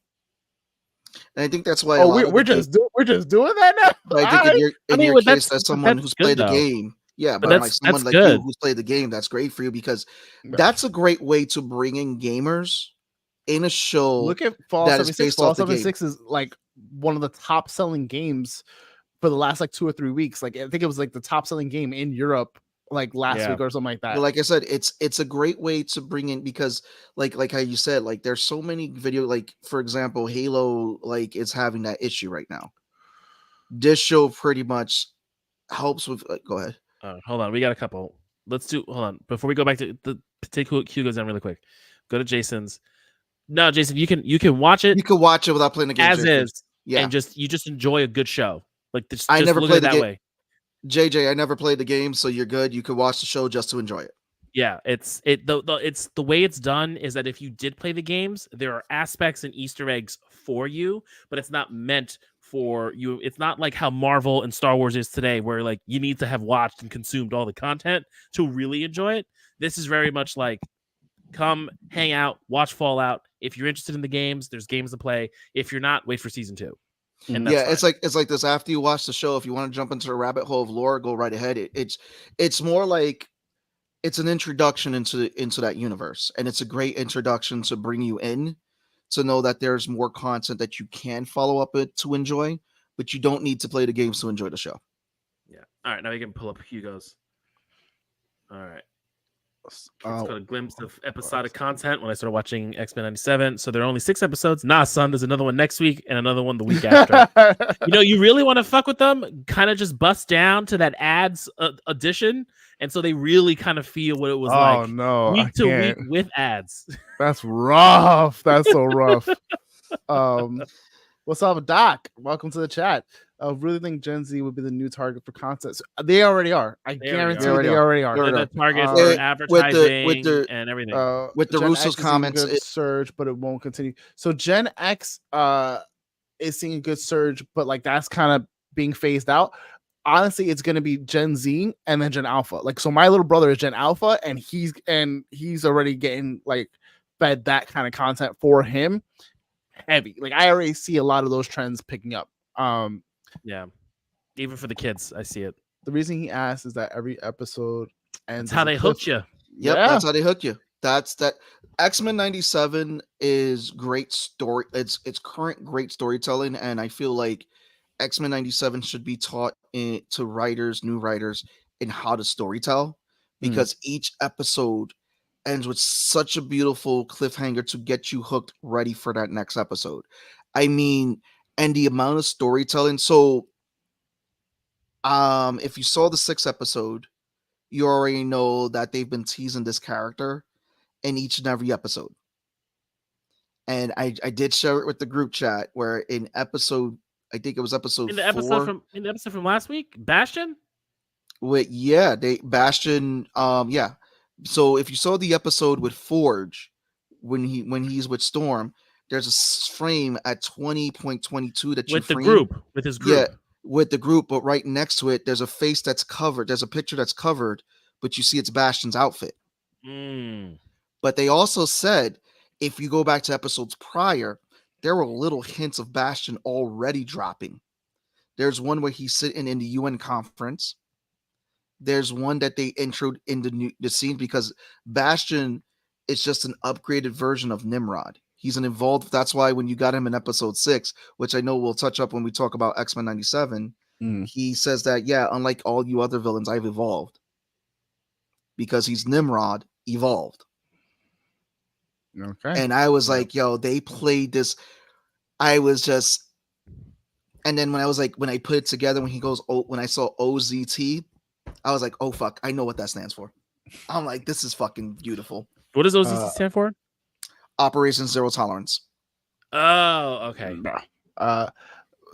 S2: and I think that's why.
S3: We're just doing that now.
S2: But I think in your case, as someone who's played the game. Yeah, but like someone like you who's played the game, that's great for you, because that's a great way to bring in gamers in a show.
S3: Look at Fallout 76. Fallout 76 is like one of the top selling games for the last like 2 or 3 weeks. Like, I think it was like the top selling game in Europe like last week or something like that.
S2: But like I said, it's a great way to bring in, because like how you said, like there's so many video, like for example, Halo like is having that issue right now. This show pretty much helps with. Go ahead.
S5: Hold on, we got a couple. Hold on before we go back to the take Hugo's down really quick. Go to Jason's. No, Jason, you can watch it.
S2: You can watch it without playing the game
S5: as is,
S2: yeah.
S5: and you just enjoy a good show. Like this,
S2: I
S5: just
S2: never
S5: look
S2: played
S5: at it
S2: the
S5: that
S2: game.
S5: way.
S2: JJ, I never played the game, so you're good. You could watch the show just to enjoy it.
S5: Yeah, it's the way it's done is that if you did play the games, there are aspects and Easter eggs for you, but it's not meant for you. It's not like how Marvel and Star Wars is today, where like you need to have watched and consumed all the content to really enjoy it. This is very much like come hang out, watch Fallout. If you're interested in the games, there's games to play. If you're not, wait for season 2. And that's fine.
S2: It's like this. After you watch the show, if you want to jump into a rabbit hole of lore, go right ahead. It's more like it's an introduction into that universe, and it's a great introduction to bring you in to know that there's more content that you can follow up with to enjoy, but you don't need to play the games to enjoy the show.
S5: Yeah. All right, now we can pull up Hugo's. All right. It's called a glimpse of episodic content when I started watching X-Men 97. So there are only 6 episodes. Nah, son, there's another one next week and another one the week after. You really want to fuck with them? Kind of just bust down to that ads edition. And so they really kind of feel what it was like week to week with ads.
S3: That's rough. That's so rough. What's up, Doc? Welcome to the chat. I really think Gen Z would be the new target for content. So they already are. I guarantee they already are.
S5: They're the target for advertising and everything.
S2: With the
S3: Gen
S2: Russo's comments,
S3: good surge, but it won't continue. So Gen X is seeing a good surge, but like that's kind of being phased out. Honestly, it's gonna be Gen Z and then Gen Alpha. Like, so my little brother is Gen Alpha, and he's already getting like fed that kind of content for him. Heavy. Like I already see a lot of those trends picking up.
S5: Yeah, even for the kids, I see it.
S3: The reason he asked is that every episode ends.
S5: That's how they hook you.
S2: Yep, that's how they hook you. That's that. X-Men 97 is great story. It's current great storytelling, and I feel like X-Men 97 should be taught to writers, new writers, in how to storytell, because each episode ends with such a beautiful cliffhanger to get you hooked, ready for that next episode. I mean, and the amount of storytelling. So, if you saw the 6th episode, you already know that they've been teasing this character in each and every episode. And I did share it with the group chat where in episode, I think it was episode 4.
S5: In the episode from last week, Bastion?
S2: Bastion, yeah. So if you saw the episode with Forge, when he's with Storm, there's a frame at 20.22 that you
S5: with his group.
S2: Yeah, with the group, but right next to it, there's a face that's covered. There's a picture that's covered, but you see it's Bastion's outfit. But they also said, if you go back to episodes prior, there were little hints of Bastion already dropping. There's one where he's sitting in the UN conference. There's one that they introed in the scene because Bastion is just an upgraded version of Nimrod. He's an evolved. That's why when you got him in episode 6, which I know we'll touch up when we talk about X-Men 97, he says that, yeah, unlike all you other villains, I've evolved. Because he's Nimrod evolved.
S3: Okay.
S2: And I was like, yo, they played this. I was just, and then when I put it together, when I saw OZT, I was like, oh fuck, I know what that stands for. I'm like, this is fucking beautiful.
S5: What does OZT stand for?
S2: Operation Zero Tolerance.
S5: Oh, okay.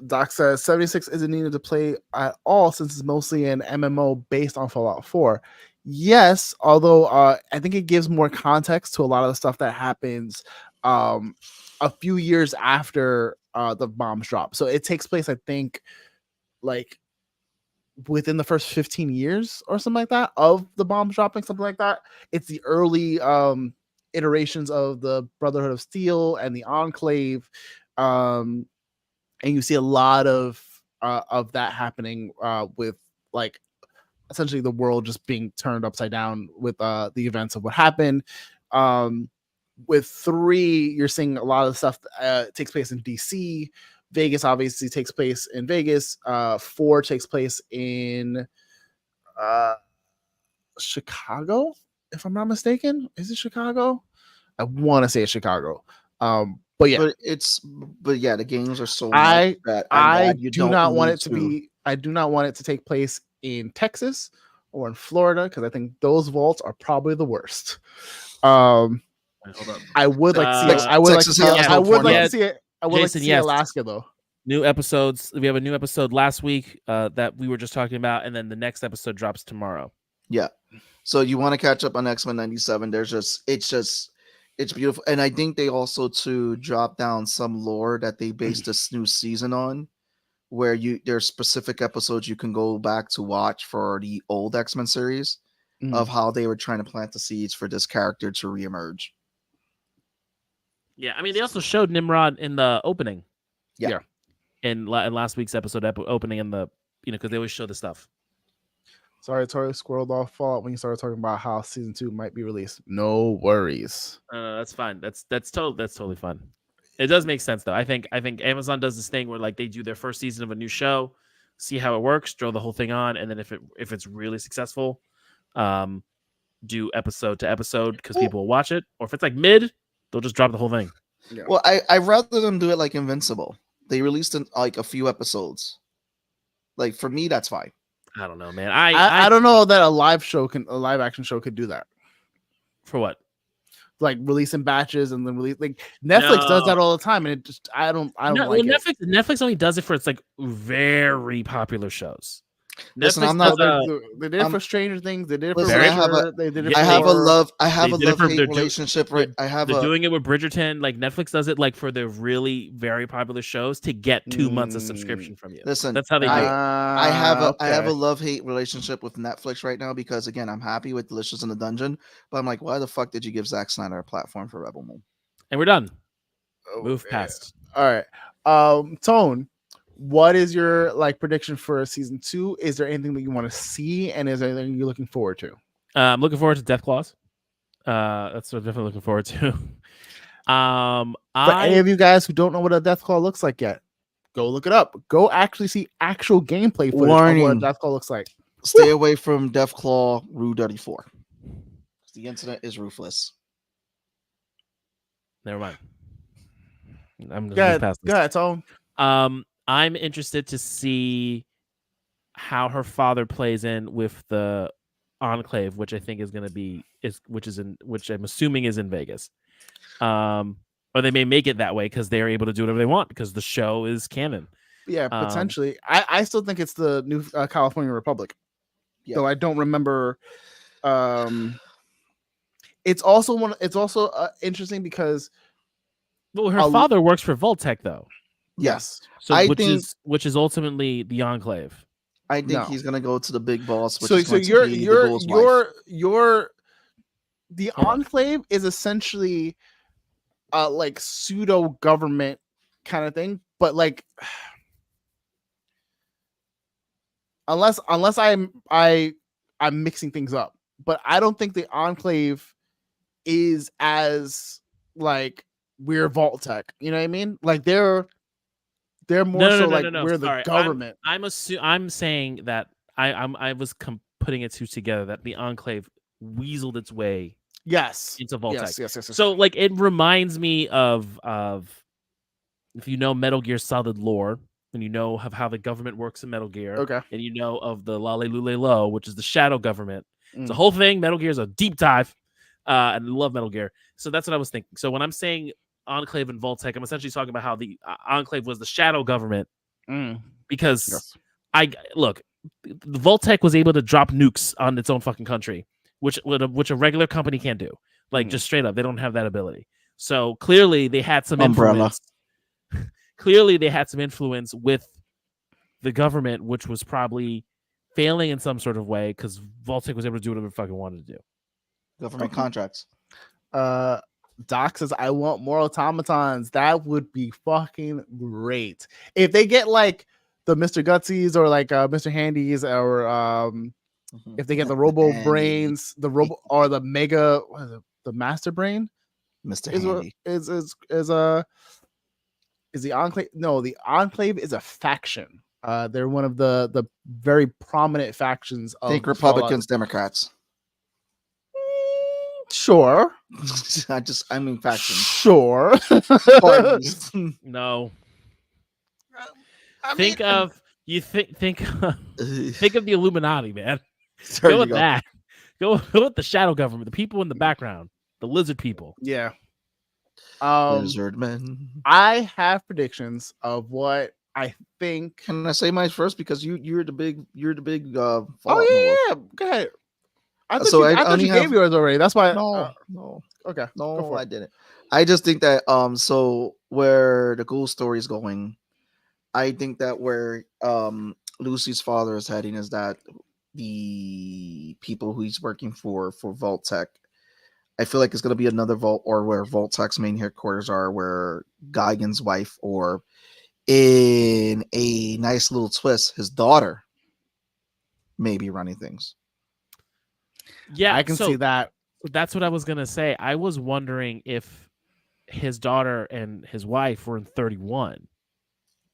S3: Doc says 76 isn't needed to play at all since it's mostly an MMO based on Fallout 4. Yes, although I think it gives more context to a lot of the stuff that happens a few years after the bombs drop. So it takes place, I think, like within the first 15 years or something like that of the bombs dropping, something like that. It's the early iterations of the Brotherhood of Steel and the Enclave, and you see a lot of that happening with like essentially the world just being turned upside down with the events of what happened. With 3, you're seeing a lot of stuff takes place in DC. Vegas obviously takes place in Vegas. 4 takes place in Chicago, if I'm not mistaken. Is it Chicago? I want to say it's Chicago. But yeah, the games are so much that I do not want it to be. I do not want it to take place in Texas or in Florida because I think those vaults are probably the worst.
S5: Hold up.
S3: I would like to see. I would like to
S2: Texas
S3: see.
S2: has
S3: I
S2: no
S3: would like
S2: porno.
S3: to see it. I would like
S5: Jason,
S3: to see
S5: yes.
S3: Alaska though.
S5: New episodes. We have a new episode last week that we were just talking about, and then the next episode drops tomorrow.
S2: Yeah. So you want to catch up on X-Men 97? It's beautiful, and I think they also to drop down some lore that they based this new season on, where there's specific episodes you can go back to watch for the old X-Men series of how they were trying to plant the seeds for this character to reemerge.
S5: Yeah, I mean, they also showed Nimrod in the opening.
S2: Yeah.
S5: In last week's episode opening in the because they always show the stuff.
S3: Sorry, Tori squirreled off fault when you started talking about how season 2 might be released. No worries.
S5: That's fine. That's totally fun. It does make sense though. I think Amazon does this thing where like they do their first season of a new show, see how it works, throw the whole thing on, and then if it's really successful, do episode to episode because people will watch it. Or if it's like mid, they'll just drop the whole thing.
S3: Yeah.
S2: Well, I'd rather them do it like Invincible. They released like a few episodes. Like for me, that's fine.
S5: I don't know, man.
S3: I don't know that a live action show could do that.
S5: For what?
S3: Like releasing batches and then release like Netflix does that all the time, and it just I don't like it.
S5: Netflix only does it for its like very popular shows.
S2: Listen,
S5: Netflix
S2: I'm not.
S3: They did it for Stranger Things. They did it for
S2: Listen,
S3: they did it
S2: I have a
S3: for-
S2: love. I
S5: they
S2: have a
S5: did it for-
S2: love-hate relationship. Right. I have
S5: They're
S2: a.
S5: doing it with Bridgerton. Like Netflix does it like for their really very popular shows to get 2 months of subscription from you.
S2: Listen,
S5: That's how they do it.
S2: I have a
S3: okay.
S2: love-hate relationship with Netflix right now because again, I'm happy with Delicious in the Dungeon, but I'm like, why the fuck did you give Zack Snyder a platform for Rebel Moon?
S5: And we're done.
S3: Oh,
S5: Move
S3: yeah.
S5: past.
S3: All right. Tone, what is your like prediction for season 2? Is there anything that you want to see, and is there anything you're looking forward to?
S5: I'm looking forward to Death Claws. That's what I'm definitely looking forward to.
S3: For any of you guys who don't know what a Death Claw looks like yet, go look it up. Go actually see actual gameplay footage of what a
S2: Warning.
S3: Death Claw looks like.
S2: Stay away from Deathclaw Rue 34. The incident is ruthless.
S5: Never mind. I'm
S3: Go
S5: gonna
S3: ahead,
S5: pass this.
S3: go ahead, Tone.
S5: I'm interested to see how her father plays in with the Enclave, which I think is going to be which I'm assuming is in Vegas. Or they may make it that way because they're able to do whatever they want because the show is canon.
S3: Yeah, potentially. I still think it's the new California Republic.
S2: Yeah.
S3: Though I don't remember. It's also interesting because
S5: Well, her father works for Voltec though.
S2: Yes.
S5: So
S2: I
S5: which
S2: think-
S5: is ultimately the Enclave.
S2: I think
S3: No.
S2: he's gonna go to the big boss, which
S3: so
S2: is going to be the Ghoul's wife.
S3: The Enclave is essentially like pseudo government kind of thing, but like unless I'm mixing things up, but I don't think the Enclave is as like we're Vault-Tec. You know what I mean? Like they're more we're the government.
S5: I'm saying that I was putting it two together that the Enclave weaseled its way into Vault-Tec.
S3: Yes.
S5: So like it reminds me of if you know Metal Gear Solid lore and you know of how the government works in Metal Gear,
S3: Okay.
S5: and you know of the Lale Lule Lo, which is the shadow government. It's a whole thing. Metal Gear is a deep dive, and I love Metal Gear. So that's what I was thinking. So when I'm saying Enclave and Vault-Tec, I'm essentially talking about how the Enclave was the shadow government because the Vault-Tec was able to drop nukes on its own fucking country, which a regular company can't do. Like just straight up, they don't have that ability. So clearly they had some influence. Clearly they had some influence with the government, which was probably failing in some sort of way because Vault-Tec was able to do whatever it fucking wanted to do.
S2: Government contracts.
S3: Doc says, I want more automatons. That would be fucking great. If they get like the Mr. Gutsies or like Mr. Handies or if they get the Robo Brains, the Robo or the Mega, what is it, the Master Brain?
S2: Mr.
S3: Handy. Is the Enclave? No, the Enclave is a faction. They're one of the very prominent factions of
S2: Think Republicans, Democrats.
S3: Sure.
S2: I mean factions.
S3: Sure.
S5: No. Think of the Illuminati, man. Go with that. Go with the shadow government, the people in the background, the lizard people.
S3: Yeah.
S2: Lizard men.
S3: I have predictions of what I think.
S2: Can I say mine first because you're the big Fallout
S3: Oh yeah. Go ahead. I thought
S2: So
S3: you,
S2: I
S3: I thought
S2: only
S3: you gave
S2: have-
S3: yours already. That's why.
S2: No,
S3: Okay. Go
S2: no,
S3: for
S2: I
S3: it.
S2: didn't. I just think that so where the ghoul story is going, I think that where Lucy's father is heading is that the people who he's working for Vault Tech, I feel like it's gonna be another Vault or where Vault Tech's main headquarters are, where Geigen's wife, or in a nice little twist, his daughter may be running things.
S5: Yeah,
S3: I can see that.
S5: That's what I was gonna say. I was wondering if his daughter and his wife were in 31.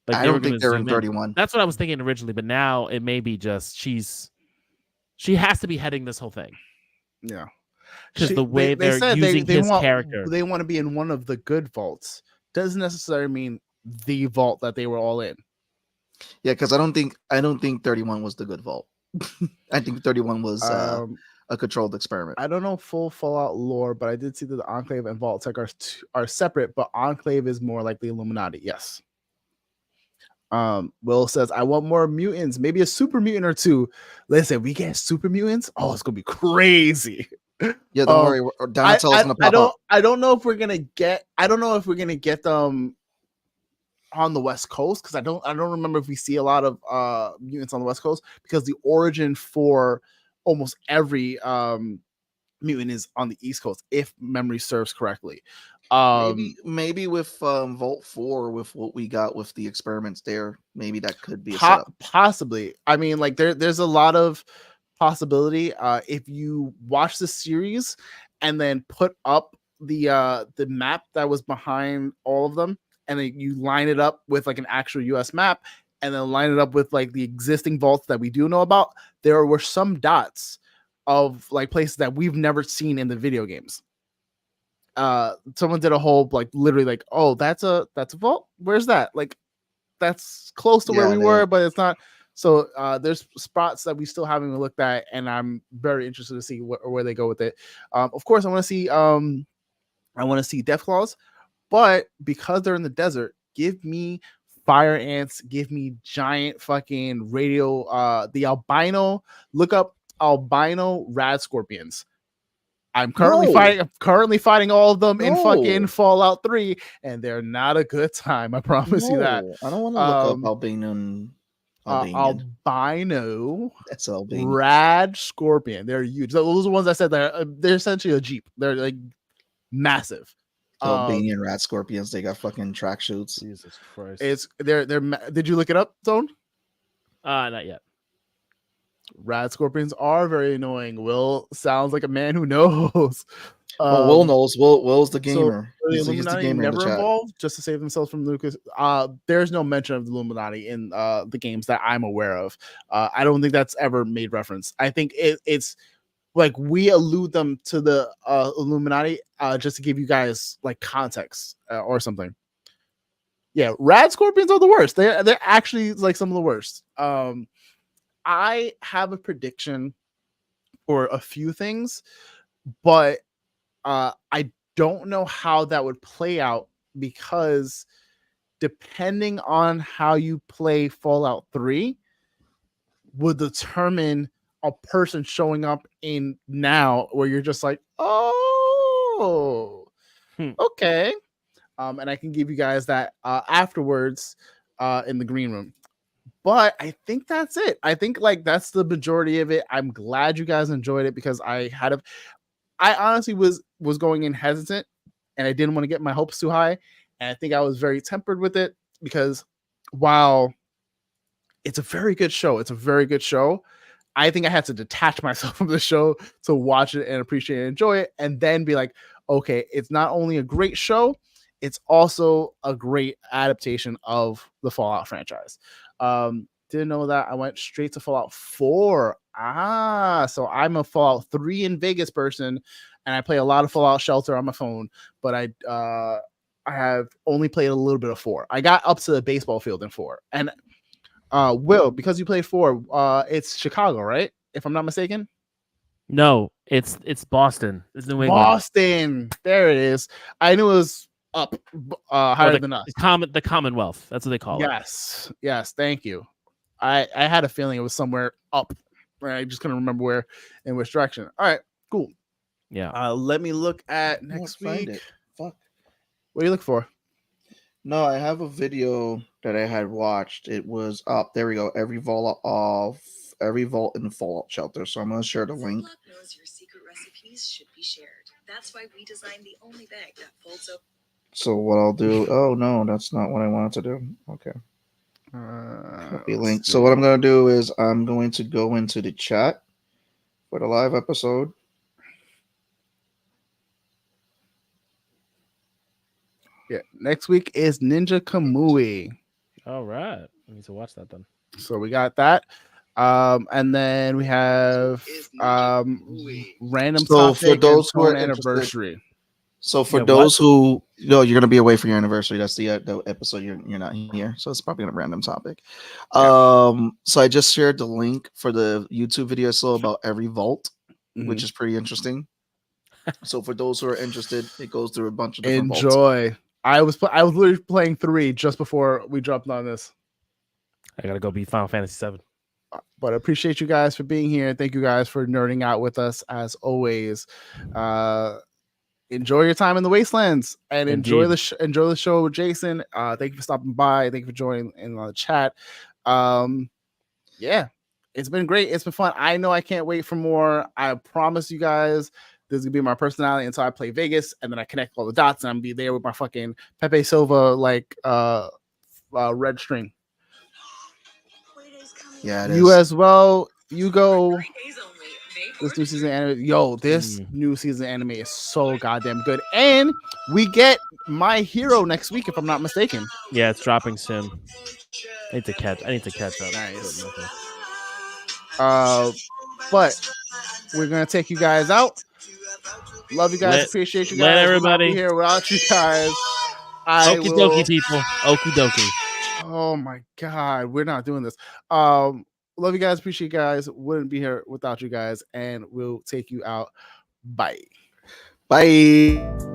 S5: Like
S2: I don't think they're in 31.
S5: That's what I was thinking originally, but now it may be just she has to be heading this whole thing.
S3: Yeah.
S5: Because the way they're using his character.
S3: They want to be in one of the good vaults. Doesn't necessarily mean the vault that they were all in.
S2: Yeah, because I don't think 31 was the good vault. I think 31 was a controlled experiment.
S3: I don't know full Fallout lore, but I did see that the Enclave and Vault Tech are separate, but Enclave is more like the Illuminati. Yes. Will says, I want more mutants, maybe a super mutant or two. Listen, we get super mutants. Oh, it's gonna be crazy.
S2: Yeah, don't worry. Donatello's gonna pop up.
S3: I don't know if we're gonna get them on the West Coast, because I don't remember if we see a lot of mutants on the West Coast, because the origin for almost every mutant is on the East Coast, if memory serves correctly.
S2: Maybe with Vault 4, with what we got with the experiments there, maybe that could be a setup.
S3: Possibly. I mean, like there's a lot of possibility. If you watch the series and then put up the map that was behind all of them, and then you line it up with like an actual US map, and then line it up with like the existing vaults that we do know about, there were some dots of like places that we've never seen in the video games. Someone did a whole like literally like, oh, that's a vault. Where's that? Like, that's close to where we were, but it's not. So there's spots that we still haven't even looked at, and I'm very interested to see where they go with it. Of course, I want to see Deathclaws, but because they're in the desert, give me fire ants, give me giant fucking radio. The albino. Look up albino rad scorpions. I'm currently fighting all of them in fucking Fallout 3, and they're not a good time. I promise you that.
S2: I don't want to look up albino.
S3: Albino.
S2: That's albino.
S3: Rad scorpion. They're huge. Those are the ones I said they're essentially a Jeep. They're like massive.
S2: Albanian rat scorpions. They got fucking track shoots.
S5: Jesus Christ.
S3: They're. Did you look it up, Zone?
S5: Not yet.
S3: Rad scorpions are very annoying. Will sounds like a man who knows.
S2: Will knows. Will's the gamer.
S3: So the Illuminati never evolved just to save themselves from Lucas. There's no mention of the Illuminati in the games that I'm aware of. I don't think that's ever made reference. I think it's like we allude them to the Illuminati just to give you guys like context or something. Yeah, rad scorpions are the worst. They're actually like some of the worst. I have a prediction for a few things, but I don't know how that would play out, because depending on how you play Fallout 3 would determine a person showing up in now where you're just like, oh, okay. And I can give you guys that afterwards in the green room. But I think that's it. I think like that's the majority of it. I'm glad you guys enjoyed it, because I honestly was going in hesitant, and I didn't want to get my hopes too high. And I think I was very tempered with it, because while it's a very good show, I think I had to detach myself from the show to watch it and appreciate and enjoy it, and then be like, okay, it's not only a great show, it's also a great adaptation of the Fallout franchise. Didn't know that. I went straight to Fallout 4. So I'm a Fallout 3 in Vegas person, and I play a lot of Fallout Shelter on my phone, but I have only played a little bit of 4. I got up to the baseball field in 4. And Will, because you played 4, it's Chicago, right? If I'm not mistaken.
S5: No, it's Boston. It's New England.
S3: Boston. There it is. I knew it was up higher than us.
S5: The Commonwealth. That's what they call it.
S3: Yes. Thank you. I had a feeling it was somewhere up. I just couldn't remember where in which direction. All right, cool.
S5: Yeah.
S3: Let me look at next week.
S2: Fuck.
S3: What are you looking for?
S2: No, I have a video that I had watched. It was up. There we go. Every vault in the Fallout shelter. So I'm gonna share the link.
S6: Knows your secret recipes should be shared. That's why we designed the only bag that folds up.
S2: So what I'll do? Oh no, that's not what I wanted to do. Okay. Copy link. So what I'm gonna do is I'm going to go into the chat for the live episode.
S3: Yeah, next week is Ninja Kamui.
S5: All right, I need to watch that then.
S3: So we got that, and then we have random
S2: So
S3: topic
S2: for those
S3: and
S2: who are
S3: anniversary.
S2: So for those who you're gonna be away for your anniversary. That's the episode you're not here. So it's probably a random topic. So I just shared the link for the YouTube video I saw about every vault, which is pretty interesting. So for those who are interested, it goes through a bunch of different vaults.
S3: Enjoy. I was literally playing 3 just before we jumped on this.
S5: I gotta go beat Final Fantasy VII.
S3: But I appreciate you guys for being here. Thank you guys for nerding out with us as always. Enjoy your time in the Wastelands and enjoy the show with Jason. Thank you for stopping by. Thank you for joining in on the chat. Yeah, it's been great. It's been fun. I know I can't wait for more. I promise you guys this is gonna be my personality until I play Vegas, and then I connect all the dots and I'm be there with my fucking Pepe Silva red string.
S2: Yeah,
S3: you as well. You go. This new season anime, this new season anime is so goddamn good, and we get My Hero next week, if I'm not mistaken.
S5: Yeah, it's dropping soon. I need to catch up.
S3: Nice. But we're gonna take you guys out. Love you guys. Appreciate you guys.
S5: Let everybody
S3: here without you guys.
S5: Okie dokie, people. Okie dokie.
S3: Oh my god, we're not doing this. Love you guys. Appreciate you guys. Wouldn't be here without you guys. And we'll take you out. Bye.
S2: Bye.